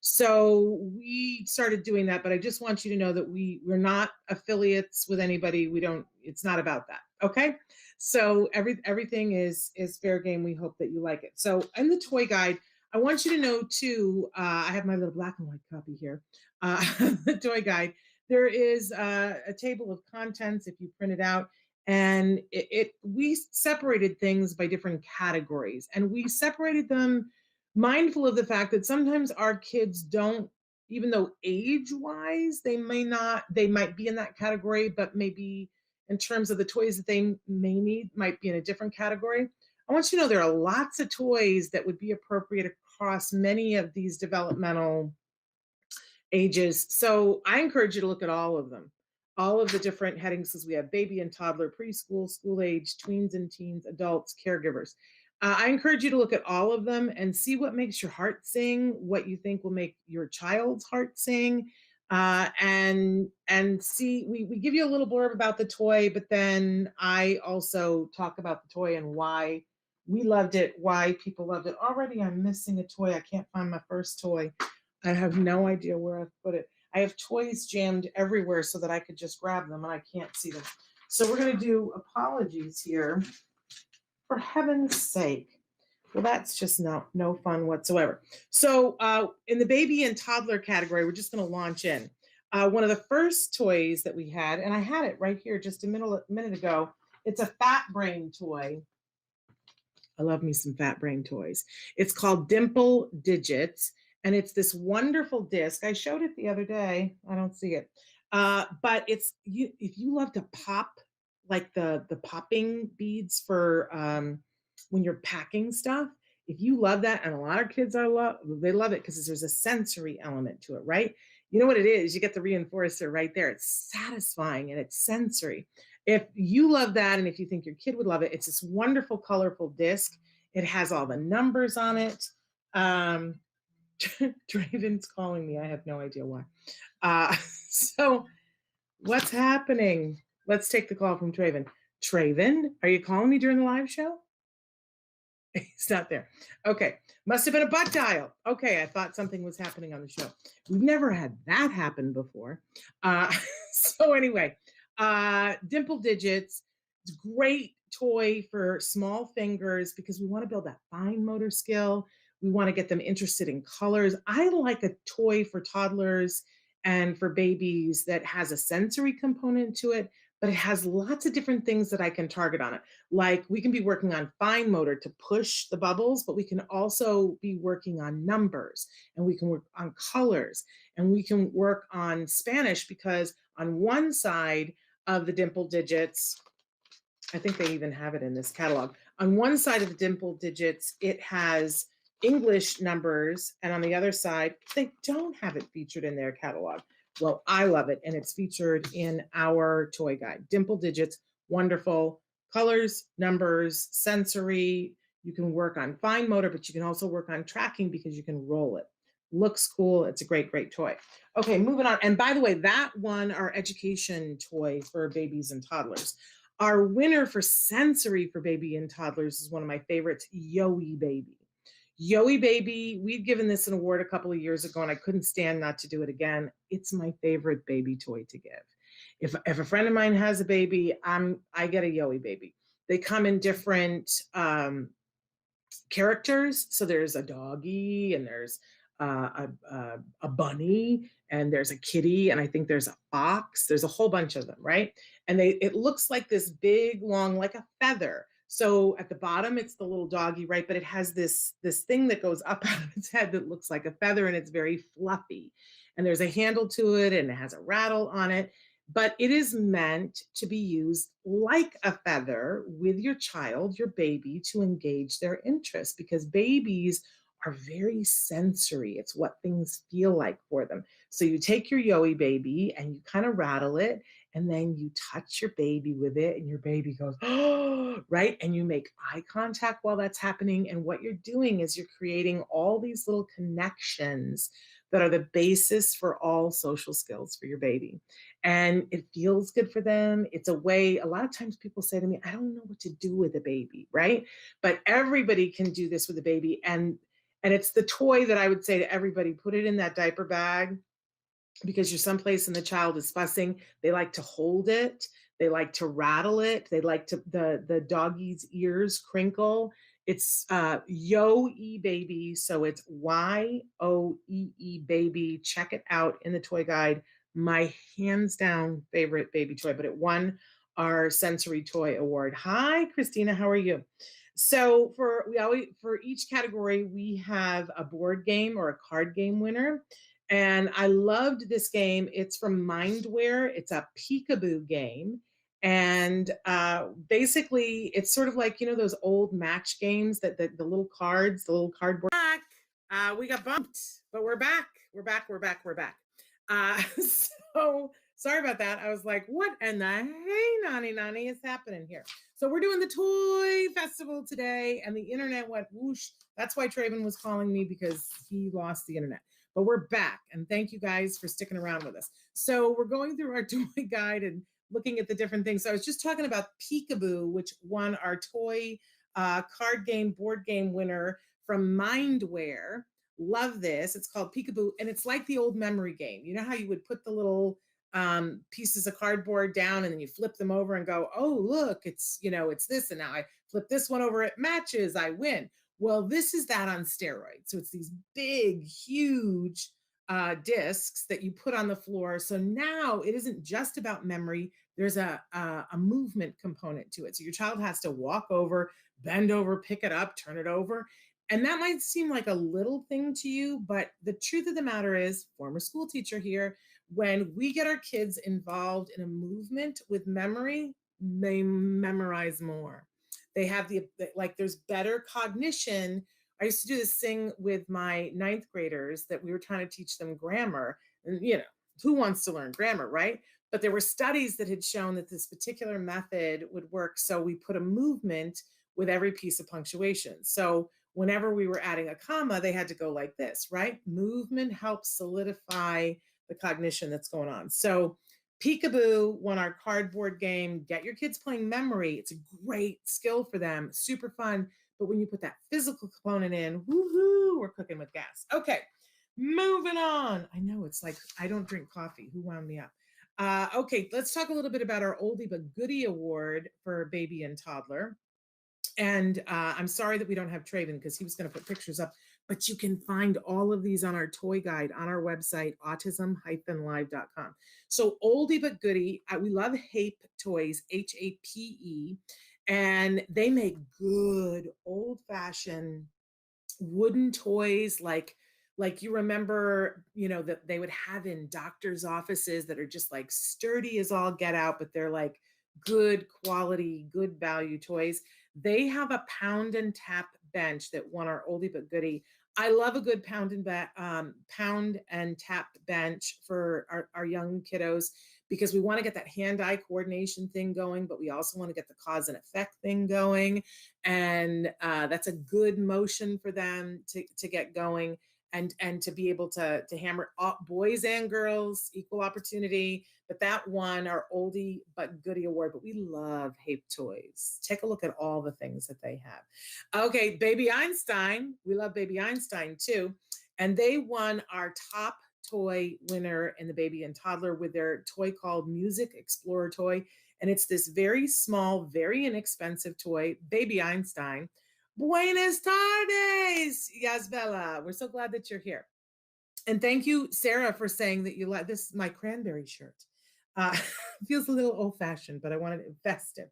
Speaker 2: So we started doing that, but I just want you to know that we're not affiliates with anybody. We don't, it's not about that. Okay. So everything is fair game. We hope that you like it. So in the toy guide, I want you to know too, I have my little black and white copy here. The toy guide, there is a table of contents if you print it out. And we separated things by different categories, and we separated them mindful of the fact that sometimes our kids don't, even though age wise they might be in that category, but maybe in terms of the toys that they may need might be in a different category. I want you to know there are lots of toys that would be appropriate across many of these developmental ages. So I encourage you to look at all of them, all of the different headings, because we have baby and toddler, preschool, school age, tweens and teens, adults, caregivers. I encourage you to look at all of them and see what makes your heart sing, what you think will make your child's heart sing. And see, we give you a little blurb about the toy, but then I also talk about the toy and why we loved it, why people loved it. Already I'm missing a toy. I can't find my first toy. I have no idea where I've put it. I have toys jammed everywhere so that I could just grab them, and I can't see them. So we're going to do apologies here. For heaven's sake. Well, that's just no fun whatsoever. So in the baby and toddler category, we're just going to launch in. One of the first toys that we had, and I had it right here just a minute ago, it's a fat brain toy. I love me some fat brain toys. It's called Dimple Digits, and it's this wonderful disc. I showed it the other day. I don't see it. But it's if you love to pop, like the popping beads for when you're packing stuff, if you love that, and a lot of kids they love it because there's a sensory element to it, right? You know what it is? You get the reinforcer right there. It's satisfying and it's sensory. If you love that, and if you think your kid would love it, it's this wonderful, colorful disc. It has all the numbers on it. Draven's calling me. I have no idea why. So what's happening? Let's take the call from Traven. Traven, are you calling me during the live show? He's not there. Okay. Must have been a butt dial. Okay. I thought something was happening on the show. We've never had that happen before. So anyway, Dimple Digits, it's a great toy for small fingers because we want to build that fine motor skill. We want to get them interested in colors. I like a toy for toddlers and for babies that has a sensory component to it, but it has lots of different things that I can target on it. Like we can be working on fine motor to push the bubbles, but we can also be working on numbers, and we can work on colors, and we can work on Spanish, because on one side of the Dimple Digits, I think they even have it in this catalog. On one side of the Dimple Digits, it has English numbers, and on the other side, they don't have it featured in their catalog. Well, I love it, and it's featured in our toy guide. Dimple Digits, wonderful. Colors, numbers, sensory. You can work on fine motor, but you can also work on tracking because you can roll it. Looks cool. It's a great, great toy. Okay, moving on. And by the way, that one, our education toy for babies and toddlers. Our winner for sensory for baby and toddlers is one of my favorites, Yoey Baby. Yoey Baby, we've given this an award a couple of years ago, and I couldn't stand not to do it again. It's my favorite baby toy to give. If a friend of mine has a baby, I get a Yoey Baby. They come in different characters. So there's a doggy, and there's a bunny, and there's a kitty, and I think there's a fox. There's a whole bunch of them, right? And it looks like this big, long, like a feather. So at the bottom, it's the little doggy, right? But it has this thing that goes up out of its head that looks like a feather, and it's very fluffy. And there's a handle to it, and it has a rattle on it. But it is meant to be used like a feather with your child, your baby, to engage their interest, because babies are very sensory. It's what things feel like for them. So you take your Yoey Baby and you kind of rattle it, and then you touch your baby with it, and your baby goes, oh, right? And you make eye contact while that's happening. And what you're doing is you're creating all these little connections that are the basis for all social skills for your baby. And it feels good for them. It's a way, a lot of times people say to me, I don't know what to do with a baby, right? But everybody can do this with a baby. And And it's the toy that I would say to everybody, put it in that diaper bag because you're someplace and the child is fussing. They like to hold it. They like to rattle it. They like to, the doggy's ears crinkle. It's Yo E Baby. So it's YOEE Baby. Check it out in the toy guide. My hands down favorite baby toy, but it won our sensory toy award. Hi, Christina. How are you? So for each category, we have a board game or a card game winner. And I loved this game. It's from Mindware. It's a peekaboo game. And basically, it's sort of like, you know, those old match games that the little cards, the little cardboard. Back. We got bumped, but we're back. We're back. We're back. We're back. So sorry about that. I was like, what in the hey, nani is happening here? So we're doing the toy festival today, and the internet went whoosh. That's why Traven was calling me, because he lost the internet. But we're back, and thank you guys for sticking around with us. So we're going through our toy guide and looking at the different things. So I was just talking about Peekaboo, which won our toy card game, board game winner from Mindware. Love this. It's called Peekaboo, and it's like the old memory game. You know how you would put the little pieces of cardboard down and then you flip them over and go, oh, look, it's, you know, it's this. And now I flip this one over, it matches, I win. Well, this is that on steroids. So it's these big, huge discs that you put on the floor. So now it isn't just about memory. There's a movement component to it. So your child has to walk over, bend over, pick it up, turn it over. And that might seem like a little thing to you, but the truth of the matter is, former school teacher here, when we get our kids involved in a movement with memory, they memorize more. They have like, there's better cognition. I used to do this thing with my ninth graders that we were trying to teach them grammar. And, you know, who wants to learn grammar, right? But there were studies that had shown that this particular method would work. So we put a movement with every piece of punctuation. So whenever we were adding a comma, they had to go like this, right? Movement helps solidify the cognition that's going on. So Peekaboo won our cardboard game. Get your kids playing memory. It's a great skill for them, super fun. But when you put that physical component in, woohoo, we're cooking with gas. Okay, moving on. I know, it's like, I don't drink coffee. Who wound me up? Okay, let's talk a little bit about our Oldie But Goodie Award for baby and toddler. And I'm sorry that we don't have Traven, because he was going to put pictures up, but you can find all of these on our toy guide on our website, autism-live.com. So Oldie But Goodie, we love Hape Toys, HAPE, and they make good old-fashioned wooden toys like you remember, you know, that they would have in doctors' offices that are just like sturdy as all get out, but they're like good quality, good value toys. They have a pound and tap bench that won our Oldie But Goodie. I love a good pound and tap bench for our young kiddos, because we want to get that hand-eye coordination thing going, but we also want to get the cause and effect thing going. And that's a good motion for them to get going, and to be able to hammer up boys and girls, equal opportunity. But that won our Oldie But Goodie Award. But we love Hape Toys. Take a look at all the things that they have. Okay, Baby Einstein. We love Baby Einstein too. And they won our top toy winner in the baby and toddler with their toy called Music Explorer Toy. And it's this very small, very inexpensive toy, Baby Einstein. Buenas tardes, Yasbella. We're so glad that you're here. And thank you, Sarah, for saying that you like this. My cranberry shirt. Feels a little old-fashioned, but I wanted it festive.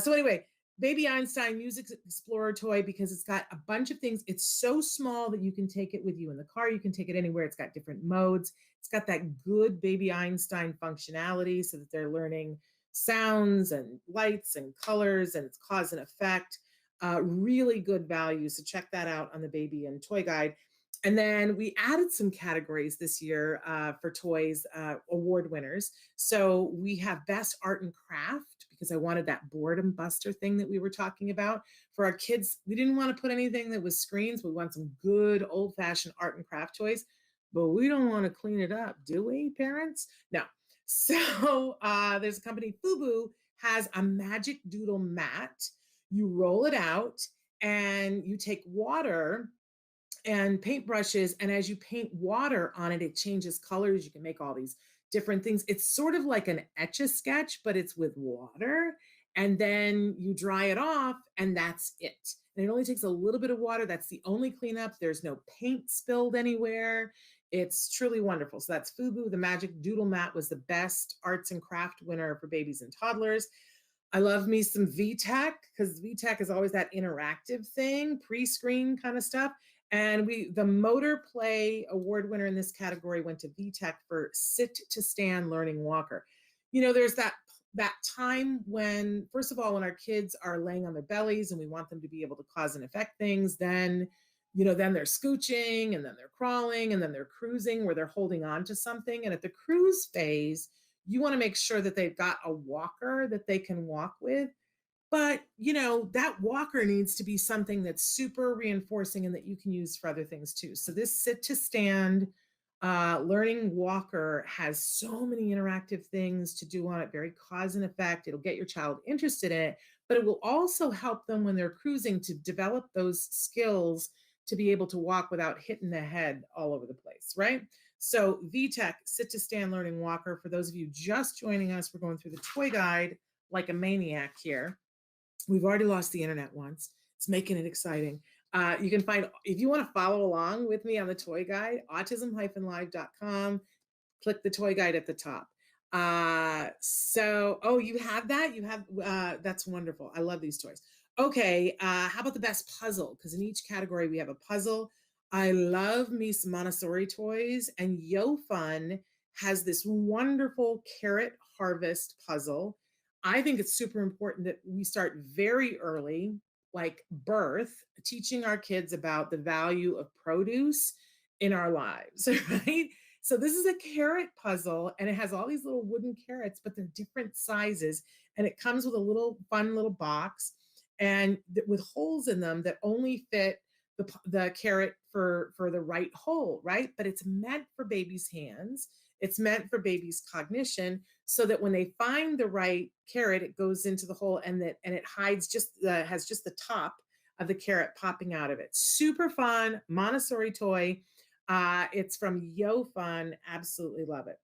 Speaker 2: So anyway, Baby Einstein Music Explorer Toy, because it's got a bunch of things. It's so small that you can take it with you in the car. You can take it anywhere. It's got different modes. It's got that good Baby Einstein functionality so that they're learning sounds and lights and colors, and it's cause and effect. Really good value. So check that out on the Baby and Toy Guide. And then we added some categories this year for toys, award winners. So we have Best Art and Craft, because I wanted that boredom buster thing that we were talking about. For our kids, we didn't want to put anything that was screens. We want some good old-fashioned art and craft toys, but we don't want to clean it up, do we, parents? No. So there's a company, FUBU, has a magic doodle mat. You roll it out and you take water and paintbrushes. And as you paint water on it, it changes colors. You can make all these different things. It's sort of like an Etch-a-Sketch, but it's with water. And then you dry it off, and that's it. And it only takes a little bit of water. That's the only cleanup. There's no paint spilled anywhere. It's truly wonderful. So that's FUBU. The Magic Doodle Mat was the best arts and craft winner for babies and toddlers. I love me some VTech, because VTech is always that interactive thing, pre-screen kind of stuff. And the Motor Play award winner in this category went to VTech for Sit to Stand Learning Walker. There's that time when, first of all, when our kids are laying on their bellies and we want them to be able to cause and effect things, then they're scooching, and then they're crawling, and then they're cruising, where they're holding on to something. And at the cruise phase, you want to make sure that they've got a walker that they can walk with. But, that walker needs to be something that's super reinforcing and that you can use for other things too. So this Sit to Stand learning walker has so many interactive things to do on it, very cause and effect. It'll get your child interested in it, but it will also help them when they're cruising to develop those skills to be able to walk without hitting the head all over the place, right? So VTech, Sit to Stand Learning Walker. For those of you just joining us, we're going through the toy guide like a maniac here. We've already lost the internet once. It's making it exciting. You can find, if you want to follow along with me on the toy guide, autism-live.com, click the toy guide at the top. You have that? You have, that's wonderful. I love these toys. Okay, how about the best puzzle? Because in each category we have a puzzle. I love me some Montessori toys, and Yo Fun has this wonderful carrot harvest puzzle. I think it's super important that we start very early, like birth, teaching our kids about the value of produce in our lives, right? So this is a carrot puzzle, and it has all these little wooden carrots, but they're different sizes. And it comes with a little fun little box and with holes in them that only fit the carrot for the right hole, right? But it's meant for babies' hands. It's meant for babies' cognition, so that when they find the right carrot, it goes into the hole, and it hides has just the top of the carrot popping out of it. Super fun Montessori toy. It's from Yo Fun. Absolutely love it.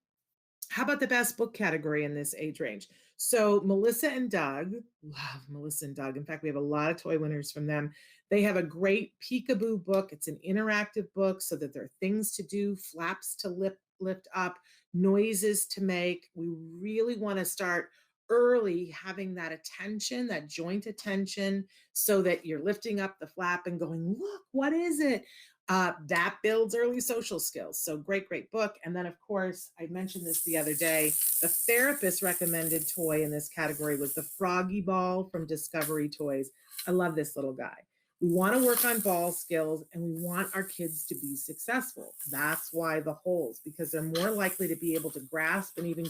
Speaker 2: How about the best book category in this age range? So Melissa and Doug, love Melissa and Doug. In fact, we have a lot of toy winners from them. They have a great peekaboo book. It's an interactive book so that there are things to do, flaps to lift up, noises to make. We really want to start early having that attention, that joint attention, so that you're lifting up the flap and going, look, what is it? That builds early social skills. So great book. And then, of course, I mentioned this the other day, the therapist recommended toy in this category was the Froggy Ball from Discovery Toys. I love this little guy. We want to work on ball skills, and we want our kids to be successful. That's why the holes, because they're more likely to be able to grasp and even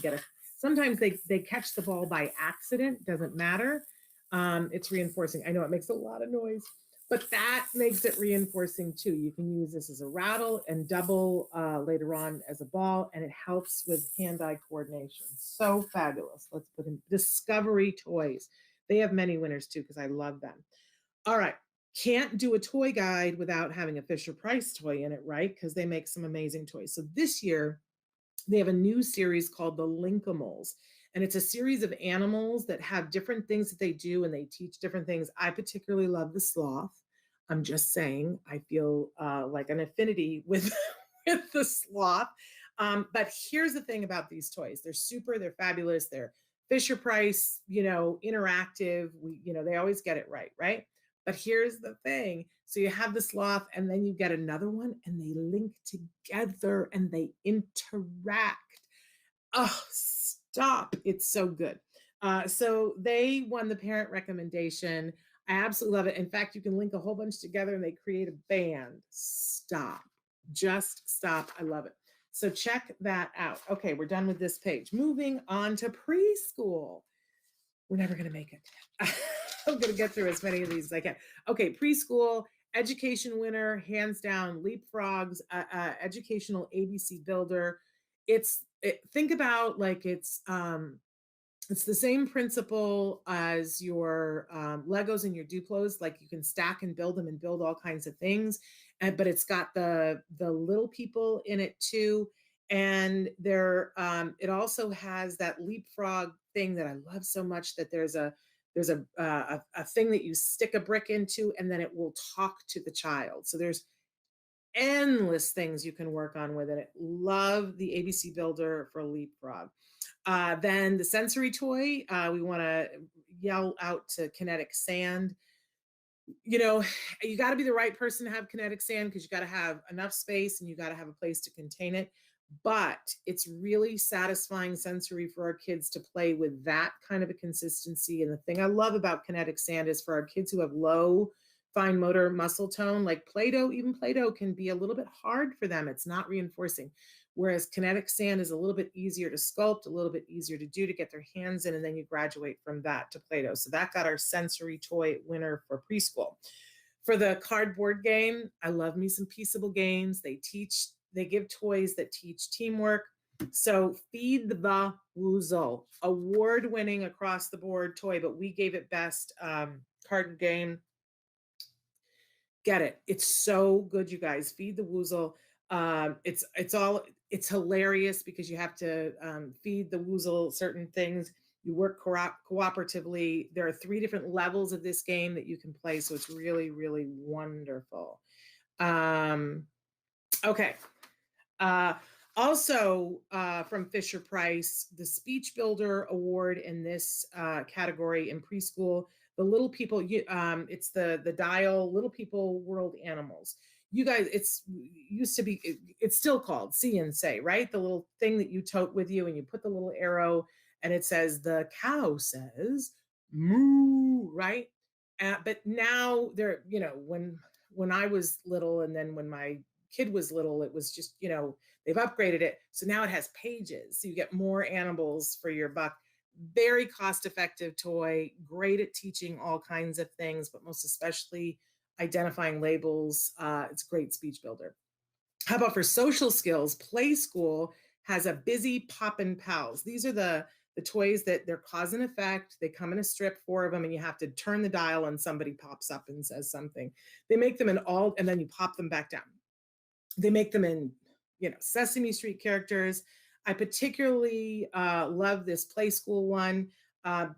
Speaker 2: sometimes they catch the ball by accident, doesn't matter. It's reinforcing. I know it makes a lot of noise, but that makes it reinforcing too. You can use this as a rattle and double later on as a ball, and it helps with hand-eye coordination. So fabulous. Let's put in Discovery Toys. They have many winners too, because I love them. All right. Can't do a toy guide without having a Fisher-Price toy in it, right? Because they make some amazing toys. So this year, they have a new series called the Linkimals. And it's a series of animals that have different things that they do, and they teach different things. I particularly love the sloth. I'm just saying, I feel like an affinity with, with the sloth. But here's the thing about these toys. They're fabulous. They're Fisher-Price, interactive. They always get it right, right? But here's the thing. So you have the sloth, and then you get another one, and they link together and they interact. Oh, stop. It's so good. So they won the parent recommendation. I absolutely love it. In fact, you can link a whole bunch together and they create a band. Stop. Just stop. I love it. So check that out. Okay, we're done with this page. Moving on to preschool. We're never going to make it. I'm going to get through as many of these as I can. Okay, preschool, education winner, hands down, Leapfrogs, educational ABC builder. Think about like it's It's the same principle as your Legos and your Duplos. Like you can stack and build them and build all kinds of things, but it's got the little people in it too. And it also has that leapfrog thing that I love so much. That there's a thing that you stick a brick into, and then it will talk to the child. So there's endless things you can work on with it. Love the ABC Builder for Leapfrog. Then the sensory toy, we want to yell out to kinetic sand. You know, you got to be the right person to have kinetic sand because you got to have enough space and you got to have a place to contain it. But it's really satisfying sensory for our kids to play with that kind of a consistency. And the thing I love about kinetic sand is for our kids who have low fine motor muscle tone, like Play-Doh, even Play-Doh can be a little bit hard for them. It's not reinforcing. Whereas kinetic sand is a little bit easier to sculpt, a little bit easier to do to get their hands in, and then you graduate from that to Play-Doh. So that got our sensory toy winner for preschool. For the cardboard game, I love me some Peaceable games. They give toys that teach teamwork. So Feed the Woozle, award-winning across the board toy, but we gave it best card game. Get it. It's so good, you guys. Feed the Woozle. It's hilarious because you have to feed the Woozle certain things. You work cooperatively. There are 3 different levels of this game that you can play. So it's really, really wonderful. Okay. Also from Fisher Price, the Speech Builder Award in this category in preschool. The little people, it's the Dial Little People World Animals. You guys, it's still called See and Say, right? The little thing that you tote with you, and you put the little arrow, and it says the cow says moo, right? But now when I was little, and then when my kid was little, it was just, they've upgraded it. So now it has pages. So you get more animals for your buck. Very cost-effective toy, great at teaching all kinds of things, but most especially identifying labels. It's a great speech builder. How about for social skills? Play School has a Busy Poppin' Pals. These are the toys that they're cause and effect. They come in a strip, 4 of them, and you have to turn the dial and somebody pops up and says something. They make them in all, and then you pop them back down. They make them in, Sesame Street characters. I particularly love this Play School one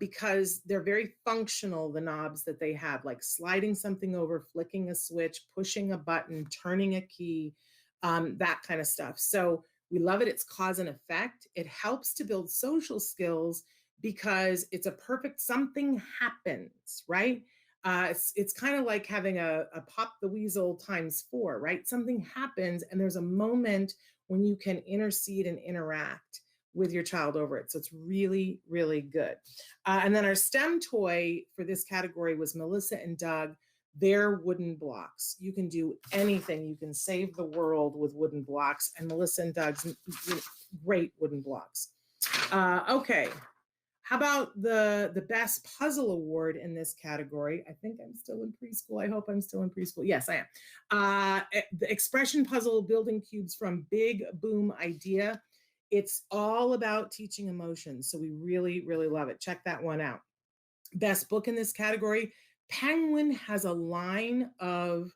Speaker 2: because they're very functional, the knobs that they have, like sliding something over, flicking a switch, pushing a button, turning a key, that kind of stuff. So we love it. It's cause and effect. It helps to build social skills because it's a perfect something happens, right? It's kind of like having a pop the weasel times 4, right? Something happens and there's a moment when you can intercede and interact with your child over it. So it's really, really good. And then our STEM toy for this category was Melissa and Doug. Their wooden blocks. You can do anything. You can save the world with wooden blocks. And Melissa and Doug's great wooden blocks. Okay. How about the best puzzle award in this category? I think I'm still in preschool. I hope I'm still in preschool. Yes, I am. The expression puzzle building cubes from Big Boom Idea. It's all about teaching emotions. So we really, really love it. Check that one out. Best book in this category. Penguin has a line of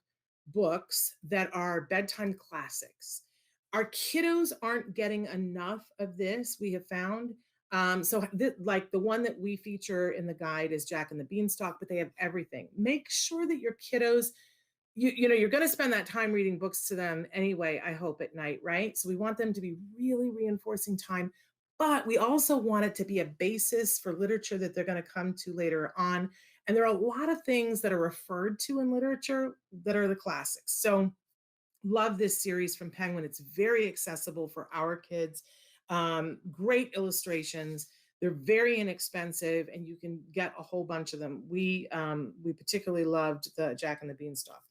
Speaker 2: books that are bedtime classics. Our kiddos aren't getting enough of this, we have found. Like the one that we feature in the guide is Jack and the Beanstalk, but they have everything. Make sure that your kiddos, you're going to spend that time reading books to them anyway, I hope, at night, right? So we want them to be really reinforcing time, but we also want it to be a basis for literature that they're going to come to later on. And there are a lot of things that are referred to in literature that are the classics. So love this series from Penguin. It's very accessible for our kids. Great illustrations. They're very inexpensive, and you can get a whole bunch of them. We particularly loved the Jack and the Beanstalk.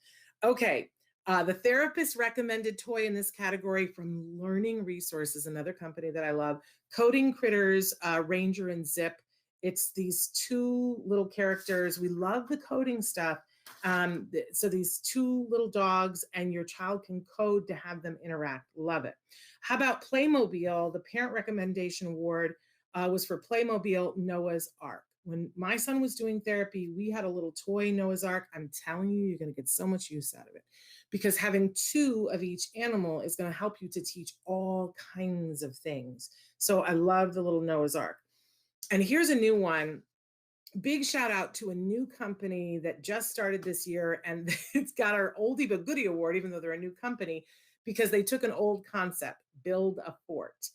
Speaker 2: Okay, the therapist recommended toy in this category from Learning Resources, another company that I love. Coding Critters, Ranger and Zip. It's these 2 little characters. We love the coding stuff. So these 2 little dogs, and your child can code to have them interact. Love it. How about Playmobil, the Parent Recommendation Award? was for Playmobil Noah's Ark. When my son was doing therapy, we had a little toy Noah's Ark. I'm telling you, you're going to get so much use out of it, because having 2 of each animal is going to help you to teach all kinds of things. So I love the little Noah's Ark. And here's a new one. Big shout out to a new company that just started this year, and it's got our oldie but goodie award, even though they're a new company, because they took an old concept, build a fort.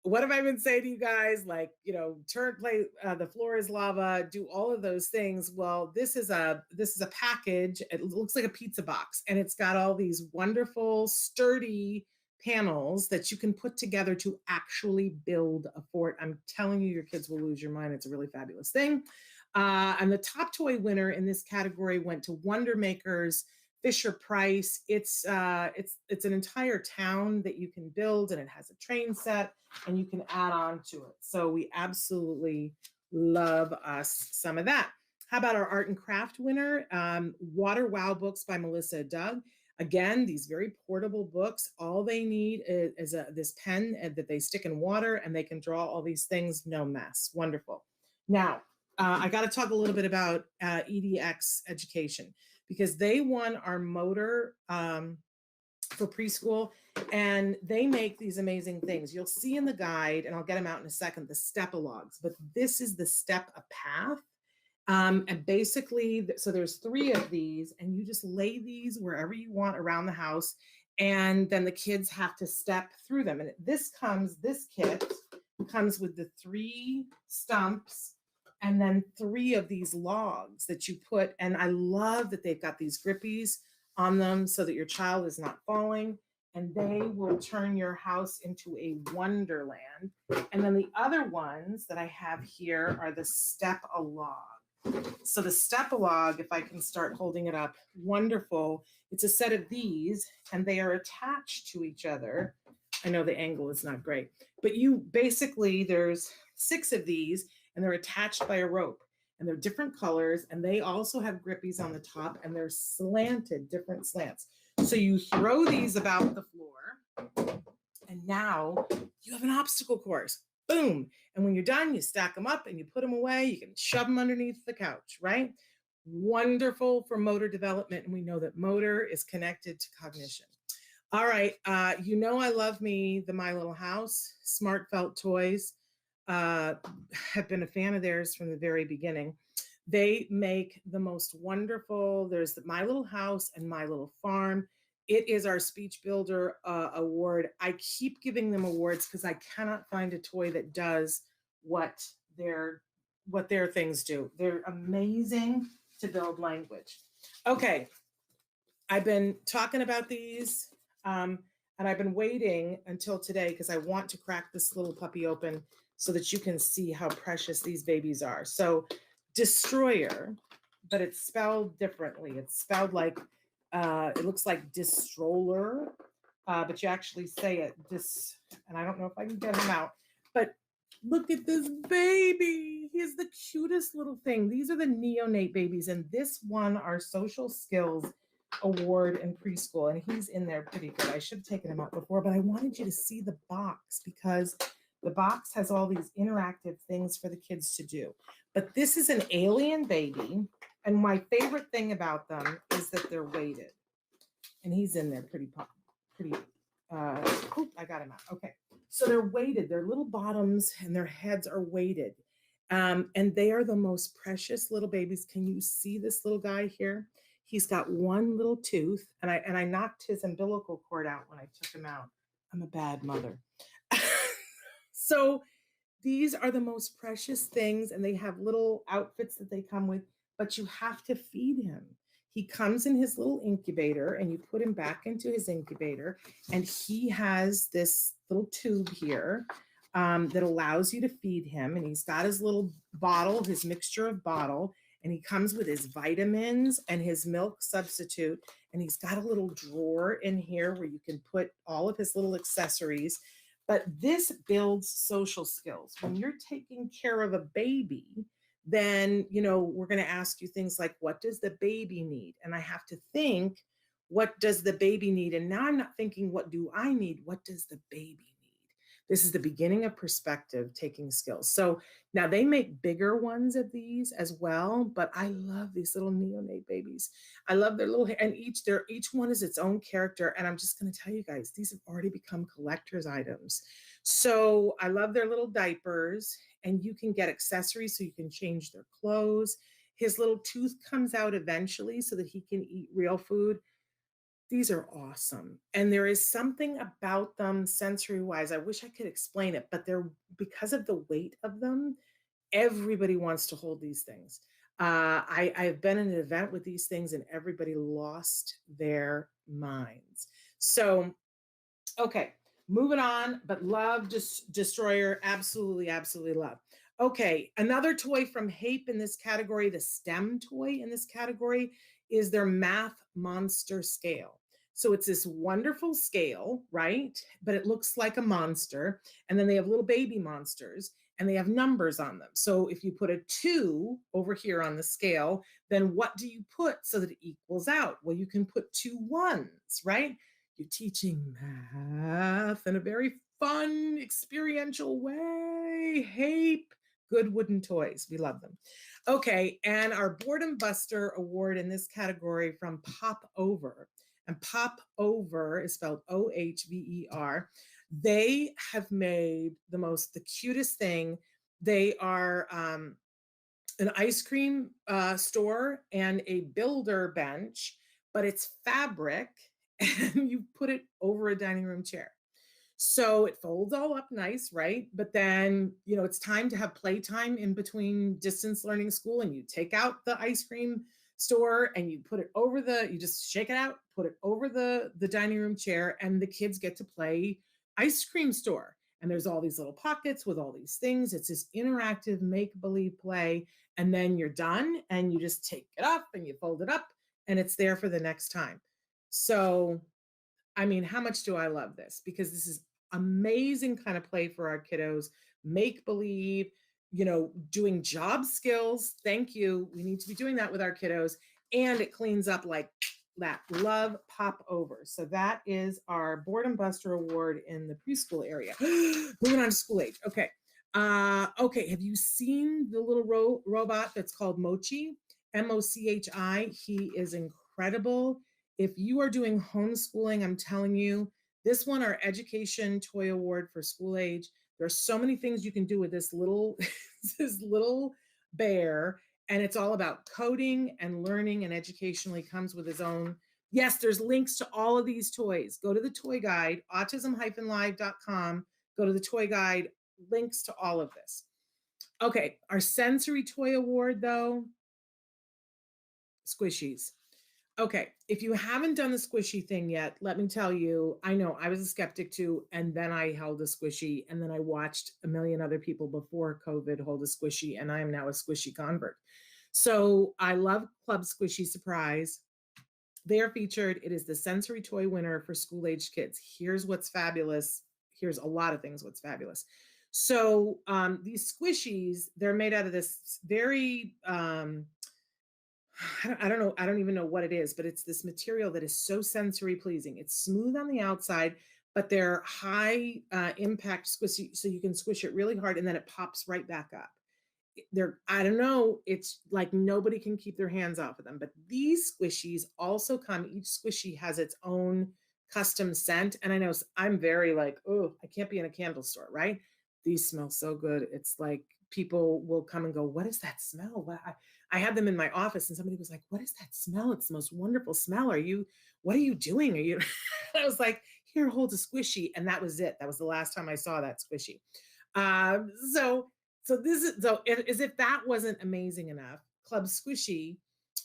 Speaker 2: What have I been saying to you guys? Like, play the floor is lava, do all of those things. Well, this is a package. It looks like a pizza box, and it's got all these wonderful, sturdy panels that you can put together to actually build a fort. I'm telling you, your kids will lose your mind. It's a really fabulous thing. And the top toy winner in this category went to Wonder Makers Fisher Price. It's an entire town that you can build, and it has a train set, and you can add on to it. So we absolutely love us some of that. How about our art and craft winner? Water Wow Books by Melissa Doug. Again, these very portable books. All they need is this pen that they stick in water, and they can draw all these things, no mess. Wonderful. Now, I got to talk a little bit about EDX Education, because they won our motor for preschool, and they make these amazing things. You'll see in the guide, and I'll get them out in a second, the step-a-logs, but this is the step-a-path. And basically, so there's 3 of these, and you just lay these wherever you want around the house, and then the kids have to step through them. And this kit comes with the 3 stumps, and then 3 of these logs that you put. And I love that they've got these grippies on them so that your child is not falling, and they will turn your house into a wonderland. And then the other ones that I have here are the step-a-log. So the step-a-log, if I can start holding it up, wonderful. It's a set of these, and they are attached to each other. I know the angle is not great, but there's 6 of these, and they're attached by a rope, and they're different colors, and they also have grippies on the top, and they're slanted, different slants. So you throw these about the floor, and now you have an obstacle course. Boom. And when you're done, you stack them up and you put them away. You can shove them underneath the couch, right? Wonderful for motor development. And we know that motor is connected to cognition. All right. I love me the My Little House Smart Felt Toys. Have been a fan of theirs from the very beginning. They make the most wonderful, there's the My Little House and My Little Farm. It is our Speech Builder award. I keep giving them awards because I cannot find a toy that does what their things do. They're amazing to build language. Okay, I've been talking about these, and I've been waiting until today because I want to crack this little puppy open so that you can see how precious these babies are. So Destroyer, but it's spelled differently. It's spelled like, it looks like Destroller, but you actually say it and I don't know if I can get him out, but look at this baby. He's the cutest little thing. These are the neonate babies, and this won our social skills award in preschool, and he's in there pretty good. I should have taken him out before, but I wanted you to see the box because the box has all these interactive things for the kids to do. But this is an alien baby, and my favorite thing about them is that they're weighted. And he's in there pretty, I got him out. Okay, so they're weighted. Their little bottoms and their heads are weighted. And they are the most precious little babies. Can you see this little guy here? He's got one little tooth, and I knocked his umbilical cord out when I took him out. I'm a bad mother. So these are the most precious things, and they have little outfits that they come with, but you have to feed him. He comes in his little incubator, and you put him back into his incubator, and he has this little tube here that allows you to feed him, and he's got his little bottle, his mixture of bottle, and he comes with his vitamins and his milk substitute, and he's got a little drawer in here where you can put all of his little accessories. But this builds social skills. When you're taking care of a baby, then, we're going to ask you things like, what does the baby need? And I have to think, what does the baby need? And now I'm not thinking, what do I need? What does the baby need? This is the beginning of perspective taking skills. So now they make bigger ones of these as well, but I love these little neonate babies. I love their little hair, and each one is its own character. And I'm just going to tell you guys, these have already become collector's items. So I love their little diapers, and you can get accessories so you can change their clothes. His little tooth comes out eventually so that he can eat real food. These are awesome. And there is something about them sensory wise. I wish I could explain it, but they're because of the weight of them, everybody wants to hold these things. I've been in an event with these things and everybody lost their minds. So okay, moving on, but love destroyer, absolutely, absolutely love. Okay, another toy from HAPE in this category, the STEM toy in this category, is their math monster scale. So it's this wonderful scale, right? But it looks like a monster. And then they have little baby monsters and they have numbers on them. So if you put a 2 over here on the scale, then what do you put so that it equals out? Well, you can put 2 ones, right? You're teaching math in a very fun, experiential way. Hey, good wooden toys. We love them. Okay, and our Boredom Buster award in this category from Pop Over. And Pop Over is spelled OHVER. They have made the cutest thing. They are an ice cream store and a builder bench, but it's fabric and you put it over a dining room chair. So it folds all up nice, right? But then, it's time to have playtime in between distance learning school, and you take out the ice cream store and you put it over you just shake it out, put it over the dining room chair, and the kids get to play ice cream store. And there's all these little pockets with all these things. It's this interactive make-believe play. And then you're done and you just take it up and you fold it up and it's there for the next time. So, I mean, how much do I love this? Because this is amazing kind of play for our kiddos, make believe, doing job skills. Thank you. We need to be doing that with our kiddos. And it cleans up like that. Love Pop Over. So that is our Boredom Buster Award in the preschool area. Moving on to school age. Okay. Okay. Have you seen the little robot that's called Mochi? Mochi. He is incredible. If you are doing homeschooling, I'm telling you, this won our Education Toy Award for school age. There are so many things you can do with this little, this little bear, and it's all about coding and learning, and educationally comes with his own. Yes, there's links to all of these toys. Go to the toy guide, autism-live.com. Go to the toy guide, links to all of this. Okay, our sensory toy award though, squishies. Okay, if you haven't done the squishy thing yet, let me tell you, I know I was a skeptic too, and then I held a squishy, and then I watched a million other people before COVID hold a squishy, and I am now a squishy convert. So I love Club Squishy Surprise. They are featured. It is the sensory toy winner for school-aged kids. Here's what's fabulous. Here's a lot of things what's fabulous. So these squishies, they're made out of this very... I don't know. I don't even know what it is, but it's this material that is so sensory pleasing. It's smooth on the outside, but they're high impact squishy, so you can squish it really hard and then it pops right back up. I don't know, it's like nobody can keep their hands off of them. But these squishies also each squishy has its own custom scent. And I know I'm very like, oh, I can't be in a candle store, right? These smell so good. It's like people will come and go, what is that smell? I had them in my office and somebody was like, what is that smell? It's the most wonderful smell. What are you doing? Are you, I was like, here, hold a squishy. And that was it. That was the last time I saw that squishy. So this is, so as if that wasn't amazing enough, Club Squishy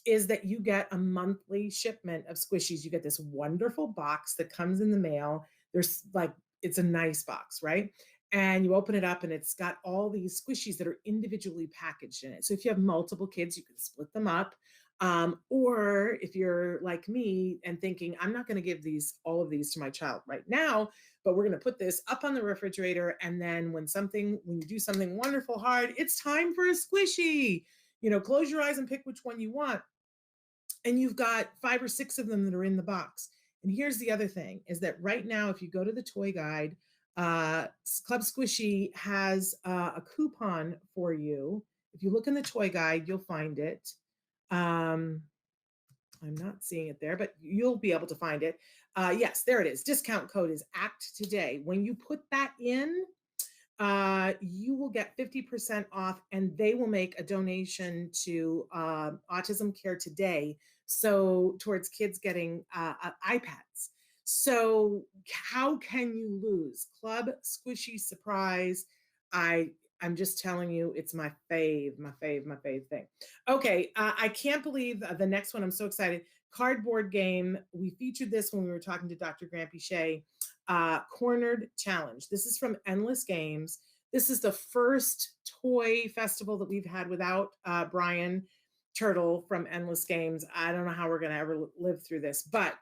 Speaker 2: is that you get a monthly shipment of squishies. You get this wonderful box that comes in the mail. It's a nice box, right? And you open it up and it's got all these squishies that are individually packaged in it. So if you have multiple kids, you can split them up. Or if you're like me and thinking, I'm not going to give all of these to my child right now, but we're going to put this up on the refrigerator. And then when you do something wonderful hard, it's time for a squishy. Close your eyes and pick which one you want. And you've got 5 or 6 of them that are in the box. And here's the other thing is that right now, if you go to the toy guide, Club Squishy has a coupon for you. If you look in the toy guide, you'll find it. I'm not seeing it there, but you'll be able to find it. Yes, there it is. Discount code is ACT today. When you put that in, you will get 50% off, and they will make a donation to Autism Care Today, so towards kids getting iPads. So how can you lose? Club Squishy Surprise. I'm just telling you, it's my fave thing. Okay, I can't believe the next one. I'm so excited. Cardboard game. We featured this when we were talking to Dr. Grampy Shea. Cornered Challenge. This is from Endless Games. This is the first toy festival that we've had without Brian Turtle from Endless Games. I don't know how we're going to ever live through this, but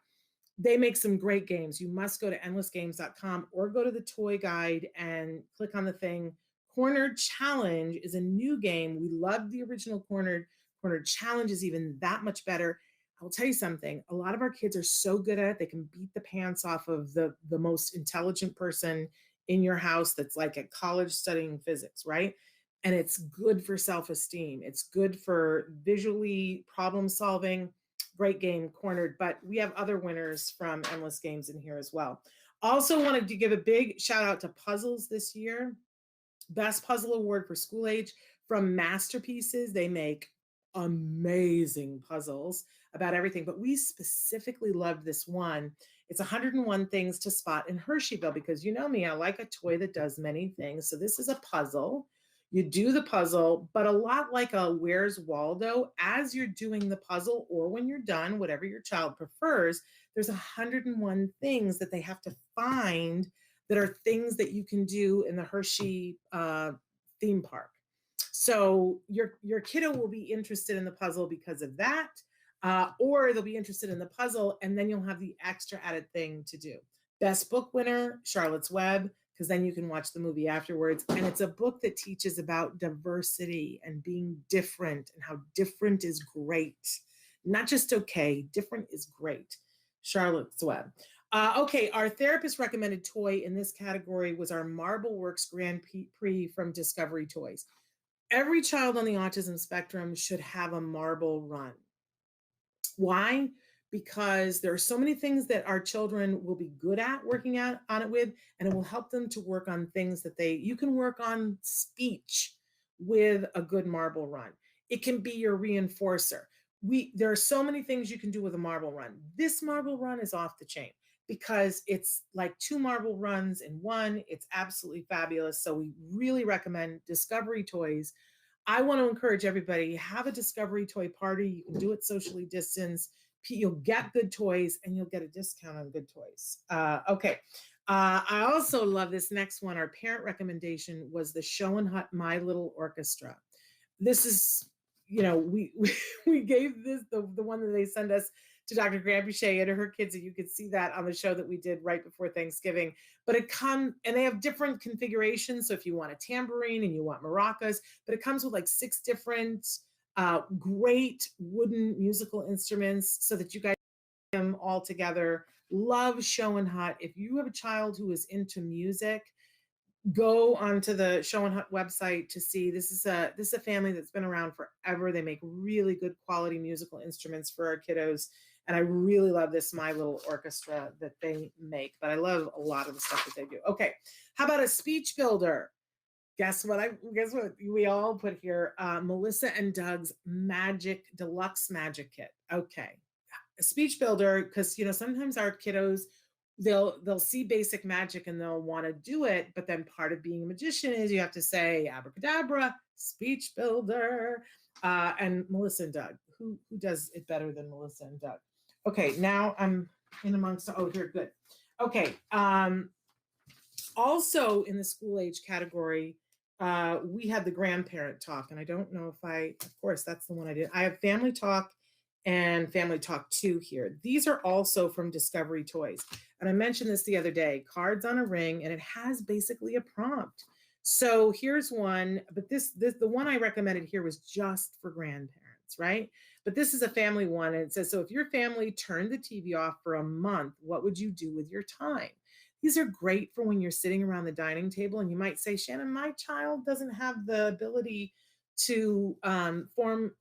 Speaker 2: they make some great games. You must go to endlessgames.com or go to the toy guide and click on the thing. Cornered Challenge is a new game. We love the original Cornered. Cornered Challenge is even that much better. I'll tell you something. A lot of our kids are so good at it, they can beat the pants off of the most intelligent person in your house that's like at college studying physics, right? And it's good for self-esteem. It's good for visually problem solving. Great game, Cornered. But we have other winners from Endless Games in here as well. Also wanted to give a big shout out to puzzles this year. Best Puzzle Award for School Age from Masterpieces. They make amazing puzzles about everything, but we specifically loved this one. It's 101 things to spot in Hersheyville, because you know me, I like a toy that does many things. So this is a puzzle. You do the puzzle, but a lot like a Where's Waldo, as you're doing the puzzle or when you're done, whatever your child prefers, there's 101 things that they have to find that are things that you can do in the Hershey theme park. So your kiddo will be interested in the puzzle because of that, or they'll be interested in the puzzle, and then you'll have the extra added thing to do. Best book winner, Charlotte's Web, because then you can watch the movie afterwards. And it's a book that teaches about diversity and being different and how different is great. Not just okay, different is great. Charlotte's Web. Okay, our therapist recommended toy in this category was our Marble Works Grand Prix from Discovery Toys. Every child on the autism spectrum should have a marble run. Why? Because there are so many things that our children will be good at working on it with, and it will help them to work on things that you can work on speech with a good marble run. It can be your reinforcer. There are so many things you can do with a marble run. This marble run is off the chain because it's like 2 marble runs in one. It's absolutely fabulous. So we really recommend Discovery Toys. I want to encourage everybody, have a Discovery Toy party. You can do it socially distanced. You'll get good toys and you'll get a discount on good toys. Okay. I also love this next one. Our parent recommendation was the Show and Hut My Little Orchestra. This is, we gave this, the one that they send us to Dr. Grampy Shea and her kids, and you could see that on the show that we did right before Thanksgiving. But and they have different configurations. So if you want a tambourine and you want maracas, but it comes with like 6 different great wooden musical instruments so that you guys them all together. Love Show and Hut. If you have a child who is into music, go onto the Show and Hut website to see. This is a family that's been around forever. They make really good quality musical instruments for our kiddos. And I really love this My Little Orchestra that they make, but I love a lot of the stuff that they do. Okay. How about a speech builder? Guess what we all put here? Melissa and Doug's Deluxe Magic Kit. Okay. A speech builder, because sometimes our kiddos, they'll see basic magic and they'll want to do it, but then part of being a magician is you have to say abracadabra, speech builder. And Melissa and Doug, who does it better than Melissa and Doug? Okay, now I'm in amongst, here, good. Okay, also in the school age category, we had the grandparent talk, and I don't know if of course, that's the one I did. I have Family Talk and Family Talk 2 here. These are also from Discovery Toys. And I mentioned this the other day, cards on a ring, and it has basically a prompt. So here's one, but the one I recommended here was just for grandparents, right? But this is a family one, and it says, so if your family turned the TV off for a month, what would you do with your time? These are great for when you're sitting around the dining table and you might say, Shannon, my child doesn't have the ability to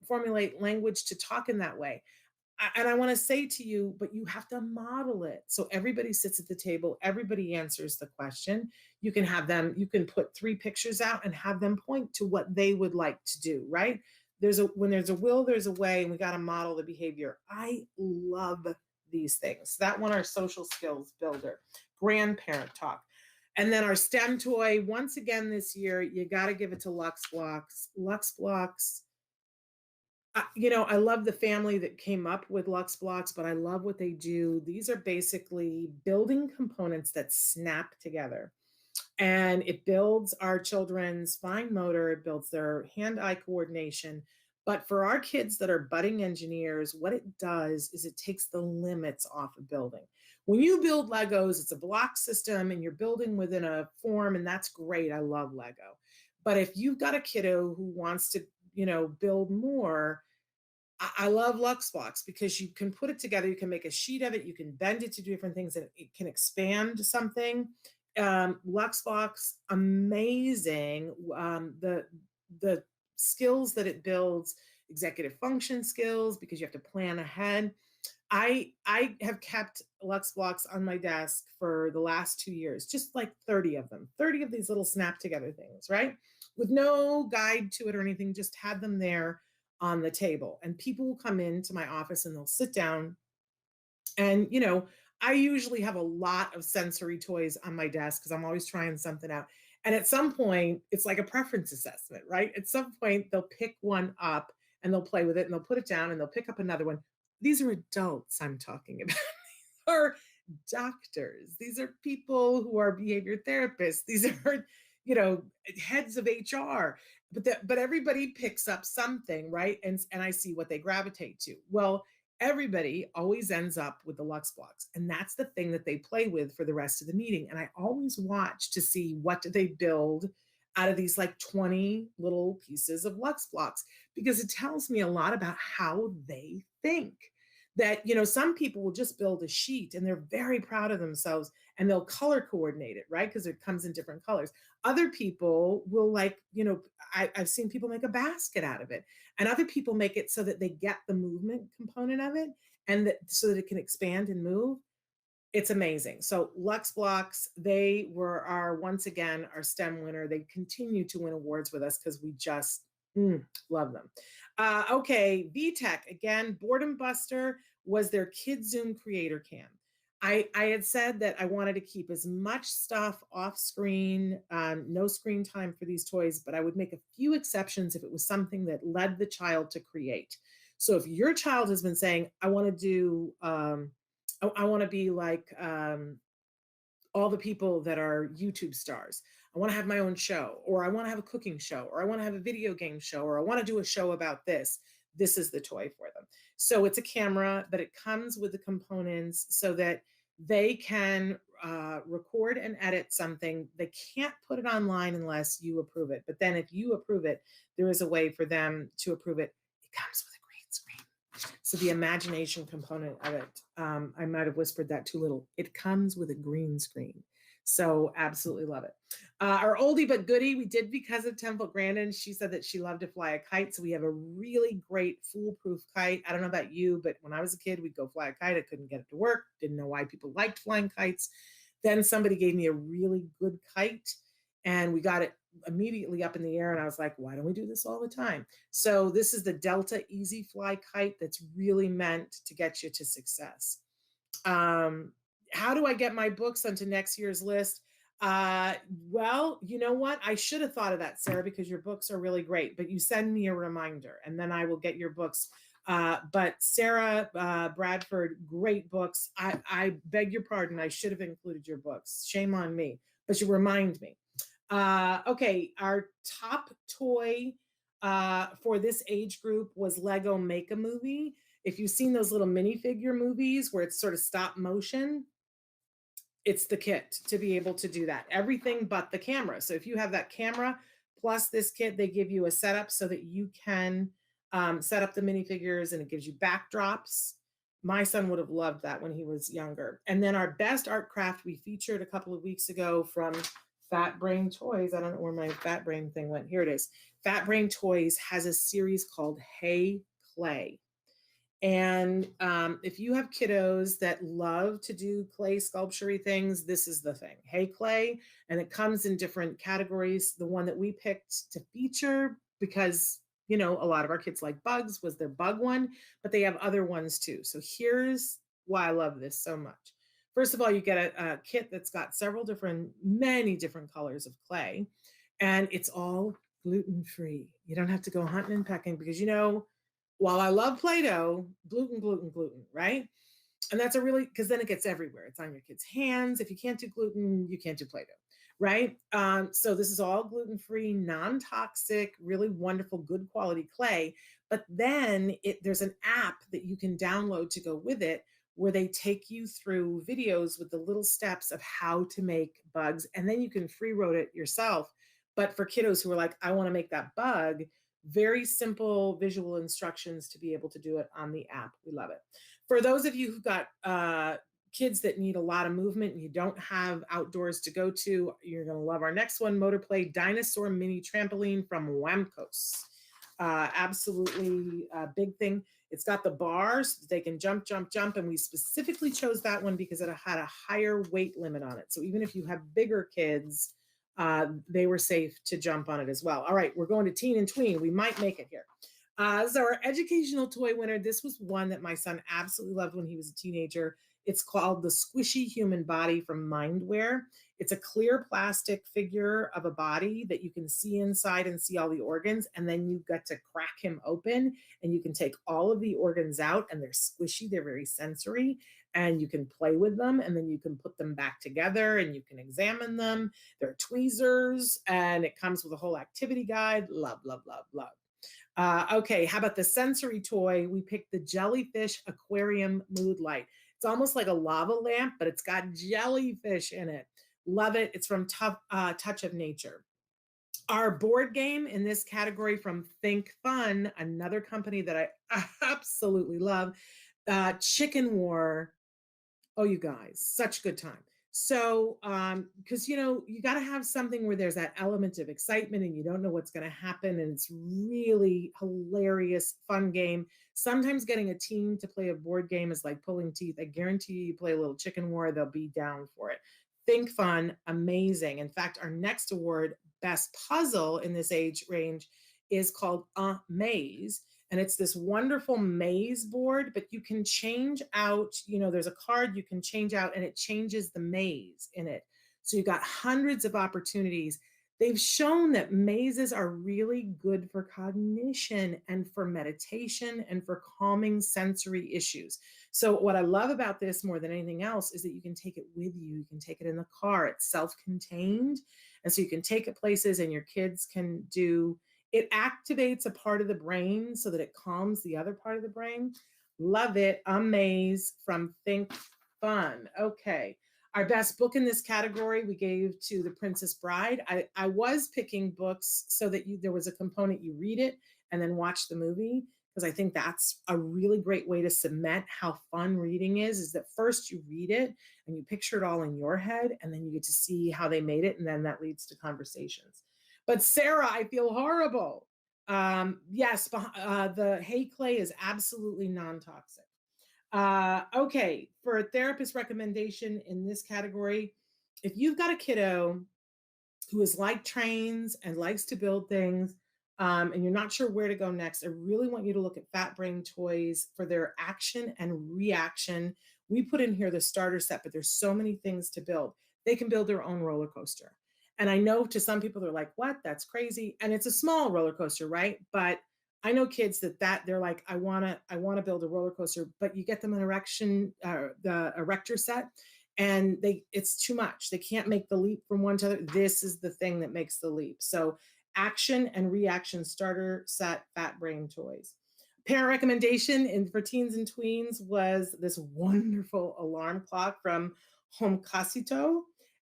Speaker 2: formulate language to talk in that way. And I want to say to you, but you have to model it. So everybody sits at the table, everybody answers the question. You can have them, you can put 3 pictures out and have them point to what they would like to do, right? When there's a will, there's a way, and we got to model the behavior. I love these things. That one, our social skills builder, grandparent talk. And then our STEM toy, once again this year, you got to give it to Lux Blocks. Lux Blocks, I love the family that came up with Lux Blocks, but I love what they do. These are basically building components that snap together. And it builds our children's fine motor, it builds their hand-eye coordination. But for our kids that are budding engineers, what it does is it takes the limits off of building. When you build Legos, it's a block system and you're building within a form, and that's great. I love Lego. But if you've got a kiddo who wants to, build more, I love Lux Blocks because you can put it together. You can make a sheet of it. You can bend it to do different things, and it can expand something. Lux Blocks, amazing. The skills that it builds, executive function skills, because you have to plan ahead. I have kept Lux Blocks on my desk for the last 2 years, just like 30 of them, 30 of these little snap together things, right? With no guide to it or anything, just had them there on the table. And people will come into my office and they'll sit down. And, I usually have a lot of sensory toys on my desk because I'm always trying something out. And at some point, it's like a preference assessment, right? At some point, they'll pick one up and they'll play with it and they'll put it down and they'll pick up another one. These are adults I'm talking about. These are doctors. These are people who are behavior therapists. These are, heads of HR. But everybody picks up something, right? And I see what they gravitate to. Well, everybody always ends up with the Lux Blocks, and that's the thing that they play with for the rest of the meeting. And I always watch to see what do they build out of these like 20 little pieces of Lux Blocks, because it tells me a lot about how they think. That, some people will just build a sheet and they're very proud of themselves and they'll color coordinate it, right? Because it comes in different colors. Other people will I've seen people make a basket out of it, and other people make it so that they get the movement component of it so that it can expand and move. It's amazing. So Lux Blocks, they were once again, our STEM winner. They continue to win awards with us because we just love them. Okay, VTech, again, Boredom Buster was their Kid Zoom Creator Cam. I had said that I wanted to keep as much stuff off screen, no screen time for these toys, but I would make a few exceptions if it was something that led the child to create. So if your child has been saying, I want to do, I want to be like all the people that are YouTube stars. I want to have my own show, or I want to have a cooking show, or I want to have a video game show, or I want to do a show about this. This is the toy for them. So it's a camera, but it comes with the components so that they can record and edit something. They can't put it online unless you approve it. But then if you approve it, there is a way for them to approve it. It comes with a green screen. So the imagination component of it, I might have whispered that too little. It comes with a green screen. So absolutely love it. Our oldie but goodie, we did because of Temple Grandin. She said that she loved to fly a kite. So we have a really great foolproof kite. I don't know about you, but when I was a kid, we'd go fly a kite. I couldn't get it to work. Didn't know why people liked flying kites. Then somebody gave me a really good kite and we got it immediately up in the air. And I was like, why don't we do this all the time? So this is the Delta Easy Fly kite that's really meant to get you to success. How do I get my books onto next year's list? Well, you know what? I should have thought of that, Sarah, because your books are really great, but you send me a reminder and then I will get your books. But Sarah Bradford, great books. I beg your pardon. I should have included your books. Shame on me, but you remind me. Okay, our top toy for this age group was Lego Make-A-Movie. If you've seen those little minifigure movies where it's sort of stop motion, it's the kit to be able to do that. Everything but the camera. So if you have that camera plus this kit, they give you a setup so that you can set up the minifigures, and it gives you backdrops. My son would have loved that when he was younger. And then our best art craft we featured a couple of weeks ago from Fat Brain Toys. I don't know where my Fat Brain thing went. Here it is. Fat Brain Toys has a series called Hey Clay. And if you have kiddos that love to do clay sculpture things, this is the thing. Hey Clay, and it comes in different categories. The one that we picked to feature, because a lot of our kids like bugs, was their bug one, but they have other ones too. So here's why I love this so much. First of all, you get a kit that's got many different colors of clay, and it's all gluten-free. You don't have to go hunting and pecking because while I love Play-Doh, gluten, right? And that's because then it gets everywhere. It's on your kids' hands. If you can't do gluten, you can't do Play-Doh, right? So this is all gluten-free, non-toxic, really wonderful, good quality clay. But then there's an app that you can download to go with it, where they take you through videos with the little steps of how to make bugs. And then you can free wrote it yourself. But for kiddos who are like, I want to make that bug, very simple visual instructions to be able to do it on the app. We love it. For those of you who've got kids that need a lot of movement and you don't have outdoors to go to, you're going to love our next one, Motor Play Dinosaur Mini Trampoline from Wamcos. Absolutely a big thing. It's got the bars so they can jump, and we specifically chose that one because it had a higher weight limit on it. So even if you have bigger kids, they were safe to jump on it as well. All right, we're going to teen and tween. We might make it here. So our educational toy winner, this was one that my son absolutely loved when he was a teenager. It's called the Squishy Human Body from Mindware. It's a clear plastic figure of a body that you can see inside and see all the organs. And then you get to crack him open and you can take all of the organs out, and they're squishy. They're very sensory, and you can play with them, and then you can put them back together and you can examine them. They're tweezers, and it comes with a whole activity guide. Love, love, love, love. Okay, how about the sensory toy? We picked the Jellyfish Aquarium Mood Light. It's almost like a lava lamp, but it's got jellyfish in it. Love it. It's from Touch of Nature. Our board game in this category from Think Fun, another company that I absolutely love, Chicken War. Oh, you guys, such good time. So, because you got to have something where there's that element of excitement and you don't know what's going to happen, and it's really hilarious, fun game. Sometimes getting a team to play a board game is like pulling teeth. I guarantee you play a little Chicken War, they'll be down for it. Think Fun, amazing. In fact, our next award, Best Puzzle in this age range, is called A Maze. And it's this wonderful maze board, but you can change out, there's a card you can change out and it changes the maze in it. So you've got hundreds of opportunities. They've shown that mazes are really good for cognition and for meditation and for calming sensory issues. So what I love about this more than anything else is that you can take it with you. You can take it in the car. It's self-contained. And so you can take it places and your kids can do. It activates a part of the brain so that it calms the other part of the brain. Love it. A Maze from Think Fun. Okay. Our best book in this category we gave to The Princess Bride. I was picking books so that there was a component you read it and then watch the movie, because I think that's a really great way to cement how fun reading is that first you read it and you picture it all in your head, and then you get to see how they made it, and then that leads to conversations. But Sarah, I feel horrible. Yes, the hay clay is absolutely non-toxic. Okay, for a therapist recommendation in this category, if you've got a kiddo who is like trains and likes to build things, and you're not sure where to go next, I really want you to look at Fat Brain Toys for their action and reaction. We put in here the starter set, but there's so many things to build. They can build their own roller coaster. And I know to some people, they're like, what? That's crazy. And it's a small roller coaster, right? But I know kids that they're like, I want to build a roller coaster, but you get them an the erector set, and it's too much. They can't make the leap from one to the other. This is the thing that makes the leap. So action and reaction starter set, Fat Brain Toys. Parent recommendation for teens and tweens was this wonderful alarm clock from Homecasito.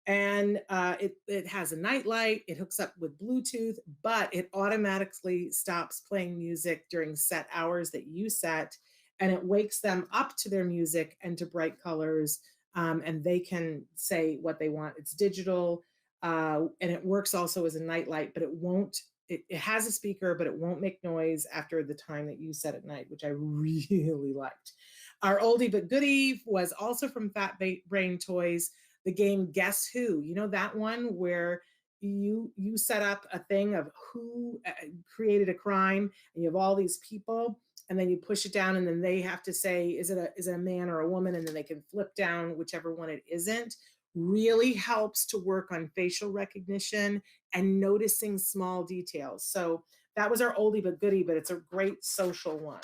Speaker 2: And it has a night light, it hooks up with Bluetooth, but it automatically stops playing music during set hours that you set. and it wakes them up to their music and to bright colors. And they can say what they want. It's digital, and it works also as a nightlight, but it won't. It has a speaker, but it won't make noise after the time that you set at night, which I really liked. Our oldie but goodie was also from Fat Brain Toys, the game Guess Who. You know that one where you set up a thing of who created a crime, and you have all these people, and then you push it down, and then they have to say, is it a man or a woman? And then they can flip down whichever one it isn't. Really helps to work on facial recognition and noticing small details. So that was our oldie but goodie, but it's a great social one.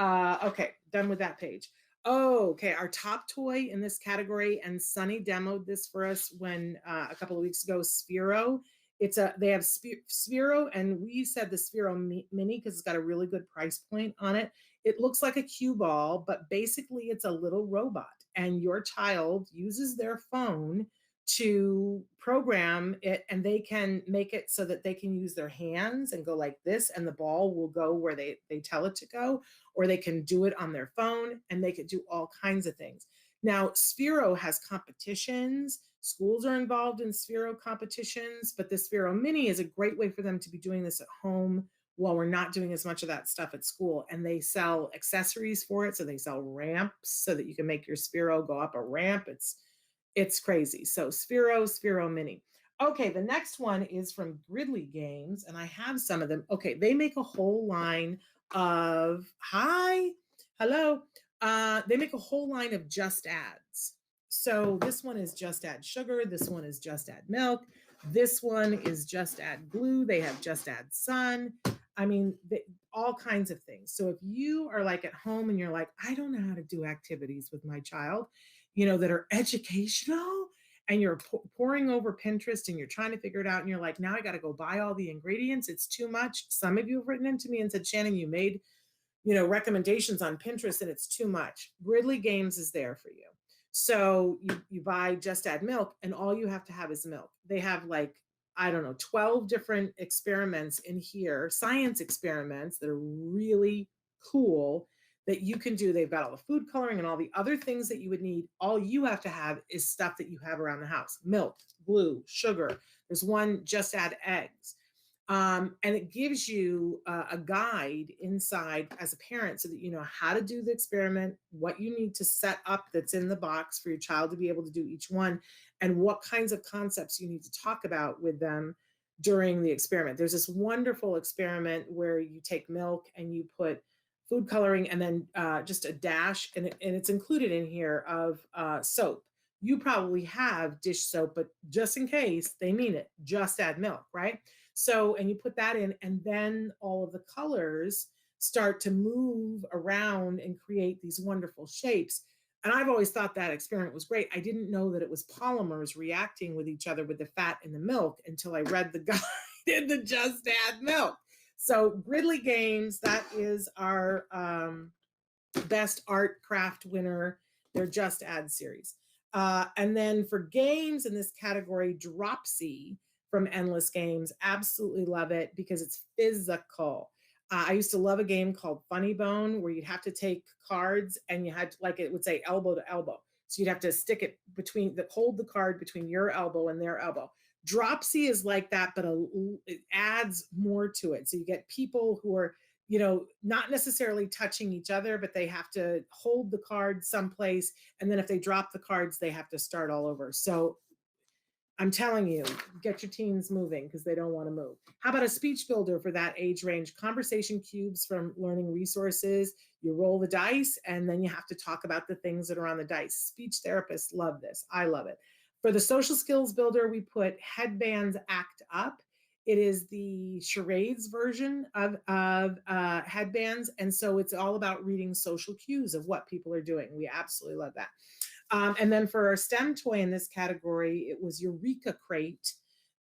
Speaker 2: Okay, done with that page. Oh, okay, our top toy in this category, and Sunny demoed this for us when a couple of weeks ago, Sphero. They have Sphero, and we said the Sphero Mini because it's got a really good price point on it. It looks like a cue ball, but basically it's a little robot, and your child uses their phone to program it, and they can make it so that they can use their hands and go like this, and the ball will go where they tell it to go, or they can do it on their phone, and they could do all kinds of things. Now, Sphero has competitions. Schools are involved in Sphero competitions, but the Sphero Mini is a great way for them to be doing this at home while we're not doing as much of that stuff at school. And they sell accessories for it. So they sell ramps so that you can make your Sphero go up a ramp. It's crazy. So Sphero Mini. Okay, the next one is from Gridley Games, and I have some of them. Okay, they make a whole line of, hello. They make a whole line of just ads. So this one is just add sugar. This one is just add milk. This one is just add glue. They have just add sun. I mean, all kinds of things. So if you are like at home and you're like, I don't know how to do activities with my child, that are educational, and you're pouring over Pinterest and you're trying to figure it out, and you're like, now I got to go buy all the ingredients. It's too much. Some of you have written into me and said, Shannon, you made, recommendations on Pinterest and it's too much. Gridley Games is there for you. So you buy just add milk, and all you have to have is milk. They have 12 different experiments in here, science experiments that are really cool that you can do. They've got all the food coloring and all the other things that you would need. All you have to have is stuff that you have around the house: milk, glue, sugar. There's one just add eggs. And it gives you a guide inside as a parent so that you know how to do the experiment, what you need to set up that's in the box for your child to be able to do each one, and what kinds of concepts you need to talk about with them during the experiment. There's this wonderful experiment where you take milk and you put food coloring and then just a dash, and it's included in here, of soap. You probably have dish soap, but just in case, they mean it, just add milk, right? So, and you put that in, and then all of the colors start to move around and create these wonderful shapes. And I've always thought that experiment was great. I didn't know that it was polymers reacting with each other with the fat in the milk until I read the guide in the Just Add Milk. So Gridley Games, that is our best art craft winner, their Just Add series. And then for games in this category, Dropsy from Endless Games. Absolutely love it because it's physical. I used to love a game called Funny Bone where you'd have to take cards and you had to, it would say elbow to elbow. So you'd have to stick it hold the card between your elbow and their elbow. Dropsy is like that, but it adds more to it. So you get people who are, not necessarily touching each other, but they have to hold the card someplace. And then if they drop the cards, they have to start all over. So I'm telling you, get your teens moving because they don't want to move. How about a speech builder for that age range? Conversation cubes from Learning Resources. You roll the dice and then you have to talk about the things that are on the dice. Speech therapists love this. I love it. For the social skills builder, we put Headbands Act Up. It is the charades version of Headbands. And so it's all about reading social cues of what people are doing. We absolutely love that. And then for our STEM toy in this category, it was Eureka Crate.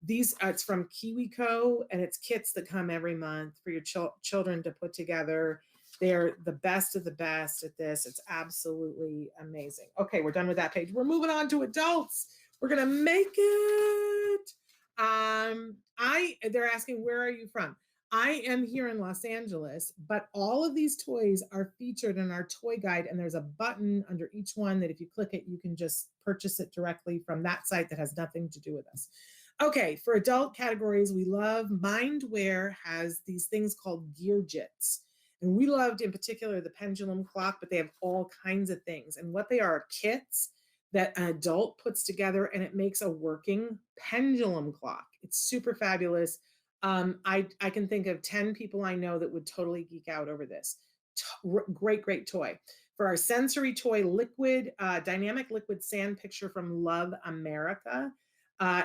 Speaker 2: It's from KiwiCo, and it's kits that come every month for your children to put together. They're the best of the best at this. It's absolutely amazing. Okay, we're done with that page. We're moving on to adults. We're gonna make it. They're asking, where are you from? I am here in Los Angeles, but all of these toys are featured in our toy guide, and there's a button under each one that if you click it, you can just purchase it directly from that site that has nothing to do with us. Okay, for adult categories, we love Mindware has these things called gear jits. And we loved in particular the pendulum clock, but they have all kinds of things. And what they are kits that an adult puts together, and it makes a working pendulum clock. It's super fabulous. I can think of 10 people I know that would totally geek out over this. Great toy. For our sensory toy, liquid, dynamic liquid sand picture from Love America.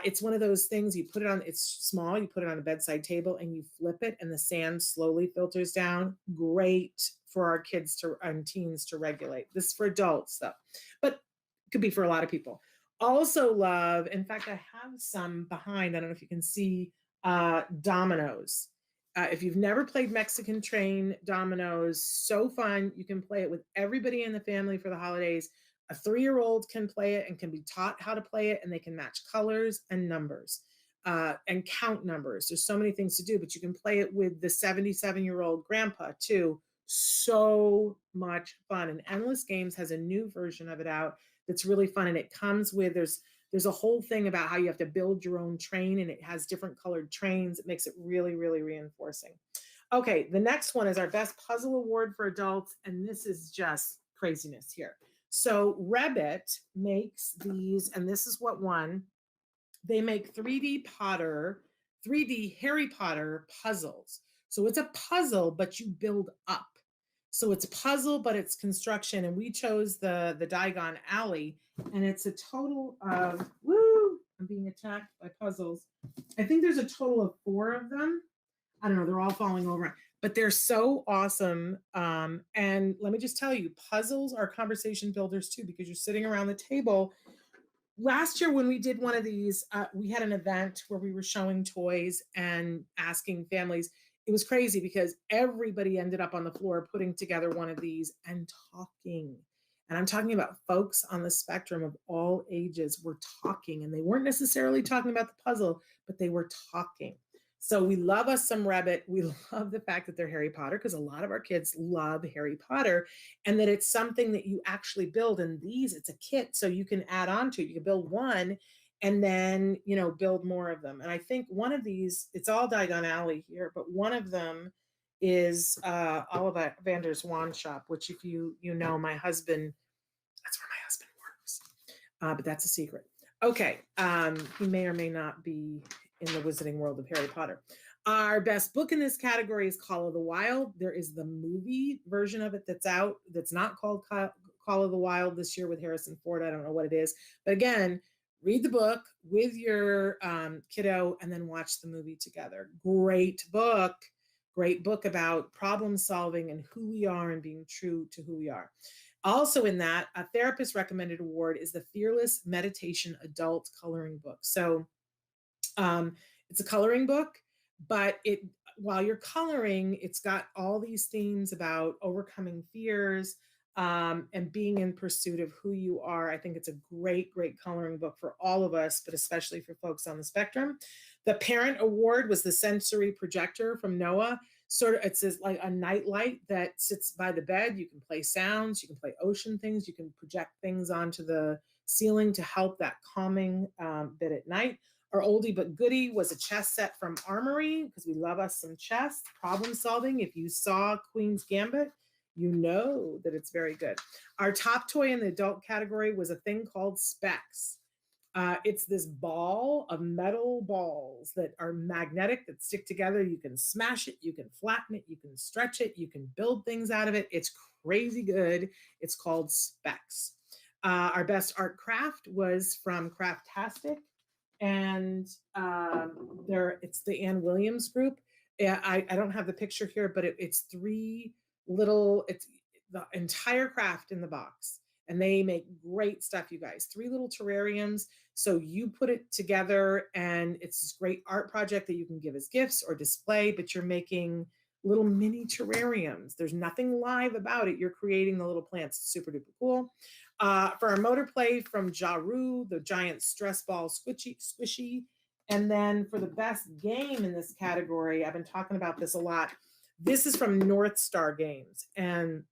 Speaker 2: It's one of those things you put it on, it's small, you put it on a bedside table and you flip it and the sand slowly filters down. Great for our kids and teens to regulate. This is for adults though, but it could be for a lot of people. Also love, in fact, I have some behind, I don't know if you can see, dominoes. If you've never played Mexican Train dominoes, so fun. You can play it with everybody in the family for the holidays. A 3-year-old can play it and can be taught how to play it, and they can match colors and numbers and count numbers. There's so many things to do, but you can play it with the 77-year-old grandpa too. So much fun. And Endless Games has a new version of it out that's really fun, and it comes with, there's a whole thing about how you have to build your own train, and it has different colored trains. It makes it really, really reinforcing. Okay, the next one is our best puzzle award for adults, and this is just craziness here. So Rebbit makes these, and this is what won. They make 3D Harry Potter puzzles. So it's a puzzle, but you build up. So it's a puzzle, but it's construction. And we chose the Diagon Alley, and it's a total of, woo, I'm being attacked by puzzles. I think there's a total of 4 of them. I don't know, they're all falling over, but they're so awesome. And let me just tell you, puzzles are conversation builders too, because you're sitting around the table. Last year when we did one of these, we had an event where we were showing toys and asking families. It was crazy because everybody ended up on the floor putting together one of these and talking. And I'm talking about folks on the spectrum of all ages were talking, and they weren't necessarily talking about the puzzle, but they were talking. So we love us some Rebbit. We love the fact that they're Harry Potter, because a lot of our kids love Harry Potter, and that it's something that you actually build. And these, it's a kit, so you can add on to it. You can build one and then, build more of them. And I think one of these, it's all Diagon Alley here, but one of them is Oliver Vander's Wand Shop, which if you know, my husband, that's where my husband works. But that's a secret. Okay, he may or may not be in the Wizarding World of Harry Potter. Our best book in this category is Call of the Wild. There is the movie version of it that's out, that's not called Call of the Wild this year with Harrison Ford. I don't know what it is. But again, read the book with your kiddo and then watch the movie together. Great book about problem solving and who we are and being true to who we are. Also in that, a therapist recommended award is the Fearless Meditation Adult Coloring Book. So it's a coloring book, but while you're coloring, it's got all these themes about overcoming fears and being in pursuit of who you are. I think it's a great coloring book for all of us, but especially for folks on the spectrum. The parent award was the sensory projector from Noah. It says like a night light that sits by the bed. You can play sounds, you can play ocean things, you can project things onto the ceiling to help that calming bit at night. Our oldie but goodie was a chess set from Armory, because we love us some chess. Problem solving. If you saw Queen's Gambit, you know that it's very good. Our top toy in the adult category was a thing called Specs. It's this ball of metal balls that are magnetic, that stick together. You can smash it, you can flatten it, you can stretch it, you can build things out of it. It's crazy good. It's called Specs. Our best art craft was from Craftastic, and it's the Ann Williams group. I don't have the picture here, but it's the entire craft in the box. And they make great stuff, you guys. 3 little terrariums. So you put it together, and it's this great art project that you can give as gifts or display, but you're making little mini terrariums. There's nothing live about it. You're creating the little plants. It's super duper cool. For our motor play from Jaru, the giant stress ball squishy. And then for the best game in this category, I've been talking about this a lot. This is from North Star Games. And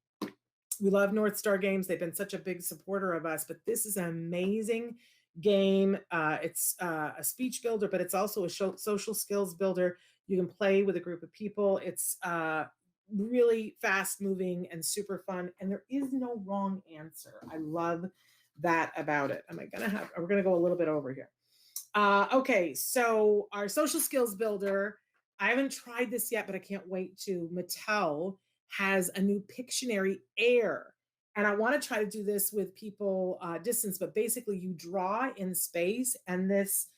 Speaker 2: we love North Star Games. They've been such a big supporter of us, but this is an amazing game. It's a speech builder, but it's also a social skills builder. You can play with a group of people. It's really fast moving and super fun. And there is no wrong answer. I love that about it. We're going to go a little bit over here. Okay, so our social skills builder, I haven't tried this yet, but I can't wait to. Mattel has a new Pictionary Air. And I want to try to do this with people distance, but basically you draw in space, and this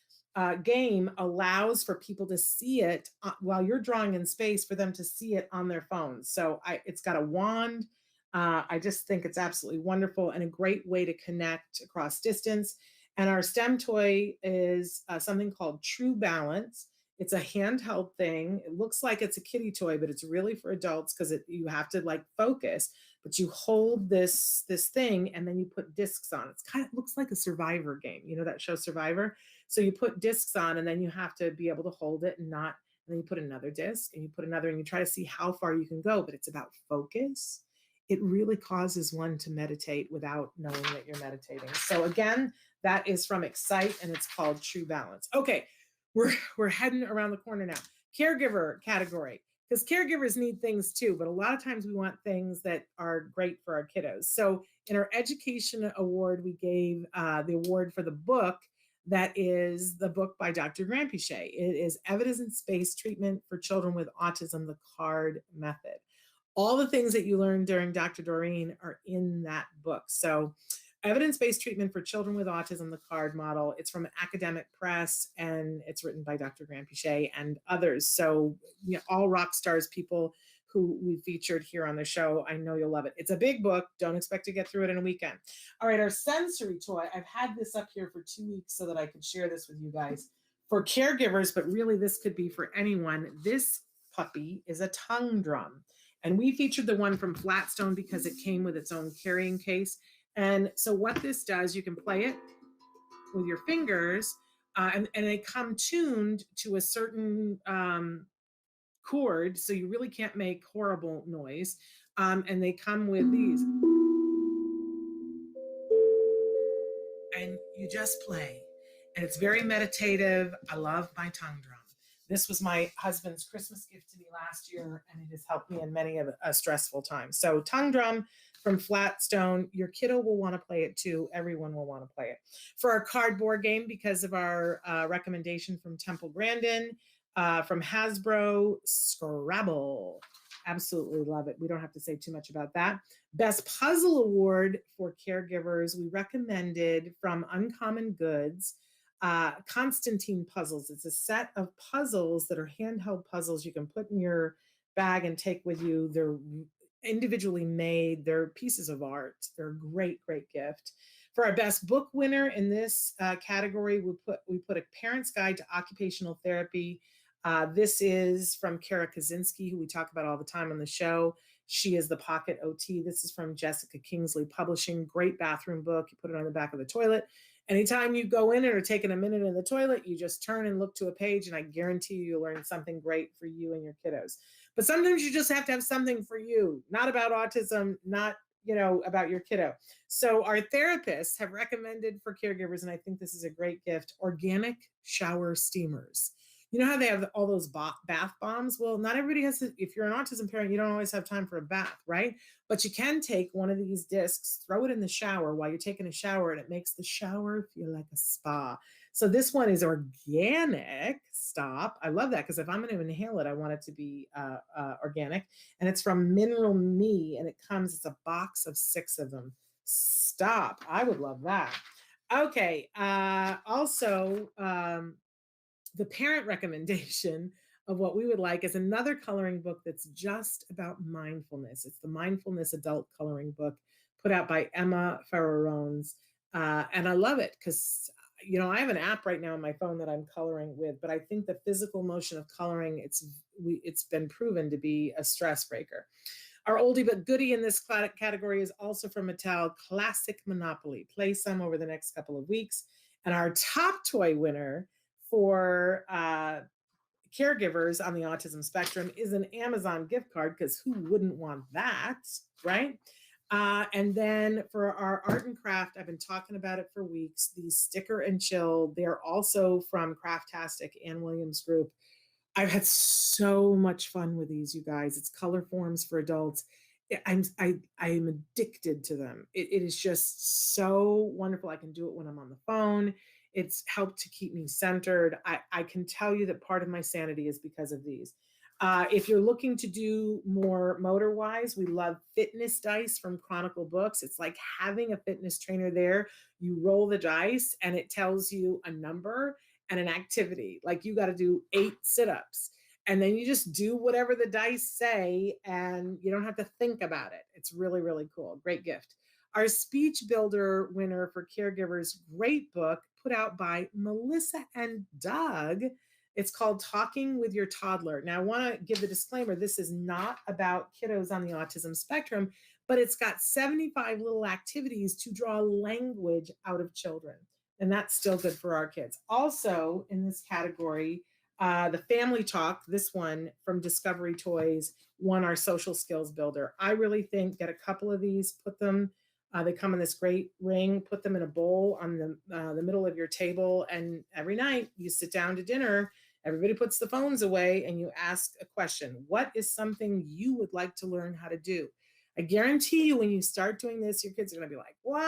Speaker 2: game allows for people to see it while you're drawing in space, for them to see it on their phones. So it's got a wand. I just think it's absolutely wonderful and a great way to connect across distance. And our STEM toy is something called True Balance. It's a handheld thing. It looks like it's a kiddie toy, but it's really for adults because you have to like focus. But you hold this thing and then you put discs on. It's kind of looks like a Survivor game. You know that show Survivor? So you put discs on and then you have to be able to hold it and not. And then you put another disc and you put another and you try to see how far you can go. But it's about focus. It really causes one to meditate without knowing that you're meditating. So again, that is from Excite and it's called True Balance. Okay, we're heading around the corner now. Caregiver category, because caregivers need things too, but a lot of times we want things that are great for our kiddos. So in our education award, we gave the award for the book that is the book by Dr. Granpeesheh. It is Evidence-Based Treatment for Children with Autism, the CARD Method. All the things that you learned during Dr. Doreen are in that book. So Evidence-Based Treatment for Children with Autism, the CARD model. It's from Academic Press and it's written by Dr. Granpeesheh and others. So all rock stars, people who we featured here on the show. I know you'll love it. It's a big book. Don't expect to get through it in a weekend. All right, our sensory toy. I've had this up here for 2 weeks so that I could share this with you guys. For caregivers, but really this could be for anyone. This puppy is a tongue drum. And we featured the one from Flatstone because it came with its own carrying case. And so what this does, you can play it with your fingers and they come tuned to a certain chord. So you really can't make horrible noise. And they come with these. And you just play. And it's very meditative. I love my tongue drum. This was my husband's Christmas gift to me last year, and it has helped me in many of a stressful time. So tongue drum from Flatstone. Your kiddo will want to play it too. Everyone will want to play it. For our cardboard game, because of our recommendation from Temple Grandin, from Hasbro, Scrabble. Absolutely love it. We don't have to say too much about that. Best Puzzle Award for caregivers, we recommended from Uncommon Goods, Constantine puzzles. It's a set of puzzles that are handheld puzzles you can put in your bag and take with you. They're individually made. They're pieces of art. They're a great, great gift. For our best book winner in this category, we put A Parent's Guide to Occupational Therapy. This is from Kara Kaczynski, who we talk about all the time on the show. She is the Pocket OT. This is from Jessica Kingsley Publishing. Great bathroom book. You put it on the back of the toilet. Anytime you go in and are taking a minute in the toilet, you just turn and look to a page, and I guarantee you'll learn something great for you and your kiddos. But sometimes you just have to have something for you, not about autism, not about your kiddo. So our therapists have recommended for caregivers, and I think this is a great gift, organic shower steamers. You know how they have all those bath bombs? Well, not everybody has to. If you're an autism parent, you don't always have time for a bath, right? But you can take one of these discs, throw it in the shower while you're taking a shower, and it makes the shower feel like a spa. So this one is organic. Stop. I love that because if I'm going to inhale it, I want it to be organic. And it's from Mineral Me, and it's a box of 6 of them. Stop. I would love that. Okay. Also, the parent recommendation of what we would like is another coloring book that's just about mindfulness. It's the Mindfulness Adult Coloring Book put out by Emma Ferrarones. And I love it because, I have an app right now on my phone that I'm coloring with, but I think the physical motion of coloring, it's been proven to be a stress breaker. Our oldie but goodie in this category is also from Mattel, Classic Monopoly. Play some over the next couple of weeks. And our top toy winner for caregivers on the autism spectrum is an Amazon gift card, because who wouldn't want that, right? And then for our art and craft, I've been talking about it for weeks. These sticker and chill, they're also from Craftastic and Williams Group. I've had so much fun with these, you guys. It's color forms for adults. I'm addicted to them. It is just so wonderful. I can do it when I'm on the phone. It's helped to keep me centered. I can tell you that part of my sanity is because of these. If you're looking to do more motor wise, we love fitness dice from Chronicle Books. It's like having a fitness trainer there. You roll the dice and it tells you a number and an activity. Like you got to do 8 sit-ups. And then you just do whatever the dice say and you don't have to think about it. It's really, really cool. Great gift. Our speech builder winner for caregivers, great book put out by Melissa and Doug. It's called Talking with Your Toddler. Now, I want to give the disclaimer, this is not about kiddos on the autism spectrum, but it's got 75 little activities to draw language out of children. And that's still good for our kids. Also in this category, the Family Talk, this one from Discovery Toys, won our social skills builder. I really think get a couple of these, put them, they come in this great ring, put them in a bowl on the middle of your table. And every night you sit down to dinner, everybody puts the phones away and you ask a question. What is something you would like to learn how to do? I guarantee you when you start doing this, your kids are going to be like, what?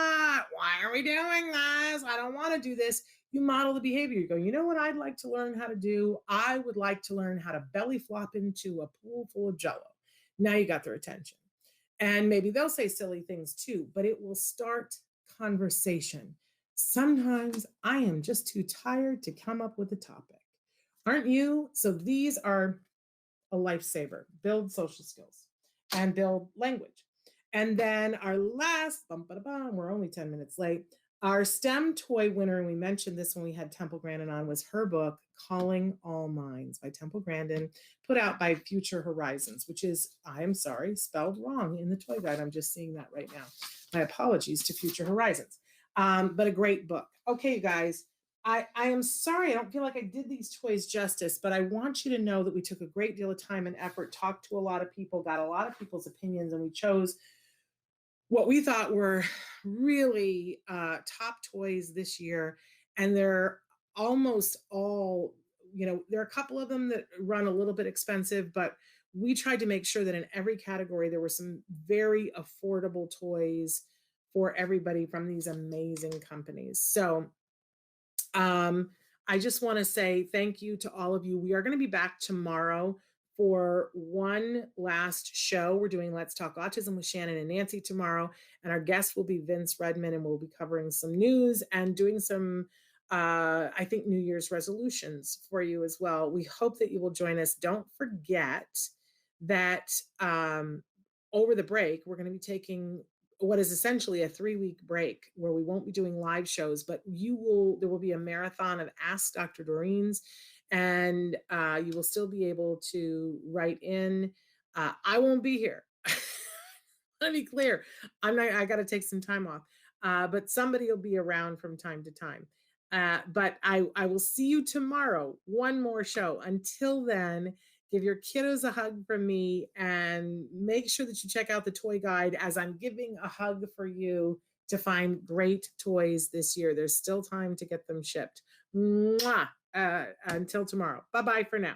Speaker 2: Why are we doing this? I don't want to do this. You model the behavior. You go, you know what I'd like to learn how to do? I would like to learn how to belly flop into a pool full of Jello. Now you got their attention. And maybe they'll say silly things too, but it will start conversation. Sometimes I am just too tired to come up with a topic. Aren't you? So these are a lifesaver. Build social skills and build language. And then our last, we're only 10 minutes late, our STEM toy winner, and we mentioned this when we had Temple Grandin on, was her book, Calling All Minds by Temple Grandin, put out by Future Horizons, which is, I am sorry, spelled wrong in the toy guide. I'm just seeing that right now. My apologies to Future Horizons, but a great book. Okay, you guys, I am sorry, I don't feel like I did these toys justice, but I want you to know that we took a great deal of time and effort, talked to a lot of people, got a lot of people's opinions, and we chose what we thought were really top toys this year. And they're almost all, there are a couple of them that run a little bit expensive, but we tried to make sure that in every category, there were some very affordable toys for everybody from these amazing companies. So I just want to say thank you to all of you. We are going to be back tomorrow for one last show. We're doing Let's Talk Autism with Shannon and Nancy tomorrow. And our guest will be Vince Redmond, and we'll be covering some news and doing some, I think, New Year's resolutions for you as well. We hope that you will join us. Don't forget that over the break, we're going to be taking what is essentially a 3-week break where we won't be doing live shows, but there will be a marathon of Ask Dr. Doreen's, and you will still be able to write in. I won't be here. Let me be clear. I got to take some time off, but somebody will be around from time to time. But I will see you tomorrow. One more show. Until then, give your kiddos a hug from me, and make sure that you check out the toy guide as I'm giving a hug for you to find great toys this year. There's still time to get them shipped. Mwah! Until tomorrow. Bye-bye for now.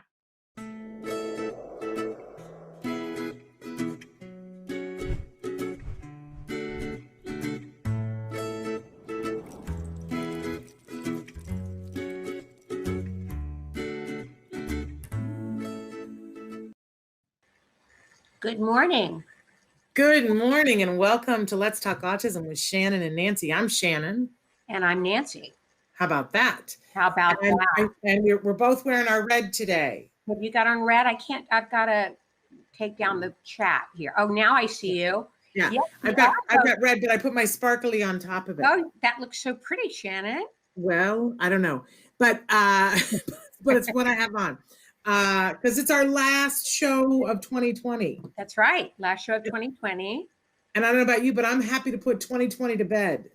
Speaker 5: Good morning.
Speaker 2: Good morning and welcome to Let's Talk Autism with Shannon and Nancy. I'm Shannon.
Speaker 5: And I'm Nancy.
Speaker 2: How about that?
Speaker 5: How about that?
Speaker 2: And we're both wearing our red today.
Speaker 5: Have you got on red? I've got to take down the chat here. Oh, now I see you.
Speaker 2: Yeah,
Speaker 5: Yep,
Speaker 2: I've got red, but I put my sparkly on top of it.
Speaker 5: Oh, that looks so pretty, Shannon.
Speaker 2: Well, I don't know, but it's what I have on. Because it's our last show of 2020.
Speaker 5: That's right. Last show of 2020.
Speaker 2: And I don't know about you, but I'm happy to put 2020 to bed.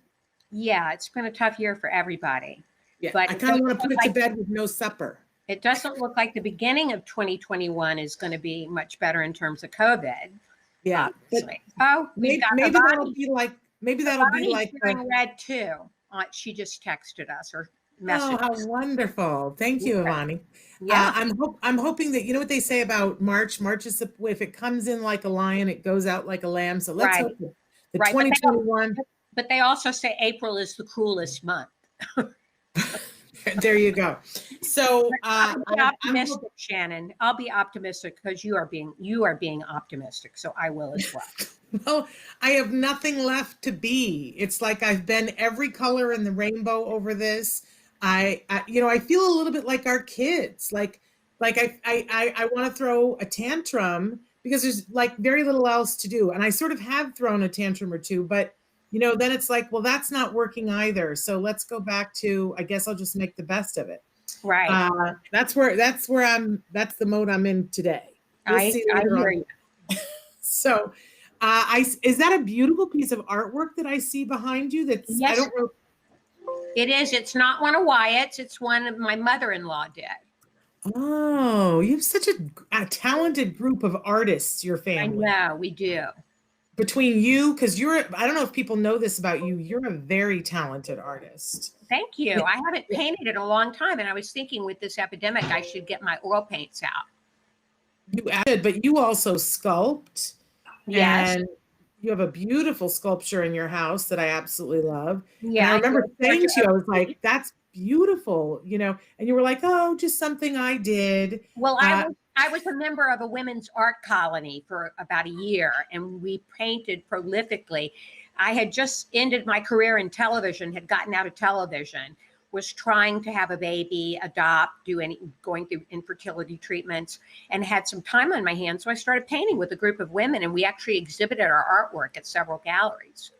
Speaker 5: Yeah, it's been a tough year for everybody.
Speaker 2: Yeah,
Speaker 5: But
Speaker 2: I
Speaker 5: it
Speaker 2: kind of
Speaker 5: doesn't
Speaker 2: want to put
Speaker 5: look
Speaker 2: it to
Speaker 5: like
Speaker 2: bed with no supper.
Speaker 5: it doesn't look like the beginning of 2021 is going to be much better in terms of COVID.
Speaker 2: Yeah, but
Speaker 5: Obviously. Oh, we've got
Speaker 2: maybe that'll
Speaker 5: Avani.
Speaker 2: be like maybe that'll be
Speaker 5: Avani's
Speaker 2: like
Speaker 5: hearing red too. She just texted us or
Speaker 2: oh,
Speaker 5: messaged
Speaker 2: how
Speaker 5: us.
Speaker 2: wonderful. Thank you, Ivani.
Speaker 5: Yeah,
Speaker 2: I'm hoping that, you know what they say about March? March is if it comes in like a lion, it goes out like a lamb. So let's
Speaker 5: right,
Speaker 2: hope that the
Speaker 5: right.
Speaker 2: 2021,
Speaker 5: But they also say April is the cruelest month.
Speaker 2: there you go. So
Speaker 5: I'll be
Speaker 2: I'm
Speaker 5: optimistic, Shannon. I'll be optimistic because you are being optimistic. So I will as well.
Speaker 2: well, I have nothing left to be. It's like I've been every color in the rainbow over this. You know, I feel a little bit like our kids. Like I want to throw a tantrum because there's like very little else to do, and I sort of have thrown a tantrum or two, but you know, then it's like, well, that's not working either. So let's go back to, I guess I'll just make the best of it.
Speaker 5: Right.
Speaker 2: That's the mode I'm in today. We'll see
Speaker 5: I
Speaker 2: later
Speaker 5: hear
Speaker 2: on.
Speaker 5: you.
Speaker 2: So, is that a beautiful piece of artwork that I see behind you? That's
Speaker 5: Yes,
Speaker 2: I don't know.
Speaker 5: it is. It's not one of Wyatt's. It's one of my mother-in-law did.
Speaker 2: Oh, you have such a talented group of artists. Your
Speaker 5: I
Speaker 2: family.
Speaker 5: know we do.
Speaker 2: Between you, because I don't know if people know this about you. You're a very talented artist.
Speaker 5: Thank you. I haven't painted in a long time, and I was thinking with this epidemic, I should get my oil paints out.
Speaker 2: You added, but you also sculpt.
Speaker 5: Yes.
Speaker 2: And you have a beautiful sculpture in your house that I absolutely love.
Speaker 5: Yeah.
Speaker 2: And I remember saying to you, I was
Speaker 5: like,
Speaker 2: like, that's beautiful, you know, and you were like, oh, just something I did.
Speaker 5: well, I was a member of a women's art colony for about a year, and we painted prolifically. I had just ended my career in television, had gotten out of television, was trying to have a baby, adopt, going through infertility treatments, and had some time on my hands. So I started painting with a group of women, and we actually exhibited our artwork at several galleries.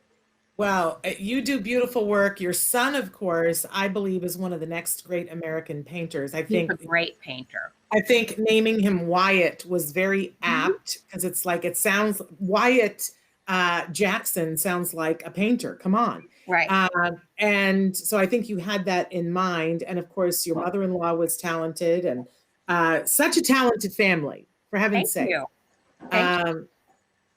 Speaker 2: Well, you do beautiful work. Your son, of course, I believe is one of the next great American painters.
Speaker 5: He's a great painter.
Speaker 2: I think naming him Wyatt was very apt because it's like, it sounds, Wyatt Jackson sounds like a painter. Come on.
Speaker 5: Right.
Speaker 2: And so I think you had that in mind. And of course, your mother-in-law was talented, and such a talented family, for heaven's sake.
Speaker 5: Thank you.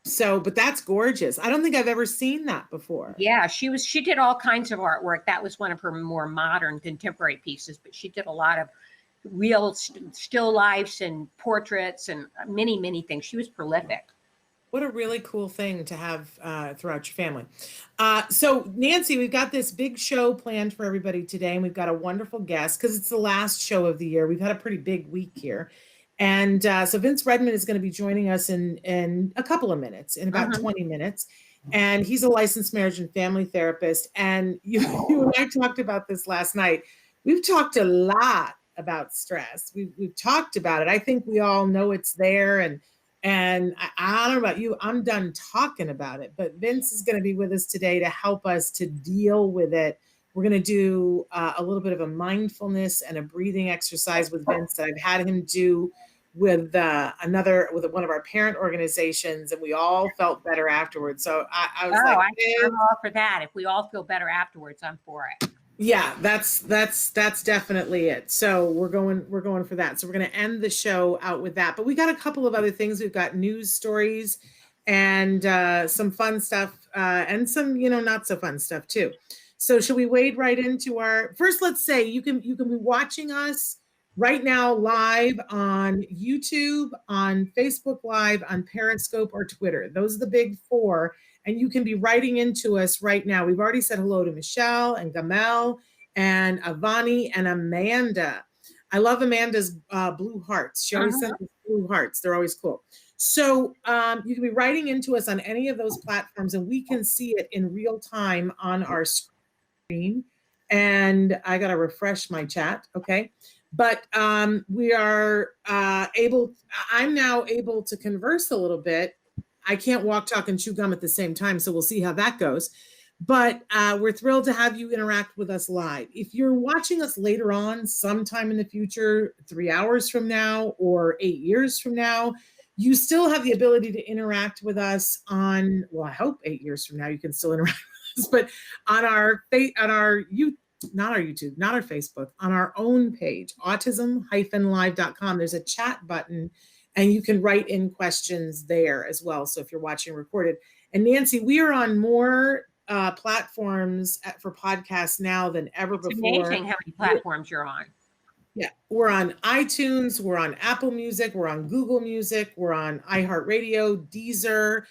Speaker 2: So, but that's gorgeous. I don't think I've ever seen that before.
Speaker 5: Yeah, she did all kinds of artwork. That was one of her more modern contemporary pieces, but she did a lot of real still lifes and portraits and many, many things. She was prolific.
Speaker 2: What a really cool thing to have throughout your family. So Nancy, we've got this big show planned for everybody today, and we've got a wonderful guest because it's the last show of the year. We've had a pretty big week here. And so Vince Redmond is going to be joining us in a couple of minutes, in about 20 minutes. And he's a licensed marriage and family therapist. And you and I talked about this last night. We've talked a lot about stress. We've talked about it. I think we all know it's there. And I don't know about you, I'm done talking about it. But Vince is going to be with us today to help us to deal with it. We're going to do a little bit of a mindfulness and a breathing exercise with Vince that I've had him do with one of our parent organizations, and we all felt better afterwards. So I was
Speaker 5: I'm all for that. If we all feel better afterwards, I'm for it.
Speaker 2: Yeah, that's definitely it. So we're going for that. So we're going to end the show out with that. But we got a couple of other things. We've got news stories and some fun stuff and some, not so fun stuff too. So should we wade right into first? Let's say you can be watching us right now live on YouTube, on Facebook Live, on Periscope, or Twitter. Those are the big four. And you can be writing into us right now. We've already said hello to Michelle and Gamel and Avani and Amanda. I love Amanda's blue hearts. She always sends us blue hearts. They're always cool. So you can be writing into us on any of those platforms, and we can see it in real time on our screen. And I got to refresh my chat. Okay. But we are I'm now able to converse a little bit. I can't walk, talk, and chew gum at the same time, so we'll see how that goes. But we're thrilled to have you interact with us live. If you're watching us later on, sometime in the future, 3 hours from now or 8 years from now, you still have the ability to interact with us I hope 8 years from now you can still interact with us, but on our not our YouTube, not our Facebook, on our own page, autism-live.com. There's a chat button and you can write in questions there as well. So if you're watching recorded. And Nancy, we are on more platforms for podcasts now than ever
Speaker 5: It's
Speaker 2: before.
Speaker 5: amazing how many platforms you're on.
Speaker 2: Yeah, we're on iTunes, we're on Apple Music, we're on Google Music, we're on iHeartRadio, Deezer,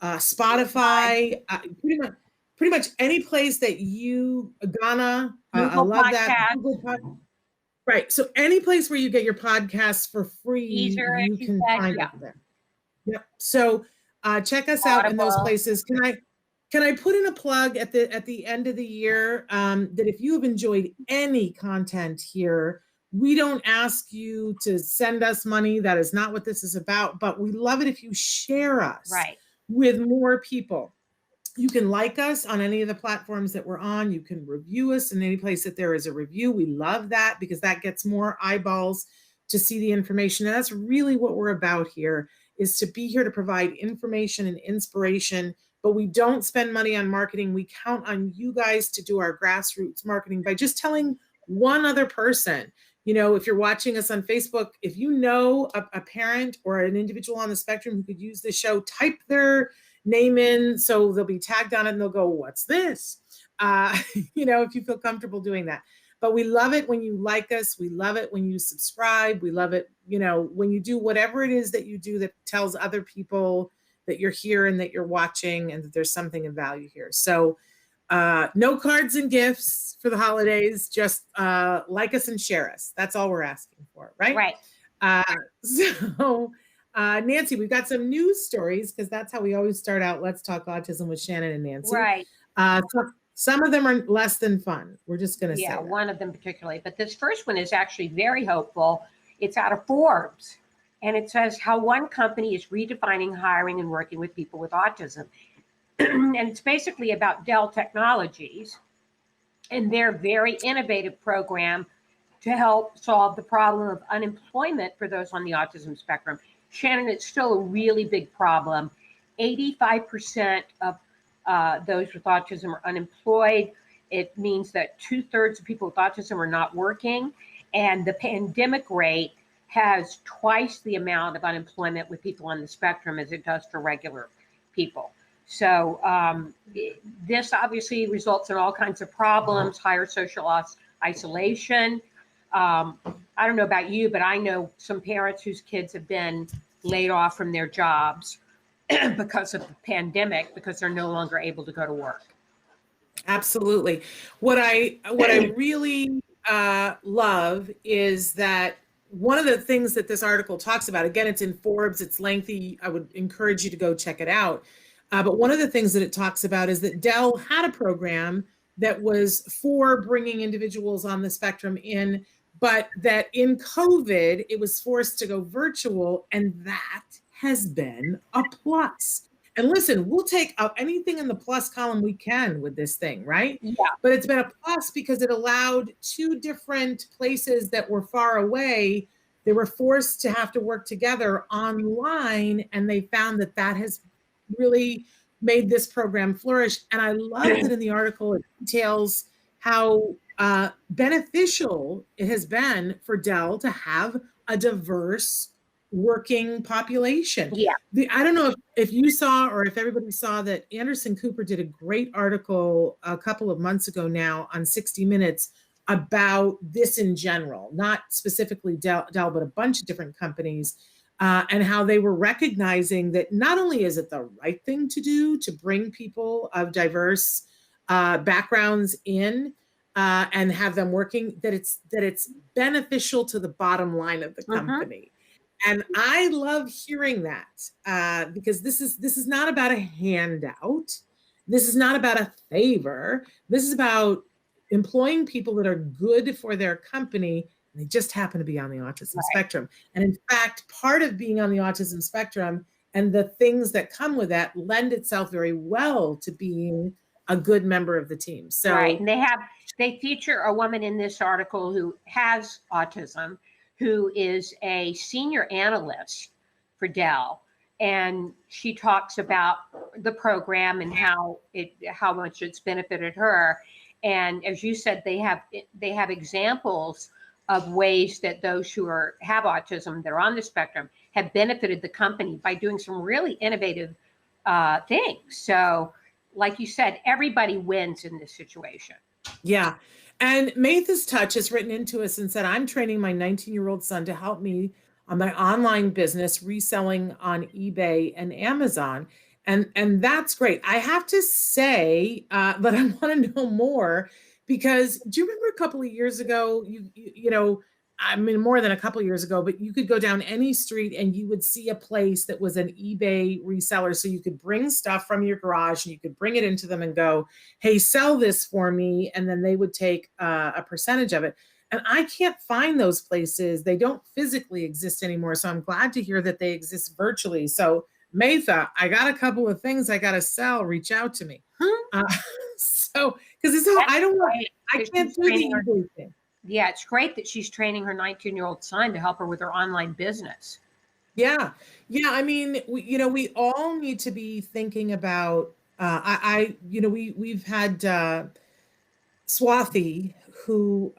Speaker 2: Spotify, pretty much any place that you, Ghana, I love that. Google right. So any place where you get your podcasts for free,
Speaker 5: Deezer,
Speaker 2: you can find it there. Yep. So check us out in those places. Can I put in a plug at the end of the year that if you have enjoyed any content here, we don't ask you to send us money. That is not what this is about, but we love it if you share us with more people. You can like us on any of the platforms that we're on. You can review us in any place that there is a review. We love that because that gets more eyeballs to see the information. And that's really what we're about here, is to be here to provide information and inspiration, but we don't spend money on marketing. We count on you guys to do our grassroots marketing by just telling one other person. You know, if you're watching us on Facebook, if you know a parent or an individual on the spectrum who could use this show, type their name in so they'll be tagged on it and they'll go, what's this? You know, if you feel comfortable doing that. But we love it when you like us. We love it when you subscribe. We love it, you know, when you do whatever it is that you do that tells other people that you're here and that you're watching and that there's something of value here. So no cards and gifts for the holidays, just like us and share us. That's all we're asking for, right?
Speaker 5: Right.
Speaker 2: So Nancy, we've got some news stories because that's how we always start out. Let's Talk Autism with Shannon and Nancy.
Speaker 5: Right.
Speaker 2: Some of them are less than fun. We're just going to say that.
Speaker 5: One of them particularly. But this first one is actually very hopeful. It's out of Forbes. And it says how one company is redefining hiring and working with people with autism. And it's basically about Dell Technologies and their very innovative program to help solve the problem of unemployment for those on the autism spectrum. Shannon, it's still a really big problem. 85% of those with autism are unemployed. It means that 2/3 of people with autism are not working. And the pandemic rate has twice the amount of unemployment with people on the spectrum as it does for regular people. So this obviously results in all kinds of problems, higher social isolation. I don't know about you, but I know some parents whose kids have been laid off from their jobs because of the pandemic, because they're no longer able to go to work.
Speaker 2: Absolutely. What I really love is that one of the things that this article talks about, again, it's in Forbes, it's lengthy. I would encourage you to go check it out. But one of the things that it talks about is that Dell had a program that was for bringing individuals on the spectrum in, but that in COVID, it was forced to go virtual, and that has been a plus. And listen, we'll take out anything in the plus column we can with this thing, right?
Speaker 5: Yeah.
Speaker 2: But it's been a plus because it allowed two different places that were far away. They were forced to have to work together online, and they found that that has really made this program flourish. And I love that in the article, it details how beneficial it has been for Dell to have a diverse working population.
Speaker 5: Yeah.
Speaker 2: I don't know if you saw or if everybody saw that Anderson Cooper did a great article a couple of months ago now on 60 Minutes about this in general, not specifically Dell, but a bunch of different companies, and how they were recognizing that not only is it the right thing to do to bring people of diverse backgrounds in and have them working, that it's beneficial to the bottom line of the company. And I love hearing that because this is not about a handout. This is not about a favor. This is about employing people that are good for their company. And they just happen to be on the autism spectrum. And in fact, part of being on the autism spectrum and the things that come with that lend itself very well to being a good member of the team. So
Speaker 5: right. And they feature a woman in this article who has autism, who is a senior analyst for Dell. And she talks about the program and how much it's benefited her. And as you said, they have examples of ways that those who have autism that are on the spectrum have benefited the company by doing some really innovative things. So, like you said, everybody wins in this situation.
Speaker 2: Yeah. And Maytha's Touch has written into us and said, I'm training my 19-year-old son to help me on my online business reselling on eBay and Amazon. And that's great. I have to say, but I want to know more because do you remember a couple of years ago, you know, I mean, more than a couple of years ago, but you could go down any street and you would see a place that was an eBay reseller. So you could bring stuff from your garage and you could bring it into them and go, hey, sell this for me. And then they would take a percentage of it. And I can't find those places. They don't physically exist anymore. So I'm glad to hear that they exist virtually. So Maytha, I got a couple of things I got to sell. Reach out to me. So, because it's all, I can't do the eBay thing.
Speaker 5: Yeah, it's great that she's training her 19-year-old son to help her with her online business.
Speaker 2: Yeah. Yeah. I mean, we all need to be thinking about, we've had Swathi, who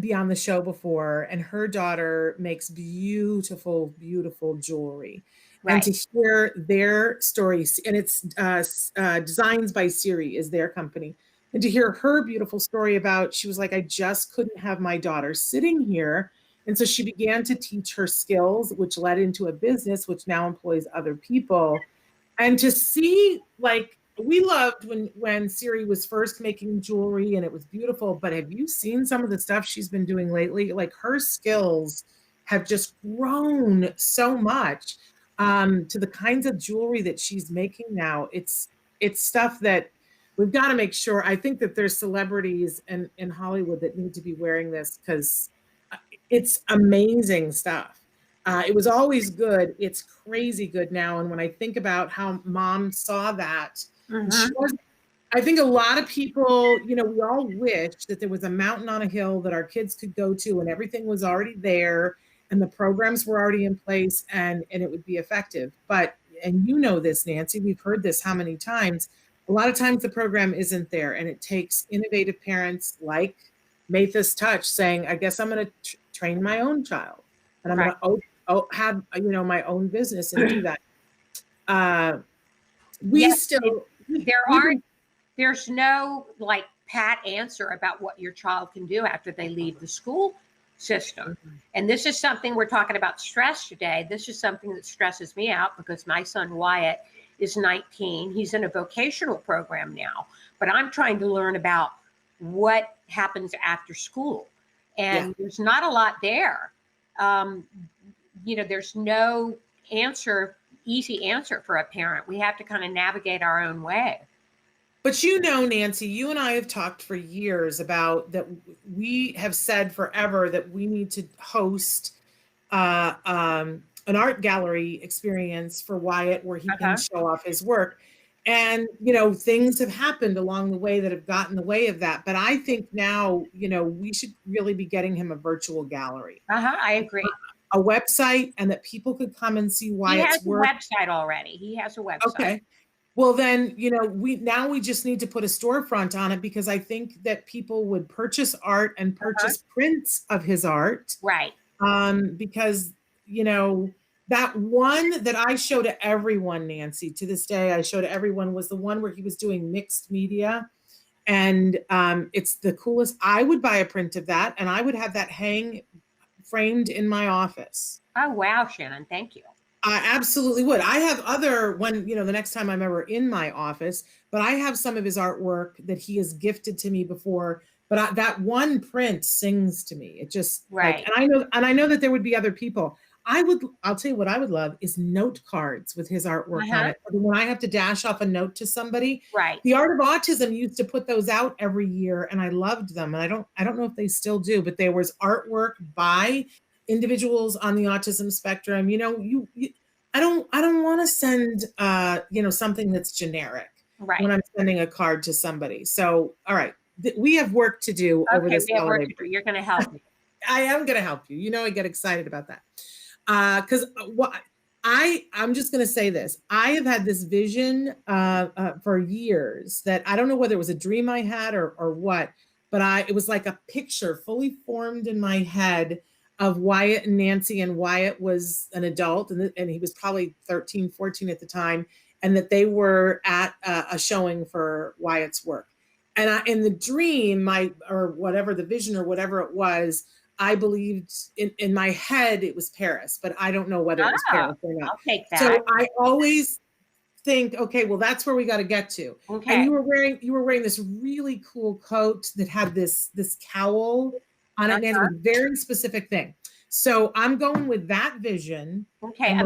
Speaker 2: be on the show before, and her daughter makes beautiful, beautiful jewelry. Right. And to hear their stories, and it's Designs by Siri is their company. And to hear her beautiful story about, she was like, I just couldn't have my daughter sitting here. And so she began to teach her skills, which led into a business, which now employs other people. And to see, like, we loved when Siri was first making jewelry and it was beautiful, but have you seen some of the stuff she's been doing lately? Like, her skills have just grown so much to the kinds of jewelry that she's making now. It's stuff that we've got to make sure. I think that there's celebrities in Hollywood that need to be wearing this because it's amazing stuff. It was always good. It's crazy good now. And when I think about how mom saw that, I think a lot of people, we all wish that there was a mountain on a hill that our kids could go to and everything was already there and the programs were already in place and it would be effective. But, and you know this, Nancy, we've heard this how many times, a lot of times the program isn't there and it takes innovative parents like Maytha's Touch saying, I guess I'm going to train my own child and I'm going to have, my own business and do that.
Speaker 5: There's no like pat answer about what your child can do after they leave the school system. And this is something we're talking about stress today. This is something that stresses me out because my son Wyatt is 19. He's in a vocational program now, but I'm trying to learn about what happens after school. And there's not a lot there. There's no easy answer for a parent. We have to kind of navigate our own way.
Speaker 2: But Nancy, you and I have talked for years about that. We have said forever that we need to host an art gallery experience for Wyatt where he can show off his work. And, things have happened along the way that have gotten in the way of that. But I think now, we should really be getting him a virtual gallery.
Speaker 5: I agree.
Speaker 2: A website, and that people could come and see Wyatt's work.
Speaker 5: He has a website already. He has a website. Okay.
Speaker 2: Well, then, we just need to put a storefront on it because I think that people would purchase art and purchase prints of his art.
Speaker 5: Right.
Speaker 2: Because, that one that I show to everyone, Nancy, to this day, I show to everyone was the one where he was doing mixed media. And it's the coolest. I would buy a print of that and I would have that hang framed in my office.
Speaker 5: Oh, wow, Shannon. Thank you.
Speaker 2: I absolutely would. I have the next time I'm ever in my office, but I have some of his artwork that he has gifted to me before. But that one print sings to me. It just
Speaker 5: right.
Speaker 2: And I know that there would be other people. I'll tell you what I would love is note cards with his artwork on it. When I have to dash off a note to somebody,
Speaker 5: right.
Speaker 2: The Art of Autism used to put those out every year and I loved them. And I don't know if they still do, but there was artwork by individuals on the autism spectrum. I don't want to send, something that's generic when I'm sending a card to somebody. So, all right, we have work to do over this holiday.
Speaker 5: You're going to help me.
Speaker 2: I am going to help you. I get excited about that. Because I'm just going to say this. I have had this vision for years that I don't know whether it was a dream I had or what, but it was like a picture fully formed in my head of Wyatt and Nancy, and Wyatt was an adult and he was probably 13, 14 at the time, and that they were at a showing for Wyatt's work. And in the dream, or whatever, the vision or whatever it was, I believed in my head it was Paris, but I don't know whether it was Paris or not.
Speaker 5: I'll take that.
Speaker 2: So I always think, okay, well, that's where we got to get to.
Speaker 5: Okay.
Speaker 2: And you were wearing this really cool coat that had this cowl on it, and it was a very specific thing. So I'm going with that vision.
Speaker 5: Okay.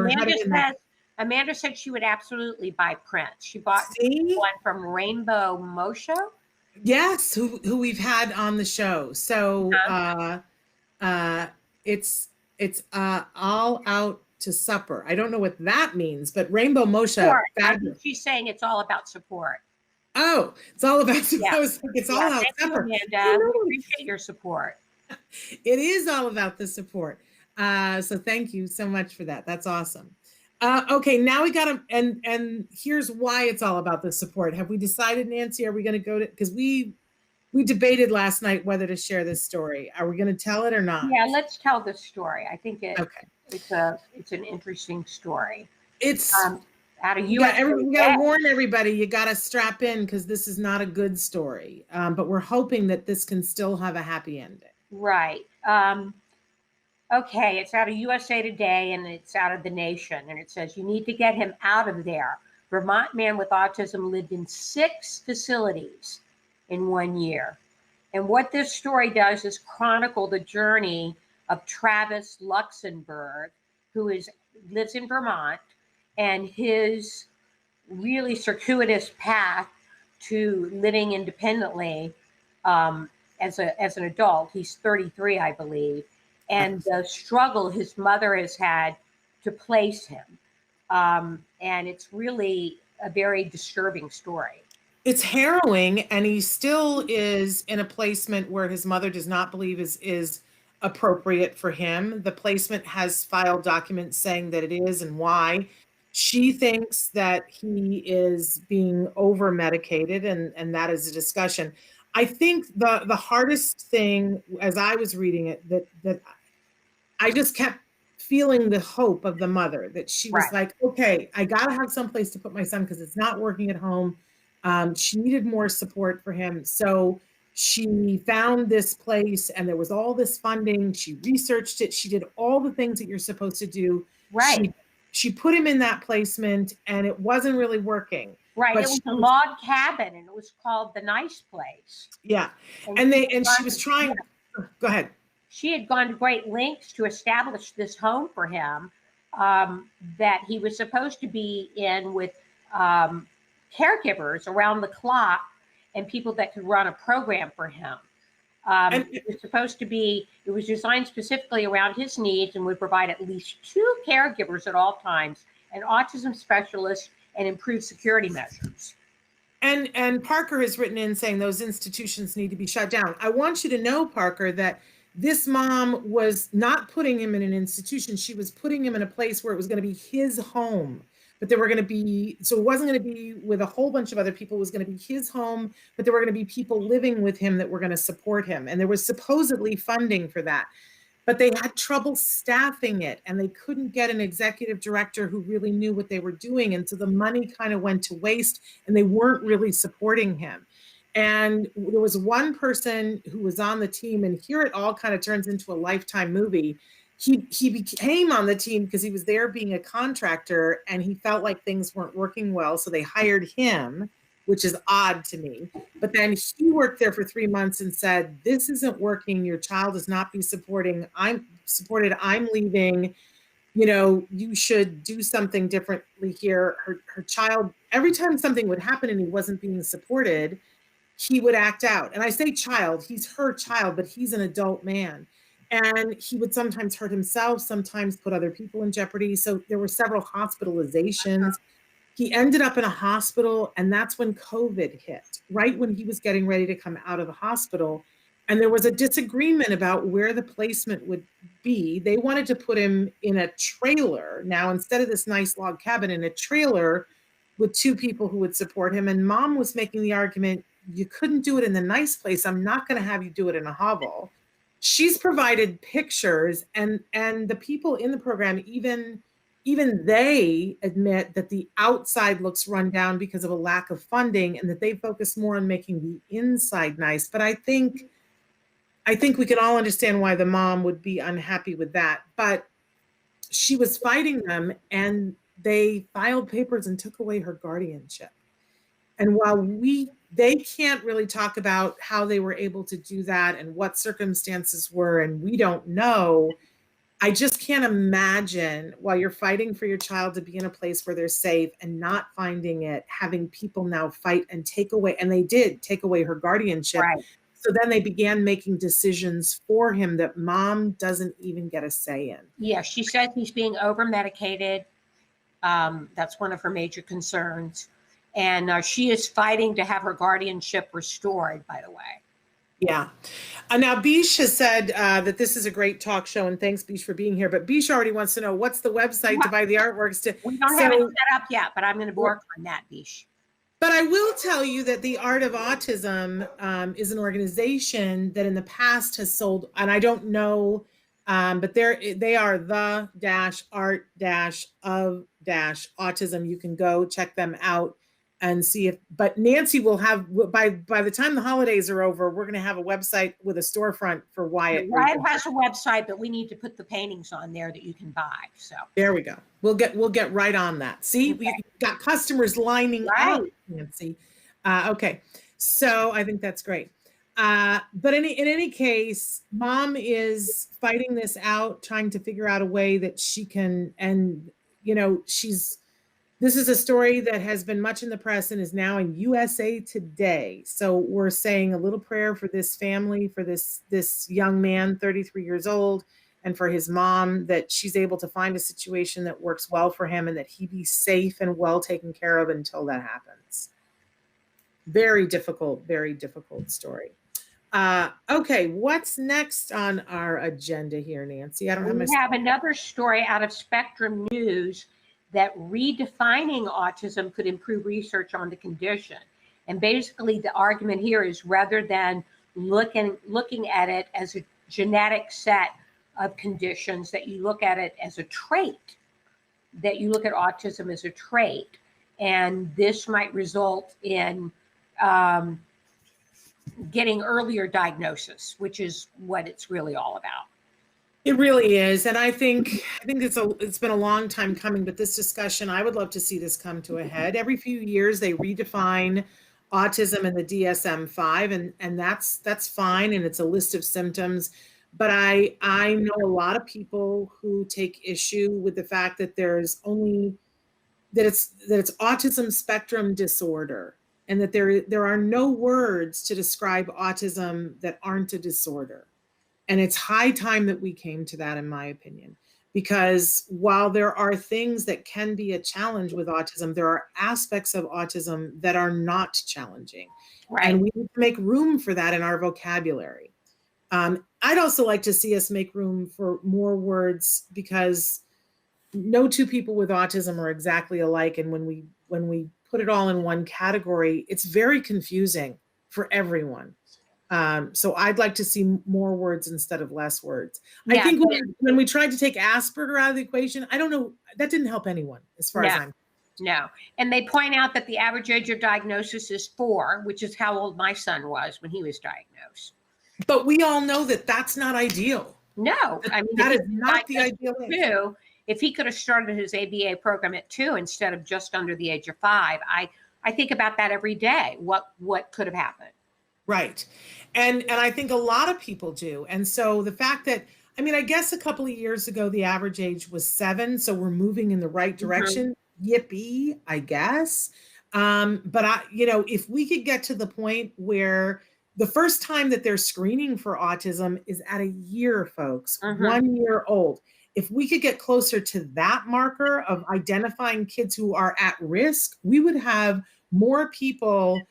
Speaker 5: Amanda said she would absolutely buy prints. She bought one from Rainbow Moshe.
Speaker 2: Yes, who we've had on the show. So it's all out to supper. I don't know what that means, but Rainbow Moshe.
Speaker 5: I think she's saying it's all about support.
Speaker 2: Oh, it's all about support.
Speaker 5: Yeah.
Speaker 2: It's all about supper.
Speaker 5: Amanda, we appreciate your support.
Speaker 2: It is all about the support. So thank you so much for that. That's awesome. Okay, now we got to, and here's why it's all about the support. Have we decided, Nancy? Are we going to go to, because we debated last night whether to share this story. Are we going to tell it or not?
Speaker 5: Yeah, let's tell the story. I think
Speaker 2: okay.
Speaker 5: It's an interesting story.
Speaker 2: It's
Speaker 5: out of
Speaker 2: we got to warn everybody. You got to strap in because this is not a good story. But we're hoping that this can still have a happy ending.
Speaker 5: Right. Okay, it's out of USA Today and it's out of The Nation, and it says you need to get him out of there. Vermont man with autism lived in 6 facilities in 1 year. And what this story does is chronicle the journey of Travis Luxembourg, who lives in Vermont, and his really circuitous path to living independently as an adult. He's 33, I believe, and the struggle his mother has had to place him. And it's really a very disturbing story.
Speaker 2: It's harrowing, and he still is in a placement where his mother does not believe is appropriate for him. The placement has filed documents saying that it is and why. She thinks that he is being over medicated, and that is a discussion. I think the hardest thing, as I was reading it, that I just kept feeling the hope of the mother, that she was like, okay, I got to have someplace to put my son because it's not working at home. She needed more support for him. So she found this place, and there was all this funding. She researched it. She did all the things that you're supposed to do.
Speaker 5: Right.
Speaker 2: She put him in that placement, and it wasn't really working.
Speaker 5: Right. But it was a log cabin, and it was called The Nice Place.
Speaker 2: Yeah. And she was trying. Go ahead.
Speaker 5: She had gone to great lengths to establish this home for him that he was supposed to be in with caregivers around the clock and people that could run a program for him. It was designed specifically around his needs and would provide at least 2 caregivers at all times, an autism specialist, and improved security measures.
Speaker 2: And Parker has written in saying those institutions need to be shut down. I want you to know, Parker, that this mom was not putting him in an institution. She was putting him in a place where it was going to be his home. But there were going to be, so it wasn't going to be with a whole bunch of other people. It was going to be his home, but there were going to be people living with him that were going to support him. And there was supposedly funding for that. But they had trouble staffing it, and they couldn't get an executive director who really knew what they were doing. And so the money kind of went to waste, and they weren't really supporting him. And there was one person who was on the team, and here it all kind of turns into a Lifetime movie. He became on the team because he was there being a contractor, and he felt like things weren't working well. So they hired him, which is odd to me. But then he worked there for 3 months and said, this isn't working. Your child is not be supporting. I'm leaving. You know, you should do something differently here. Her child, every time something would happen and he wasn't being supported, he would act out. And I say child, he's her child, but he's an adult man. And he would sometimes hurt himself, sometimes put other people in jeopardy. So there were several hospitalizations. He ended up in a hospital, and that's when COVID hit, right when he was getting ready to come out of the hospital. And there was a disagreement about where the placement would be. They wanted to put him in a trailer. Now, instead of this nice log cabin, in a trailer with 2 people who would support him. And mom was making the argument, you couldn't do it in the nice place. I'm not going to have you do it in a hovel. She's provided pictures, and the people in the program, even they admit that the outside looks run down because of a lack of funding, and that they focus more on making the inside nice. But I think we can all understand why the mom would be unhappy with that. But she was fighting them, and they filed papers and took away her guardianship. And while they can't really talk about how they were able to do that and what circumstances were, and we don't know, I just can't imagine, while you're fighting for your child to be in a place where they're safe and not finding it, having people now fight and take away, and they did take away her guardianship.
Speaker 5: Right.
Speaker 2: So then they began making decisions for him that mom doesn't even get a say in.
Speaker 5: Yeah, she says he's being over medicated. That's one of her major concerns. And she is fighting to have her guardianship restored, by the way.
Speaker 2: Yeah. Now, Bish has said that this is a great talk show, and thanks, Bish, for being here. But Bish already wants to know, what's the website to buy the artworks?
Speaker 5: We don't have it set up yet, but I'm going to work on that, Bish.
Speaker 2: But I will tell you that the Art of Autism is an organization that in the past has sold, and I don't know, but they are the-art-of-autism. You can go check them out and see if, but Nancy will have, by the time the holidays are over, we're going to have a website with a storefront for Wyatt.
Speaker 5: Wyatt has a website, but we need to put the paintings on there that you can buy. So
Speaker 2: there we go. We'll get right on that. See, okay. We got customers lining up, Nancy. Okay, so I think that's great. But in any case, mom is fighting this out, trying to figure out a way that she can, and this is a story that has been much in the press and is now in USA Today. So we're saying a little prayer for this family, for this young man, 33 years old, and for his mom, that she's able to find a situation that works well for him and that he be safe and well taken care of until that happens. Very difficult story. Okay, what's next on our agenda here, Nancy? I don't have my.
Speaker 5: We have another story out of Spectrum News that redefining autism could improve research on the condition. And basically the argument here is, rather than looking at it as a genetic set of conditions, that you look at it as a trait, that you look at autism as a trait. And this might result in getting earlier diagnosis, which is what it's really all about.
Speaker 2: It really is. And I think it's been a long time coming, but this discussion, I would love to see this come to a head. Every few years they redefine autism in the DSM-5, and that's fine, and it's a list of symptoms. But I know a lot of people who take issue with the fact that it's autism spectrum disorder, and that there are no words to describe autism that aren't a disorder. And it's high time that we came to that, in my opinion, because while there are things that can be a challenge with autism, there are aspects of autism that are not challenging.
Speaker 5: Right.
Speaker 2: And we need to make room for that in our vocabulary. I'd also like to see us make room for more words, because no two people with autism are exactly alike. And when we put it all in one category, it's very confusing for everyone. So I'd like to see more words instead of less words. Yeah, I think when we tried to take Asperger out of the equation, I don't know, that didn't help anyone as far as I'm.
Speaker 5: No. And they point out that the average age of diagnosis is 4, which is how old my son was when he was diagnosed.
Speaker 2: But we all know that that's not ideal.
Speaker 5: No, I mean,
Speaker 2: that is not the ideal age.
Speaker 5: If he could have started his ABA program at 2 instead of just under the age of 5, I think about that every day. What could have happened?
Speaker 2: Right. And I think a lot of people do. And so the fact that, I mean, I guess a couple of years ago, the average age was 7. So we're moving in the right direction. Mm-hmm. Yippee, I guess. But if we could get to the point where the first time that they're screening for autism is at a year, folks, 1 year old. If we could get closer to that marker of identifying kids who are at risk, we would have more people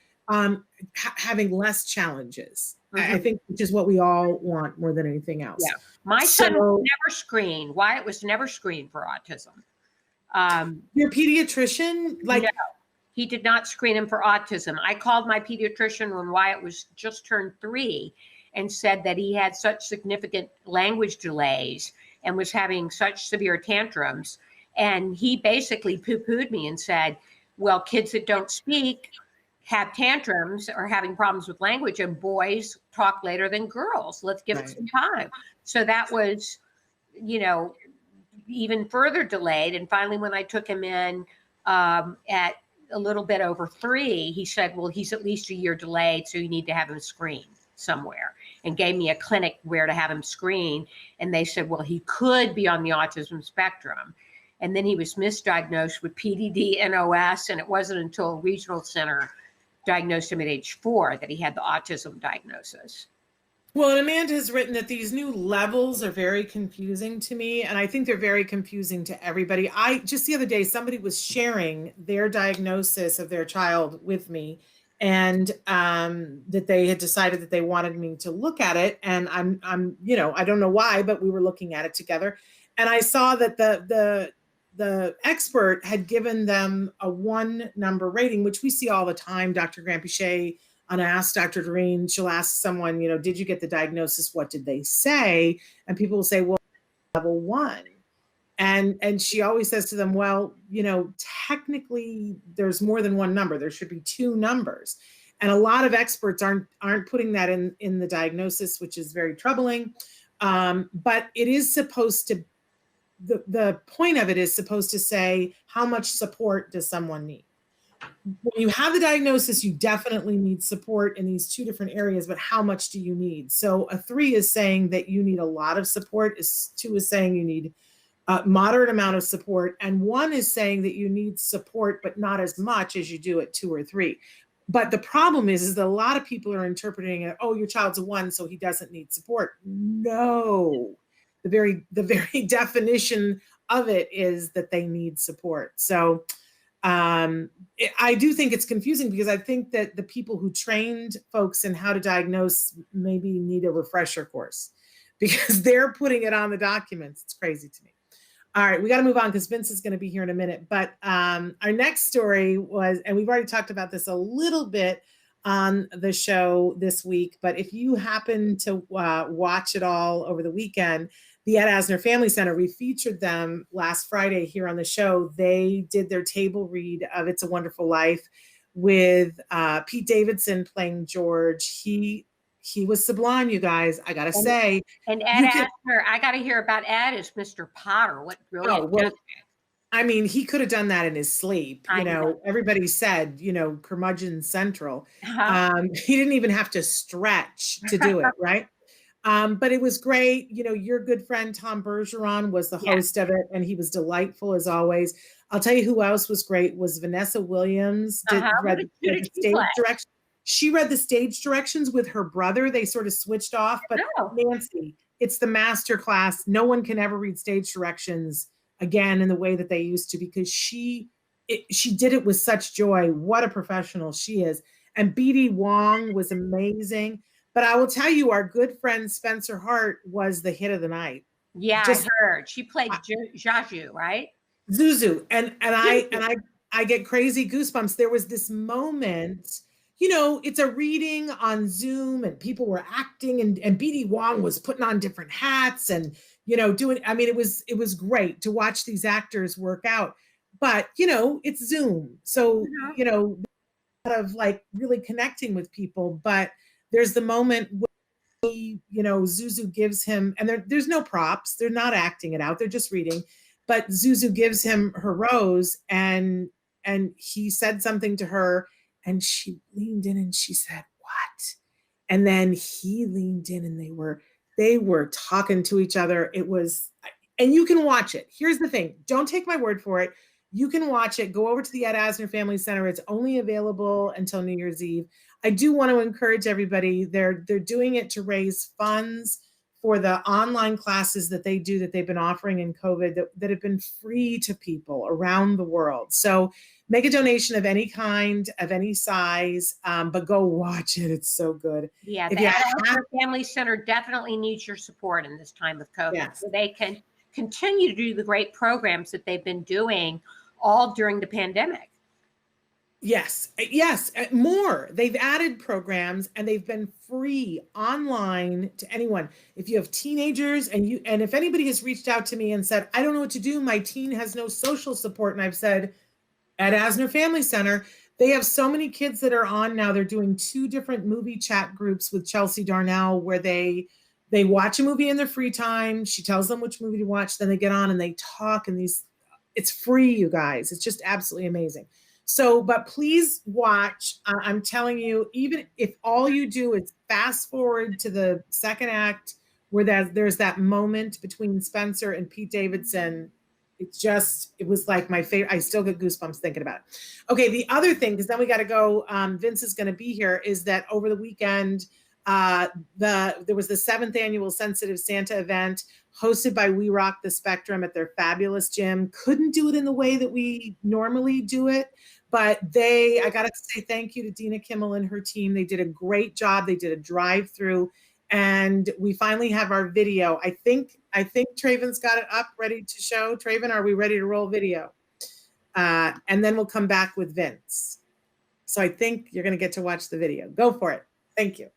Speaker 2: having less challenges. I think, which is what we all want more than anything else.
Speaker 5: Yeah. My son was never screened. Wyatt was never screened for autism.
Speaker 2: Your pediatrician, like,
Speaker 5: no, he did not screen him for autism. I called my pediatrician when Wyatt was just turned 3 and said that he had such significant language delays and was having such severe tantrums. And he basically poo-pooed me and said, well, kids that don't speak have tantrums or having problems with language, and boys talk later than girls. Let's give it some time. So that was, even further delayed. And finally, when I took him in at a little bit over 3, he said, well, he's at least a year delayed, so you need to have him screened somewhere, and gave me a clinic where to have him screened. And they said, well, he could be on the autism spectrum. And then he was misdiagnosed with PDD NOS, and it wasn't until a regional center diagnosed him at age 4 that he had the autism diagnosis.
Speaker 2: Well, and Amanda has written that these new levels are very confusing to me, and I think they're very confusing to everybody. Just the other day, somebody was sharing their diagnosis of their child with me, and that they had decided that they wanted me to look at it. And I'm I don't know why, but we were looking at it together, and I saw that the expert had given them a 1 number rating, which we see all the time. Dr. Grampiche on Ask Dr. Doreen, she'll ask someone, did you get the diagnosis? What did they say? And people will say, well, level 1. And she always says to them, well, technically there's more than 1 number. There should be 2 numbers. And a lot of experts aren't putting that in the diagnosis, which is very troubling. But it is supposed to, the point of it is supposed to say, how much support does someone need? When you have the diagnosis, you definitely need support in these 2 different areas, but how much do you need? So a 3 is saying that you need a lot of support. 2 is saying you need a moderate amount of support. And 1 is saying that you need support, but not as much as you do at 2 or 3. But the problem is that a lot of people are interpreting it, oh, your child's a 1, so he doesn't need support. No, the very definition of it is that they need support. So I do think it's confusing, because I think that the people who trained folks in how to diagnose maybe need a refresher course, because they're putting it on the documents. It's crazy to me. All right, we got to move on because Vince is going to be here in a minute. But our next story was, and we've already talked about this a little bit on the show this week, but if you happen to watch it all over the weekend, the Ed Asner Family Center, we featured them last Friday here on the show. They did their table read of It's a Wonderful Life with Pete Davidson playing George. He was sublime, you guys, I gotta say.
Speaker 5: And Ed Asner, I gotta hear about Ed as Mr. Potter. What really?
Speaker 2: I mean, he could have done that in his sleep. Everybody said, curmudgeon central. He didn't even have to stretch to do it, right? But it was great. Your good friend Tom Bergeron was the host of it, and he was delightful as always. I'll tell you who else was great was Vanessa Williams. Read the stage directions. She read the stage directions with her brother. They sort of switched off. But Nancy, it's the master class. No one can ever read stage directions again in the way that they used to, because she did it with such joy. What a professional she is. And BD Wong was amazing. But I will tell you, our good friend Spencer Hart was the hit of the night.
Speaker 5: Yeah, I heard. She played Jaju, right?
Speaker 2: Zuzu. And I get crazy goosebumps. There was this moment, it's a reading on Zoom and people were acting, and BD Wong was putting on different hats and, doing, I mean, it was great to watch these actors work out. But, it's Zoom. So, a lot of like really connecting with people. But there's the moment where Zuzu gives him, and there's no props. They're not acting it out. They're just reading. But Zuzu gives him her rose, and he said something to her, and she leaned in and she said, "What?" And then he leaned in, and they were talking to each other. It was, and you can watch it. Here's the thing. Don't take my word for it. You can watch it. Go over to the Ed Asner Family Center. It's only available until New Year's Eve. I do want to encourage everybody. They're doing it to raise funds for the online classes that they've been offering in COVID that have been free to people around the world. So make a donation of any kind, of any size, but go watch it. It's so good.
Speaker 5: Yeah,
Speaker 2: If
Speaker 5: the
Speaker 2: you
Speaker 5: Adolescent Family Center definitely needs your support in this time of COVID,
Speaker 2: Yes.
Speaker 5: so they can continue to do the great programs that they've been doing all during the pandemic.
Speaker 2: Yes, yes, more. They've added programs and they've been free online to anyone. If you have teenagers and if anybody has reached out to me and said, I don't know what to do, my teen has no social support, and I've said, at Asner Family Center, they have so many kids that are on now. They're doing 2 different movie chat groups with Chelsea Darnell where they watch a movie in their free time. She tells them which movie to watch, then they get on and they talk, and it's free, you guys. It's just absolutely amazing. So, but please watch. I'm telling you, even if all you do is fast forward to the second act where there's that moment between Spencer and Pete Davidson, it was like my favorite. I still get goosebumps thinking about it. Okay, the other thing, because then we got to go, Vince is going to be here, is that over the weekend, there was the 7th annual Sensitive Santa event hosted by We Rock the Spectrum at their fabulous gym. Couldn't do it in the way that we normally do it, but I got to say thank you to Dina Kimmel and her team. They did a great job. They did a drive-through, and we finally have our video. I think Traven's got it up, ready to show. Traven, are we ready to roll video? And then we'll come back with Vince. So I think you're going to get to watch the video. Go for it. Thank you.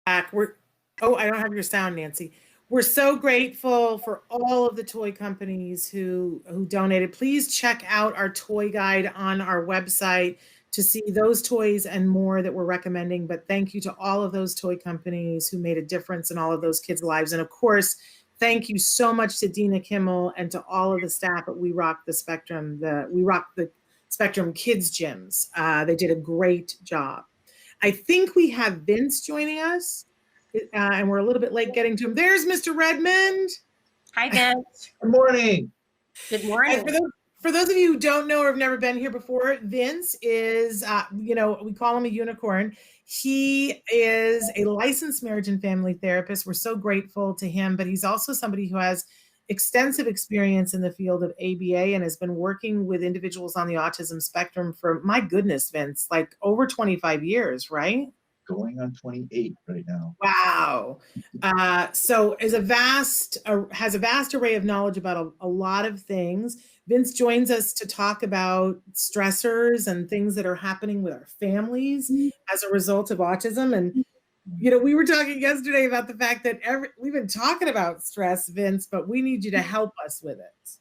Speaker 2: Back. I don't have your sound, Nancy. We're so grateful for all of the toy companies who donated. Please check out our toy guide on our website to see those toys and more that we're recommending. But thank you to all of those toy companies who made a difference in all of those kids' lives. And of course, thank you so much to Dina Kimmel and to all of the staff at We Rock the Spectrum. We Rock spectrum kids gyms. They did a great job. I think we have Vince joining us, and we're a little bit late getting to him. There's Mr. Redmond.
Speaker 5: Hi, Vince.
Speaker 6: Good morning.
Speaker 5: Good morning.
Speaker 2: For those of you who don't know or have never been here before, Vince is, we call him a unicorn. He is a licensed marriage and family therapist. We're so grateful to him, but he's also somebody who has extensive experience in the field of ABA and has been working with individuals on the autism spectrum for, my goodness, Vince, like over 25 years, right?
Speaker 6: Going on 28 right now.
Speaker 2: Wow. So has a vast array of knowledge about a lot of things. Vince joins us to talk about stressors and things that are happening with our families as a result of autism. And, we were talking yesterday about the fact that we've been talking about stress, Vince, but we need you to help us with it.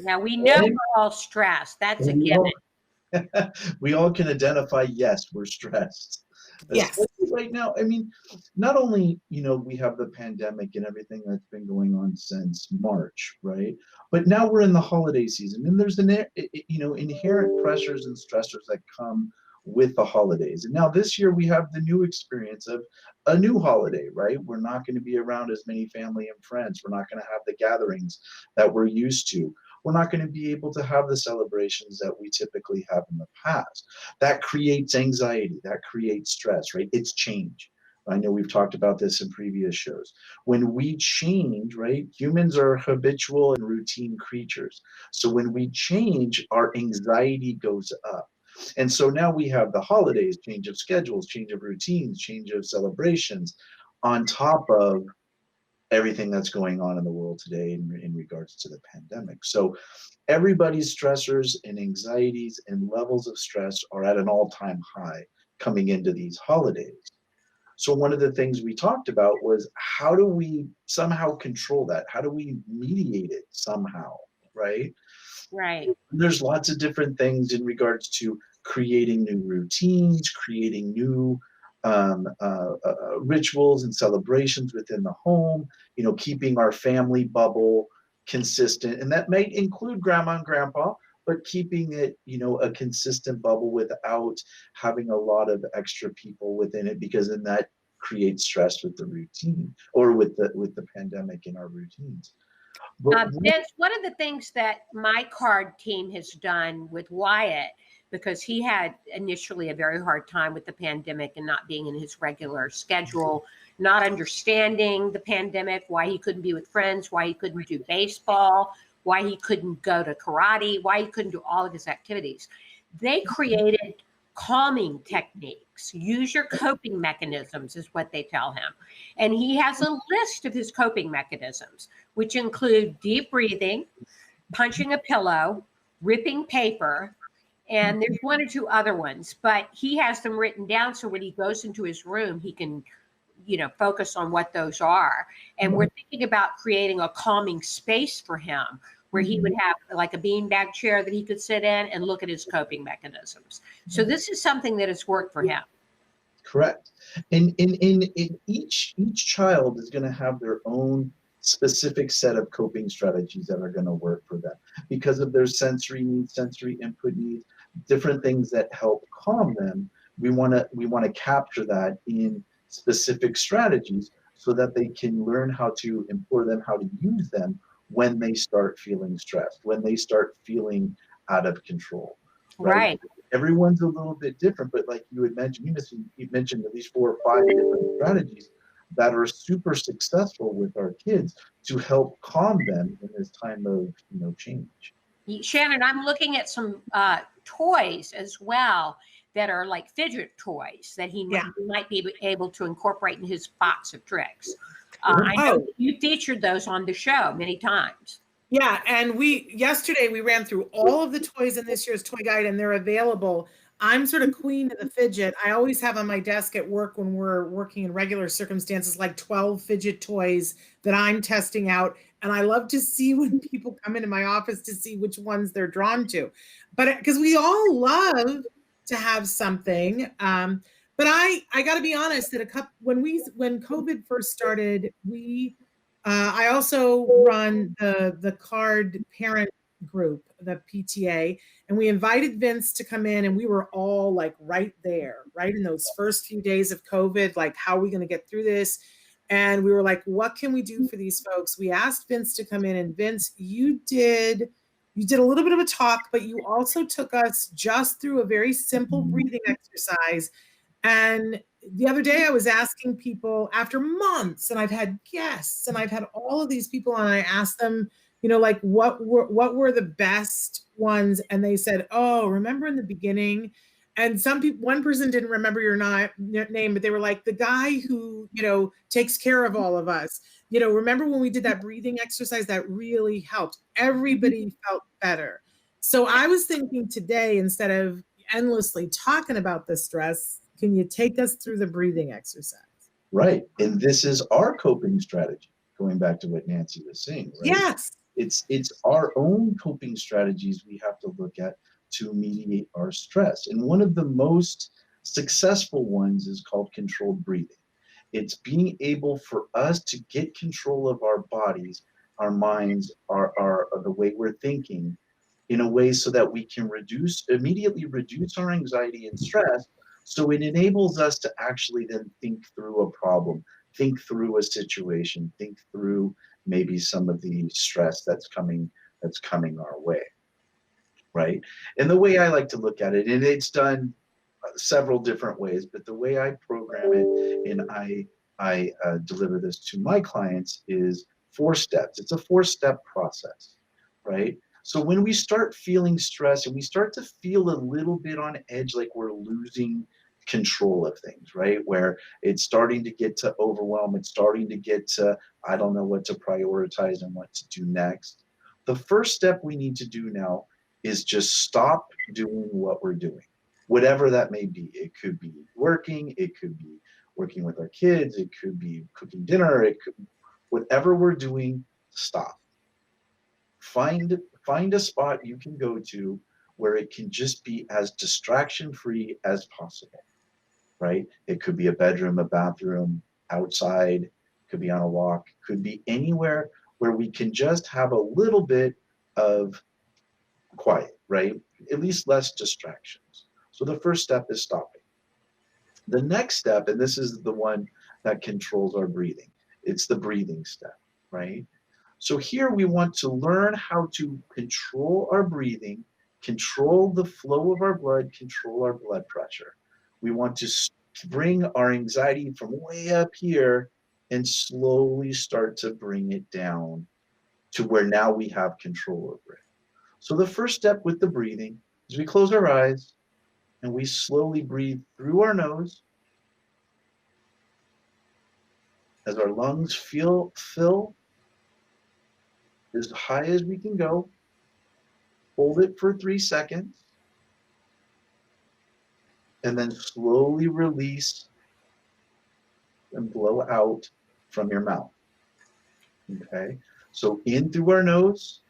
Speaker 5: Yeah, we know we're all stressed. That's a given.
Speaker 6: We all can identify, yes, we're stressed.
Speaker 2: Yes.
Speaker 6: Especially right now. I mean, not only, we have the pandemic and everything that's been going on since March, right? But now we're in the holiday season, and there's inherent pressures and stressors that come with the holidays. And now this year we have the new experience of a new holiday, right? We're not going to be around as many family and friends. We're not going to have the gatherings that we're used to. We're not going to be able to have the celebrations that we typically have in the past. That creates anxiety, that creates stress, right? It's change. I know we've talked about this in previous shows. When we change, right, humans are habitual and routine creatures. So when we change, our anxiety goes up. And so now we have the holidays, change of schedules, change of routines, change of celebrations, on top of everything that's going on in the world today in regards to the pandemic. So everybody's stressors and anxieties and levels of stress are at an all-time high coming into these holidays. So one of the things we talked about was, how do we somehow control that? How do we mediate it somehow, right?
Speaker 5: Right.
Speaker 6: There's lots of different things in regards to creating new routines, creating new rituals and celebrations within the home, keeping our family bubble consistent. And that may include grandma and grandpa, but keeping it, a consistent bubble without having a lot of extra people within it, because then that creates stress with the routine, or with the pandemic in our routines.
Speaker 5: Vince, one of the things that my card team has done with Wyatt, because he had initially a very hard time with the pandemic and not being in his regular schedule, not understanding the pandemic, why he couldn't be with friends, why he couldn't do baseball, why he couldn't go to karate, why he couldn't do all of his activities. They created calming techniques. Use your coping mechanisms is what they tell him. And he has a list of his coping mechanisms, which include deep breathing, punching a pillow, ripping paper, and there's one or two other ones, but he has them written down so when he goes into his room, he can, focus on what those are. And we're thinking about creating a calming space for him, where he would have like a beanbag chair that he could sit in and look at his coping mechanisms. So this is something that has worked for him.
Speaker 6: Correct. And in each child is going to have their own specific set of coping strategies that are going to work for them because of their sensory needs, sensory input needs, different things that help calm them. We want to capture that in specific strategies so that they can learn how to employ them, how to use them when they start feeling stressed, when they start feeling out of control.
Speaker 5: Right.
Speaker 6: Everyone's a little bit different, but like you had mentioned, you mentioned at least 4 or 5 different strategies that are super successful with our kids to help calm them in this time of change.
Speaker 5: Shannon, I'm looking at some toys as well that are like fidget toys that he might be able to incorporate in his box of tricks. I know you featured those on the show many times.
Speaker 2: Yeah, and yesterday we ran through all of the toys in this year's toy guide, and they're available. I'm sort of queen of the fidget. I always have on my desk at work when we're working in regular circumstances, like 12 fidget toys that I'm testing out. And I love to see when people come into my office to see which ones they're drawn to. But because we all love to have something. But I got to be honest that when COVID first started, I also run the card parent group, the PTA, and we invited Vince to come in, and we were all like right there, right in those first few days of COVID, like, how are we going to get through this? And we were like, what can we do for these folks? We asked Vince to come in, and Vince, you did a little bit of a talk, but you also took us just through a very simple breathing exercise. And the other day I was asking people after months, and I've had guests and I've had all of these people, and I asked them, like, what were the best ones? And they said, oh, remember in the beginning? And some people, one person didn't remember your name, but they were like, the guy who, takes care of all of us. Remember when we did that breathing exercise? That really helped. Everybody felt better. So I was thinking today, instead of endlessly talking about the stress, can you take us through the breathing exercise?
Speaker 6: Right. And this is our coping strategy, going back to what Nancy was saying, right?
Speaker 2: Yes.
Speaker 6: It's our own coping strategies we have to look at to mediate our stress. And one of the most successful ones is called controlled breathing. It's being able for us to get control of our bodies, our minds, our the way we're thinking, in a way so that we can immediately reduce our anxiety and stress. So it enables us to actually then think through a problem, think through a situation, think through maybe some of the stress that's coming our way, right? And the way I like to look at it, and it's done several different ways, but the way I program it and I deliver this to my clients is 4 steps. It's a 4-step process, right? So when we start feeling stress and we start to feel a little bit on edge, like we're losing control of things, right? Where it's starting to get to overwhelm, it's starting to get to, I don't know what to prioritize and what to do next. The first step we need to do now is just stop doing what we're doing, whatever that may be. It could be working, it could be working with our kids, it could be cooking dinner, whatever we're doing, stop. Find a spot you can go to where it can just be as distraction free as possible, right? It could be a bedroom, a bathroom, outside, could be on a walk, could be anywhere where we can just have a little bit of quiet, right? At least less distractions. So the first step is stopping. The next step, and this is the one that controls our breathing, it's the breathing step, right? So here we want to learn how to control our breathing, control the flow of our blood, control our blood pressure. We want to bring our anxiety from way up here and slowly start to bring it down to where now we have control over it. So the first step with the breathing is we close our eyes and we slowly breathe through our nose as our lungs fill as high as we can go. Hold it for 3 seconds and then slowly release and blow out from your mouth. Okay, so in through our nose,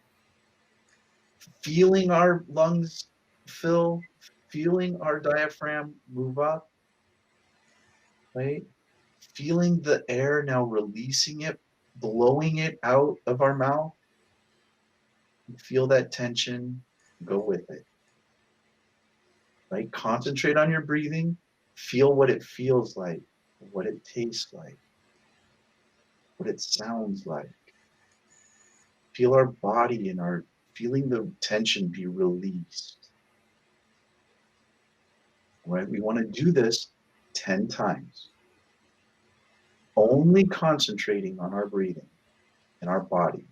Speaker 6: feeling our lungs fill, feeling our diaphragm move up, right? Feeling the air now releasing it, blowing it out of our mouth. Feel that tension, go with it, right? Concentrate on your breathing, feel what it feels like, what it tastes like, what it sounds like. Feel our body and feeling the tension be released. Right? We want to do this 10 times. Only concentrating on our breathing and our body.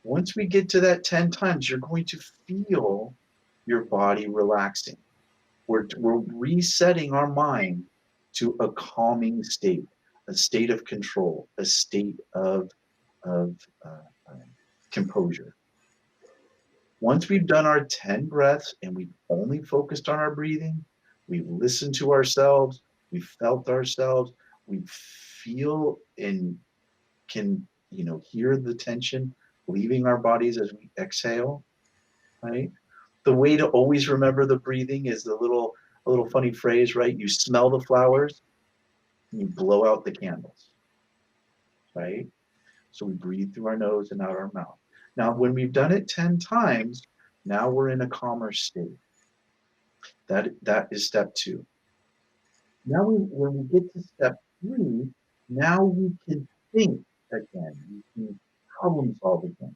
Speaker 6: Once we get to that 10 times, you're going to feel your body relaxing. We're resetting our mind to a calming state, a state of control, a state of composure. Once we've done our 10 breaths and we've only focused on our breathing, we've listened to ourselves, we've felt ourselves, we feel and can, hear the tension leaving our bodies as we exhale, right? The way to always remember the breathing is a little funny phrase, right? You smell the flowers and you blow out the candles, right? So we breathe through our nose and out our mouth. Now, when we've done it 10 times, now we're in a calmer state. That is step 2. Now, when we get to step 3, now we can think again. We can problem solve again.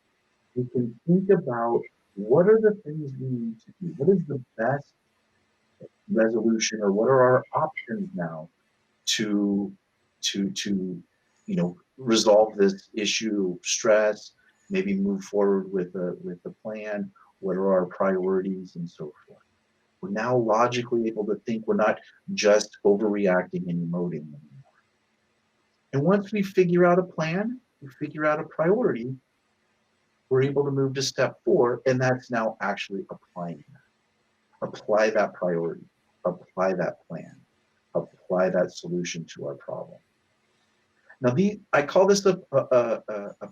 Speaker 6: We can think about what are the things we need to do? What is the best resolution, or what are our options now to resolve this issue, stress, maybe move forward with a plan? What are our priorities, and so forth? We're now logically able to think. We're not just overreacting and emoting anymore. And once we figure out a plan, we figure out a priority, we're able to move to step 4, and that's now actually applying that. Apply that priority, apply that plan, apply that solution to our problem. Now, I call this a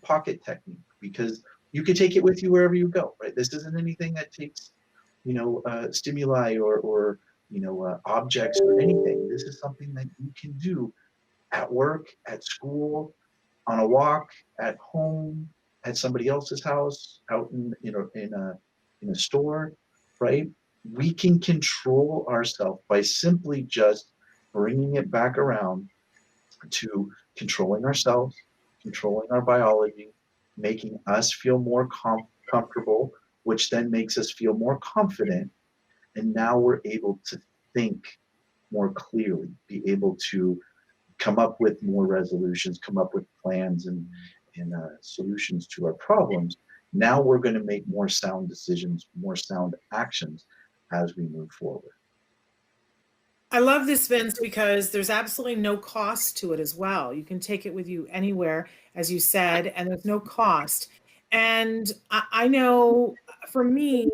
Speaker 6: pocket technique, because you can take it with you wherever you go, right? This isn't anything that takes, stimuli or objects or anything. This is something that you can do at work, at school, on a walk, at home, at somebody else's house, out in a store, right? We can control ourselves by simply just bringing it back around to controlling ourselves, controlling our biology, making us feel more comfortable, which then makes us feel more confident. And now we're able to think more clearly, be able to come up with more resolutions, come up with plans and solutions to our problems. Now we're going to make more sound decisions, more sound actions as we move forward.
Speaker 2: I love this, Vince, because there's absolutely no cost to it as well. You can take it with you anywhere, as you said, and there's no cost. And I know for me,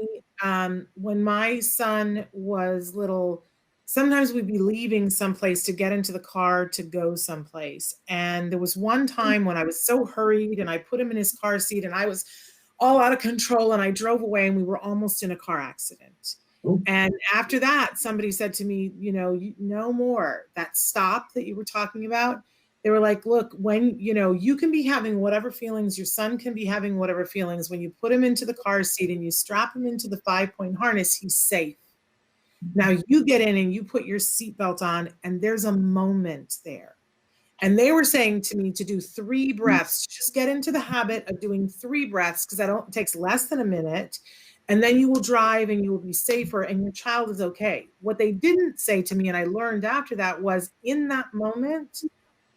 Speaker 2: when my son was little, sometimes we'd be leaving someplace to get into the car to go someplace. And there was one time when I was so hurried and I put him in his car seat and I was all out of control and I drove away and we were almost in a car accident. And after that, somebody said to me, no more. That stop that you were talking about, they were like, look, when, you can be having whatever feelings, your son can be having whatever feelings. When you put him into the car seat and you strap him into the 5-point harness, he's safe. Now you get in and you put your seatbelt on and there's a moment there. And they were saying to me to do 3 breaths, just get into the habit of doing 3 breaths, because it takes less than a minute. And then you will drive and you will be safer and your child is okay. What they didn't say to me, and I learned after that, was in that moment,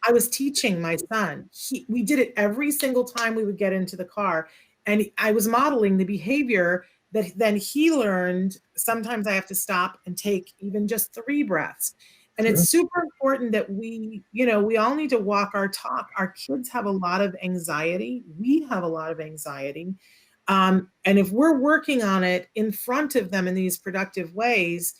Speaker 2: I was teaching my son. We did it every single time we would get into the car. And I was modeling the behavior that then he learned. Sometimes I have to stop and take even just 3 breaths. And It's super important that we all need to walk our talk. Our kids have a lot of anxiety. We have a lot of anxiety. And if we're working on it in front of them in these productive ways,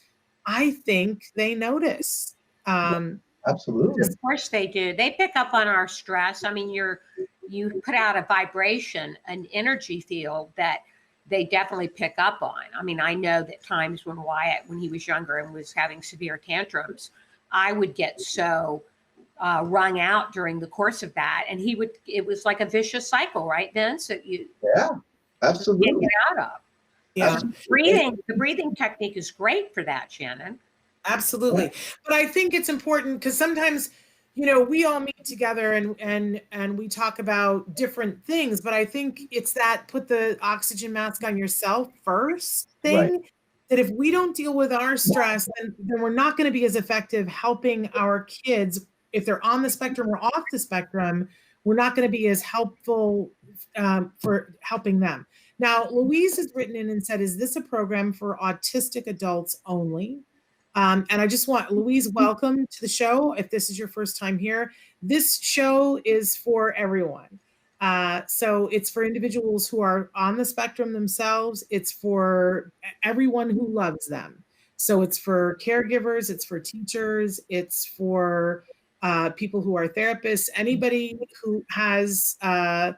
Speaker 2: I think they notice.
Speaker 6: Absolutely.
Speaker 5: Of course they do. They pick up on our stress. I mean, you put out a vibration, an energy field that they definitely pick up on. I mean, I know that times when Wyatt, when he was younger and was having severe tantrums, I would get so wrung out during the course of that. And it was like a vicious cycle, right, Vince?
Speaker 6: Yeah, absolutely.
Speaker 5: Can't get out of.
Speaker 2: Yeah.
Speaker 5: The breathing technique is great for that, Shannon.
Speaker 2: Absolutely. But I think it's important because sometimes, we all meet together and we talk about different things, but I think it's that put the oxygen mask on yourself first thing. Right. That if we don't deal with our stress, then we're not going to be as effective helping our kids. If they're on the spectrum or off the spectrum, we're not going to be as helpful for helping them. Now, Louise has written in and said, is this a program for autistic adults only? And I just want, Louise, welcome to the show. If this is your first time here, this show is for everyone. So it's for individuals who are on the spectrum themselves. It's for everyone who loves them. So it's for caregivers, it's for teachers, it's for people who are therapists, anybody who has a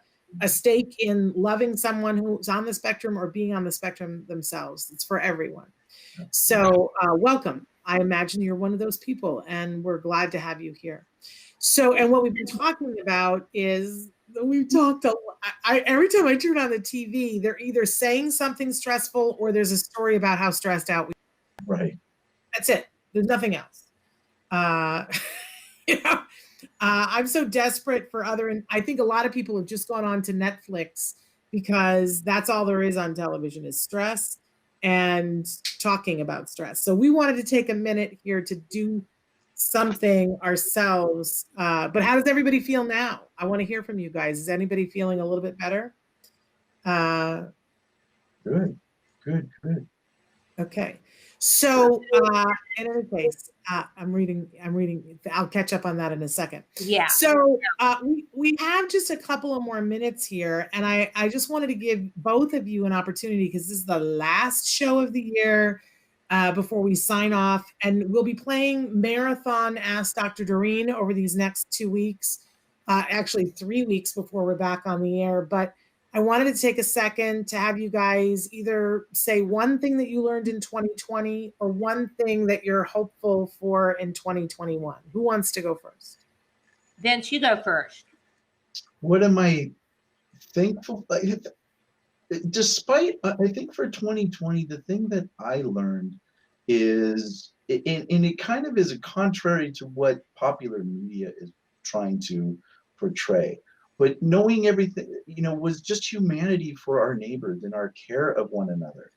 Speaker 2: stake in loving someone who's on the spectrum or being on the spectrum themselves. It's for everyone. So welcome. I imagine you're one of those people and we're glad to have you here. So, and what we've been talking about is we've talked a lot. Every time I turn on the TV, they're either saying something stressful or there's a story about how stressed out we are.
Speaker 6: Right.
Speaker 2: That's it. There's nothing else. You know, I'm so desperate for and I think a lot of people have just gone on to Netflix because that's all there is on television is stress and talking about stress. So we wanted to take a minute here to do something ourselves. But how does everybody feel now? I want to hear from you guys. Is anybody feeling a little bit better?
Speaker 6: Good.
Speaker 2: Okay. So in any case, I'm reading. I'll catch up on that in a second.
Speaker 5: Yeah.
Speaker 2: So we have just a couple of more minutes here. And I just wanted to give both of you an opportunity because this is the last show of the year before we sign off. And we'll be playing Marathon Ask Dr. Doreen over these next 2 weeks, actually 3 weeks before we're back on the air. But I wanted to take a second to have you guys either say one thing that you learned in 2020 or one thing that you're hopeful for in 2021. Who wants to go first?
Speaker 5: Vince, you go first.
Speaker 6: What am I thankful? Despite, I think for 2020, the thing that I learned is, and it kind of is a contrary to what popular media is trying to portray. But knowing everything, was just humanity for our neighbors and our care of one another.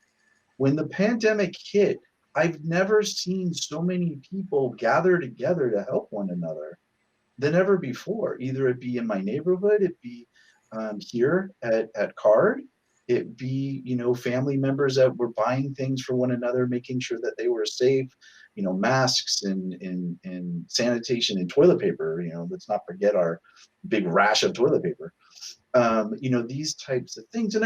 Speaker 6: When the pandemic hit, I've never seen so many people gather together to help one another than ever before. Either it be in my neighborhood, it be here at CARD, it be, family members that were buying things for one another, making sure that they were safe, masks and sanitation and toilet paper, let's not forget our big rash of toilet paper, these types of things. And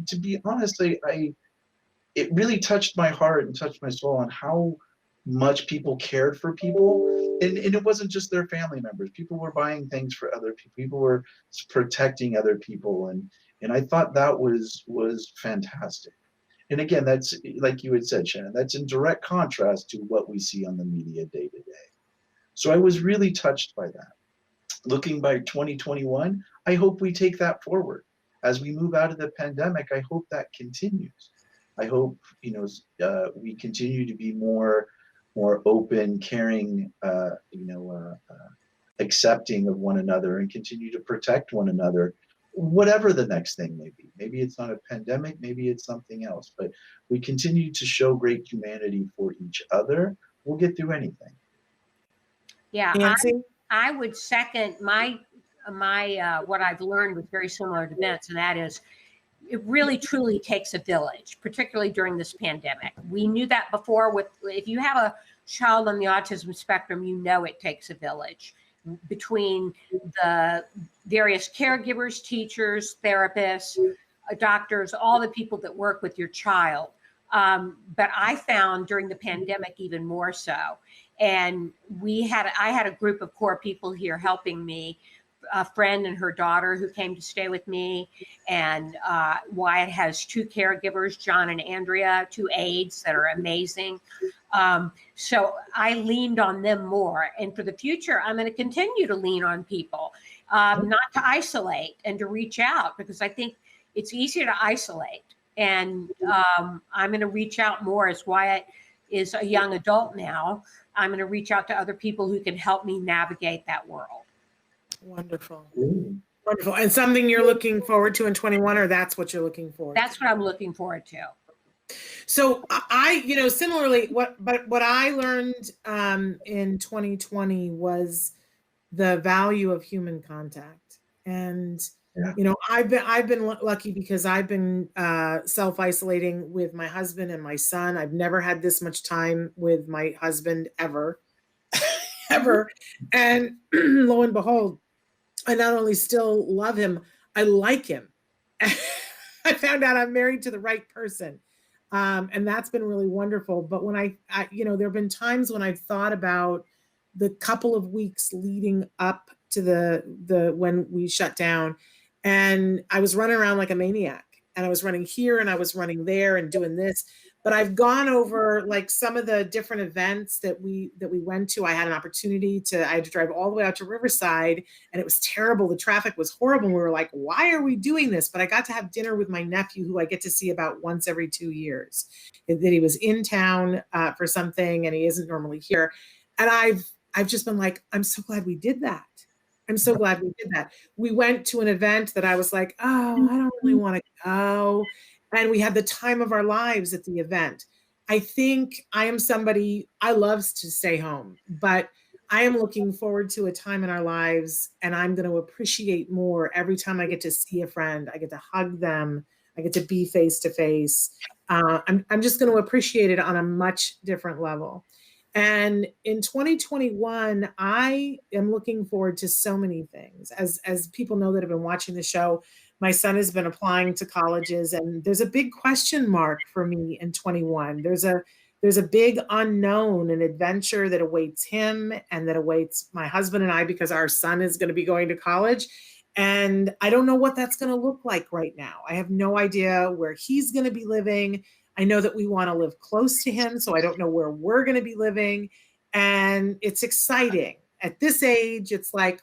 Speaker 6: to be honest, it really touched my heart and touched my soul on how much people cared for people. And it wasn't just their family members. People were buying things for other people. People were protecting other people. And I thought that was fantastic. And again, that's like you had said, Shannon, that's in direct contrast to what we see on the media day to day. So I was really touched by that. Looking by 2021, I hope we take that forward. As we move out of the pandemic, I hope that continues. I hope, we continue to be more open, caring, accepting of one another and continue to protect one another, whatever the next thing may be. Maybe it's not a pandemic, maybe it's something else, but we continue to show great humanity for each other. We'll get through anything.
Speaker 5: Yeah,
Speaker 2: Nancy?
Speaker 5: I would second my what I've learned was very similar to Vince, and that is it really truly takes a village, particularly during this pandemic. We knew that before. If you have a child on the autism spectrum, it takes a village between the various caregivers, teachers, therapists, doctors, all the people that work with your child. But I found during the pandemic even more so. And I had a group of core people here helping me, a friend and her daughter who came to stay with me. And Wyatt has 2 caregivers, John and Andrea, 2 aides that are amazing. So I leaned on them more. And for the future, I'm going to continue to lean on people, not to isolate and to reach out, because I think it's easier to isolate. And I'm going to reach out more as Wyatt is a young adult now. I'm going to reach out to other people who can help me navigate that world.
Speaker 2: Wonderful. Wonderful. And something you're looking forward to in 21, or that's what you're looking forward
Speaker 5: That's what I'm looking forward to.
Speaker 2: So I, similarly, what I learned in 2020 was the value of human contact. And I've been lucky because I've been self-isolating with my husband and my son. I've never had this much time with my husband ever. And lo and behold, I not only still love him, I like him. I found out I'm married to the right person. And that's been really wonderful. But when I there have been times when I've thought about the couple of weeks leading up to the when we shut down, and I was running around like a maniac, and I was running here and I was running there and doing this. but I've gone over like some of the different events that we went to. I had an opportunity I had to drive all the way out to Riverside, and it was terrible. The traffic was horrible. And we were like, why are we doing this? But I got to have dinner with my nephew, who I get to see about once every 2 years. That he was in town for something, and he isn't normally here. And I've just been like, I'm so glad we did that. I'm so glad we did that. We went to an event that I was like, oh, I don't really want to go. And we had the time of our lives at the event. I think I am somebody, I love to stay home, but I am looking forward to a time in our lives, and I'm going to appreciate more every time I get to see a friend. I get to hug them. I get to be face to face. I'm just going to appreciate it on a much different level. And in 2021, I am looking forward to so many things. As people know that have been watching the show, my son has been applying to colleges, and there's a big question mark for me in 21. There's a big unknown and adventure that awaits him and that awaits my husband and I, because our son is going to be going to college. And I don't know what that's going to look like right now. I have no idea where he's going to be living. I know that we want to live close to him, so I don't know where we're going to be living. And it's exciting. At this age, it's like,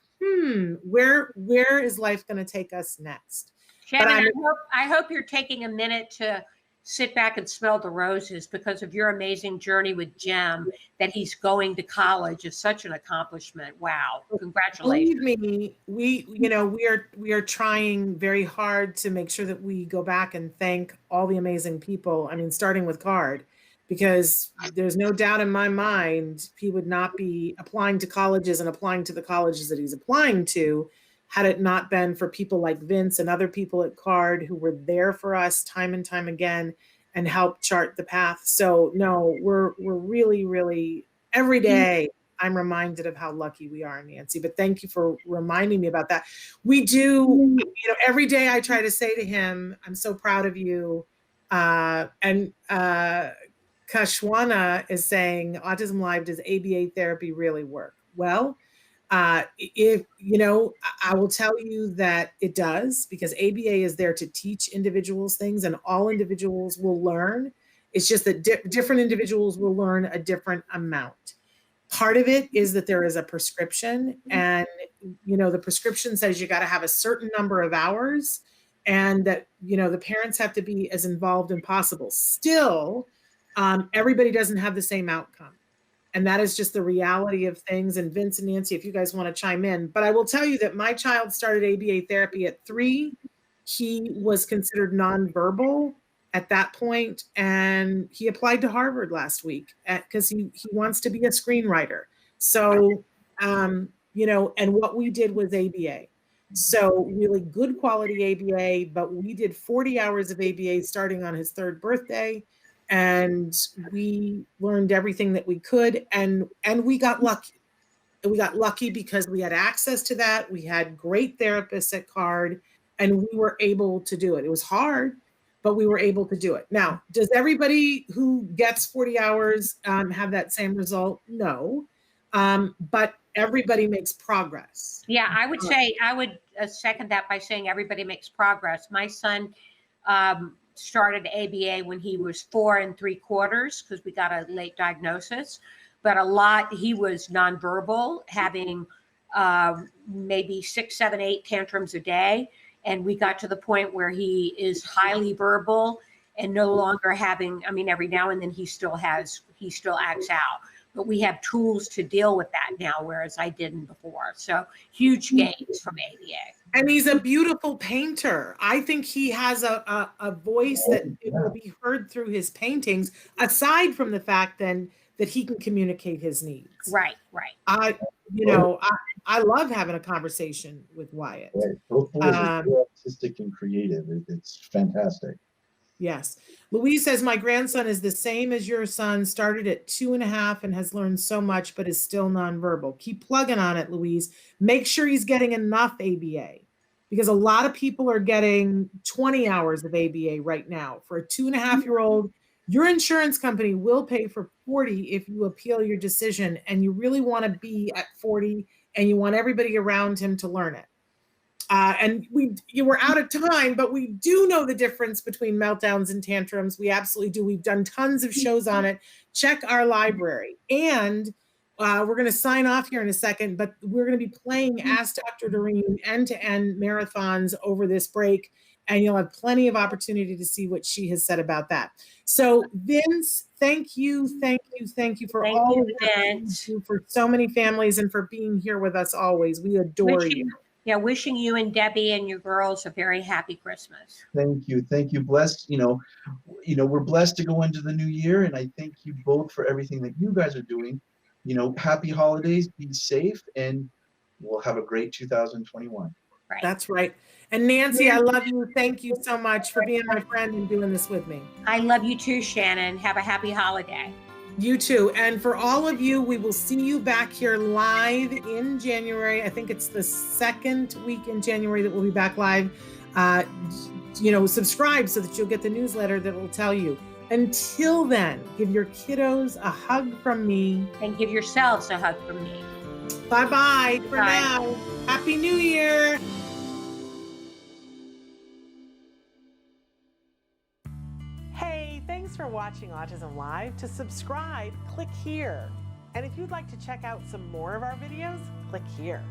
Speaker 2: where is life going to take us next?
Speaker 5: Shannon, I hope you're taking a minute to sit back and smell the roses, because of your amazing journey with Jim. That he's going to college is such an accomplishment. Wow. Congratulations.
Speaker 2: Believe me, we are trying very hard to make sure that we go back and thank all the amazing people. I mean, starting with Card, because there's no doubt in my mind he would not be applying to colleges and applying to the colleges that he's applying to had it not been for people like Vince and other people at Card who were there for us time and time again and helped chart the path. So no, we're really, really, every day I'm reminded of how lucky we are, Nancy. But thank you for reminding me about that. We do, every day I try to say to him, I'm so proud of you. And Kashwana is saying, Autism Live, does ABA therapy really work? Well, if I will tell you that it does, because ABA is there to teach individuals things, and all individuals will learn. It's just that different individuals will learn a different amount. Part of it is that there is a prescription, and the prescription says you got to have a certain number of hours, and that the parents have to be as involved as possible. Still, everybody doesn't have the same outcome. And that is just the reality of things. And Vince and Nancy, if you guys want to chime in, but I will tell you that my child started ABA therapy at 3. He was considered nonverbal at that point, and he applied to Harvard last week because he wants to be a screenwriter. So, and what we did was ABA. So really good quality ABA, but we did 40 hours of ABA starting on his 3rd birthday. And we learned everything that we could, and we got lucky. We got lucky because we had access to that. We had great therapists at Card, and we were able to do it. It was hard, but we were able to do it. Now, does everybody who gets 40 hours have that same result? No, but everybody makes progress.
Speaker 5: Yeah, I would say, I would second that by saying everybody makes progress. My son started ABA when he was 4 3/4 because we got a late diagnosis, but he was nonverbal, having maybe 6, 7, 8 tantrums a day. And we got to the point where he is highly verbal and no longer having, every now and then he still acts out, but we have tools to deal with that now, whereas I didn't before. So huge gains from ABA.
Speaker 2: And he's a beautiful painter. I think he has a voice that it will be heard through his paintings, aside from the fact then that he can communicate his needs.
Speaker 5: Right.
Speaker 2: I love having a conversation with Wyatt.
Speaker 6: Right. Both boys are so artistic and creative. It's fantastic.
Speaker 2: Yes. Louise says, my grandson is the same as your son, started at 2.5 and has learned so much, but is still nonverbal. Keep plugging on it, Louise. Make sure he's getting enough ABA, because a lot of people are getting 20 hours of ABA right now. For a 2.5-year-old, your insurance company will pay for 40 if you appeal your decision, and you really want to be at 40 and you want everybody around him to learn it. And we're out of time, but we do know the difference between meltdowns and tantrums. We absolutely do. We've done tons of shows on it. Check our library. And we're going to sign off here in a second, but we're going to be playing Ask Dr. Doreen end-to-end marathons over this break, and you'll have plenty of opportunity to see what she has said about that. So Vince, thank you for all of that, for so many families, and for being here with us always. We adore you.
Speaker 5: Yeah, wishing you and Debbie and your girls a very happy Christmas.
Speaker 6: Thank you. Blessed, we're blessed to go into the new year, and I thank you both for everything that you guys are doing. Happy holidays, be safe, and we'll have a great 2021.
Speaker 5: Right.
Speaker 2: That's right. And Nancy, I love you. Thank you so much for being my friend and doing this with me.
Speaker 5: I love you too, Shannon. Have a happy holiday.
Speaker 2: You too. And for all of you, we will see you back here live in January. I think it's the second week in January that we'll be back live. Subscribe so that you'll get the newsletter that will tell you. Until then, give your kiddos a hug from me.
Speaker 5: And give yourselves a hug from me.
Speaker 2: Bye-bye for now. Happy New Year.
Speaker 7: Hey, thanks for watching Autism Live. To subscribe, click here. And if you'd like to check out some more of our videos, click here.